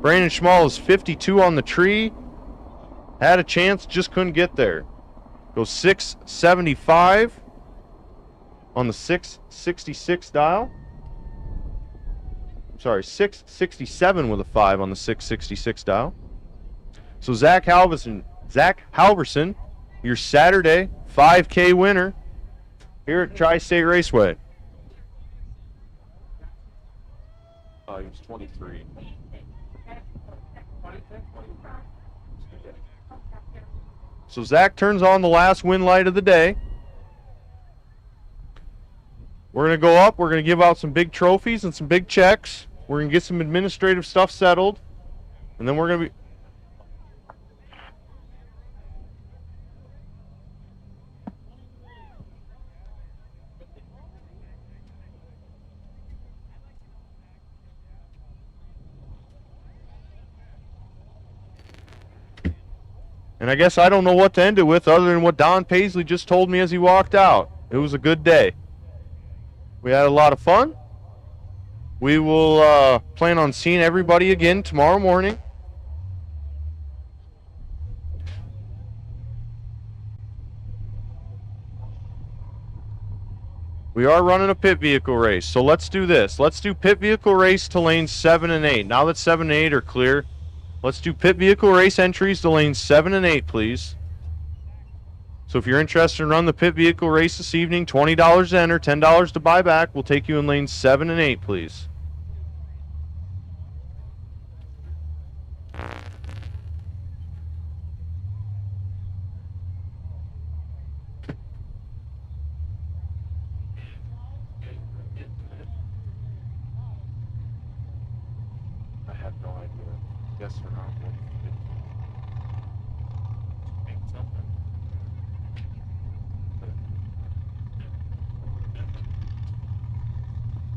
Brandon Schmall is 52 on the tree. Had a chance, just couldn't get there. Goes 675 on the 666 dial. Sorry, 667 with a 5 on the 666 dial. So Zach Halverson, your Saturday 5K winner here at Tri-State Raceway. Oh, he was 23. So Zach turns on the last wind light of the day. We're going to go up. We're going to give out some big trophies and some big checks. We're going to get some administrative stuff settled. And then we're going to be... And I guess I don't know what to end it with other than what Don Paisley just told me as he walked out. It was a good day. We had a lot of fun. We will plan on seeing everybody again tomorrow morning. We are running a pit vehicle race, so let's do this. Let's do pit vehicle race to lanes 7 and 8. Now that 7 and 8 are clear, let's do pit vehicle race entries to lanes 7 and 8, please. So if you're interested in running the pit vehicle race this evening, $20 to enter, $10 to buy back. We'll take you in lanes 7 and 8, please. I have no idea. Yes or no?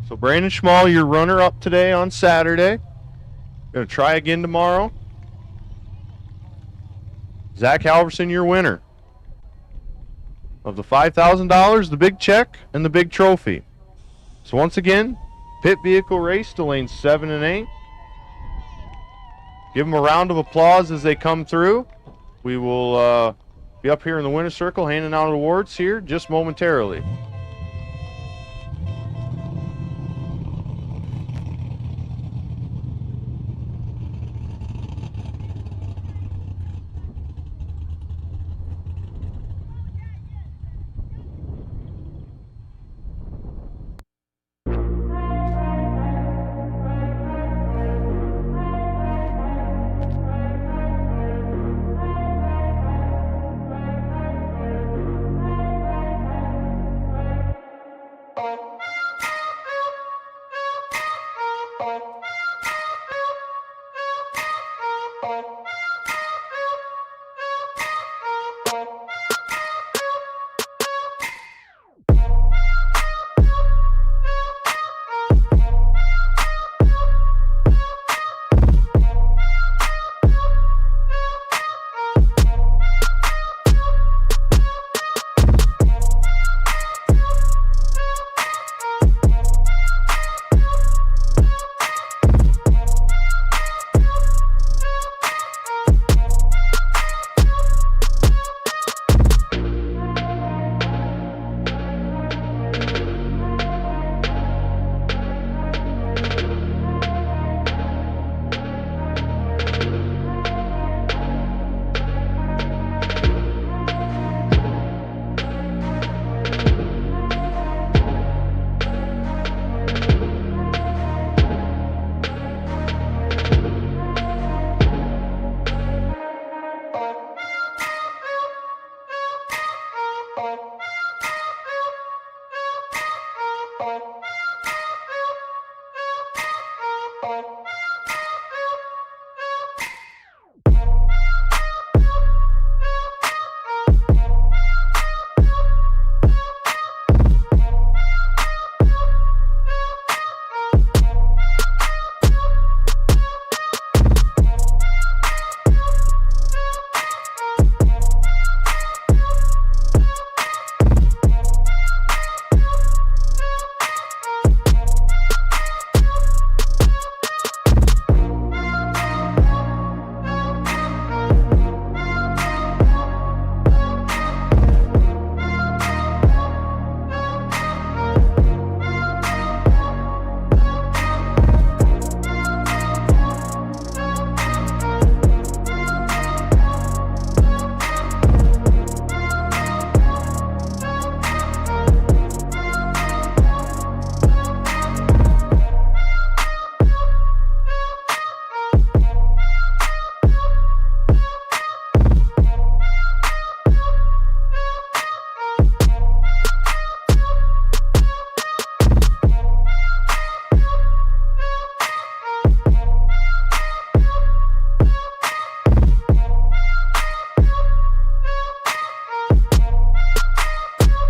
So Brandon Schmall, your runner-up today on Saturday. Going to try again tomorrow. Zach Halverson, your winner of the $5,000, the big check, and the big trophy. So once again, pit vehicle race to lanes 7 and 8. Give them a round of applause as they come through. We will be up here in the winner's circle handing out awards here just momentarily.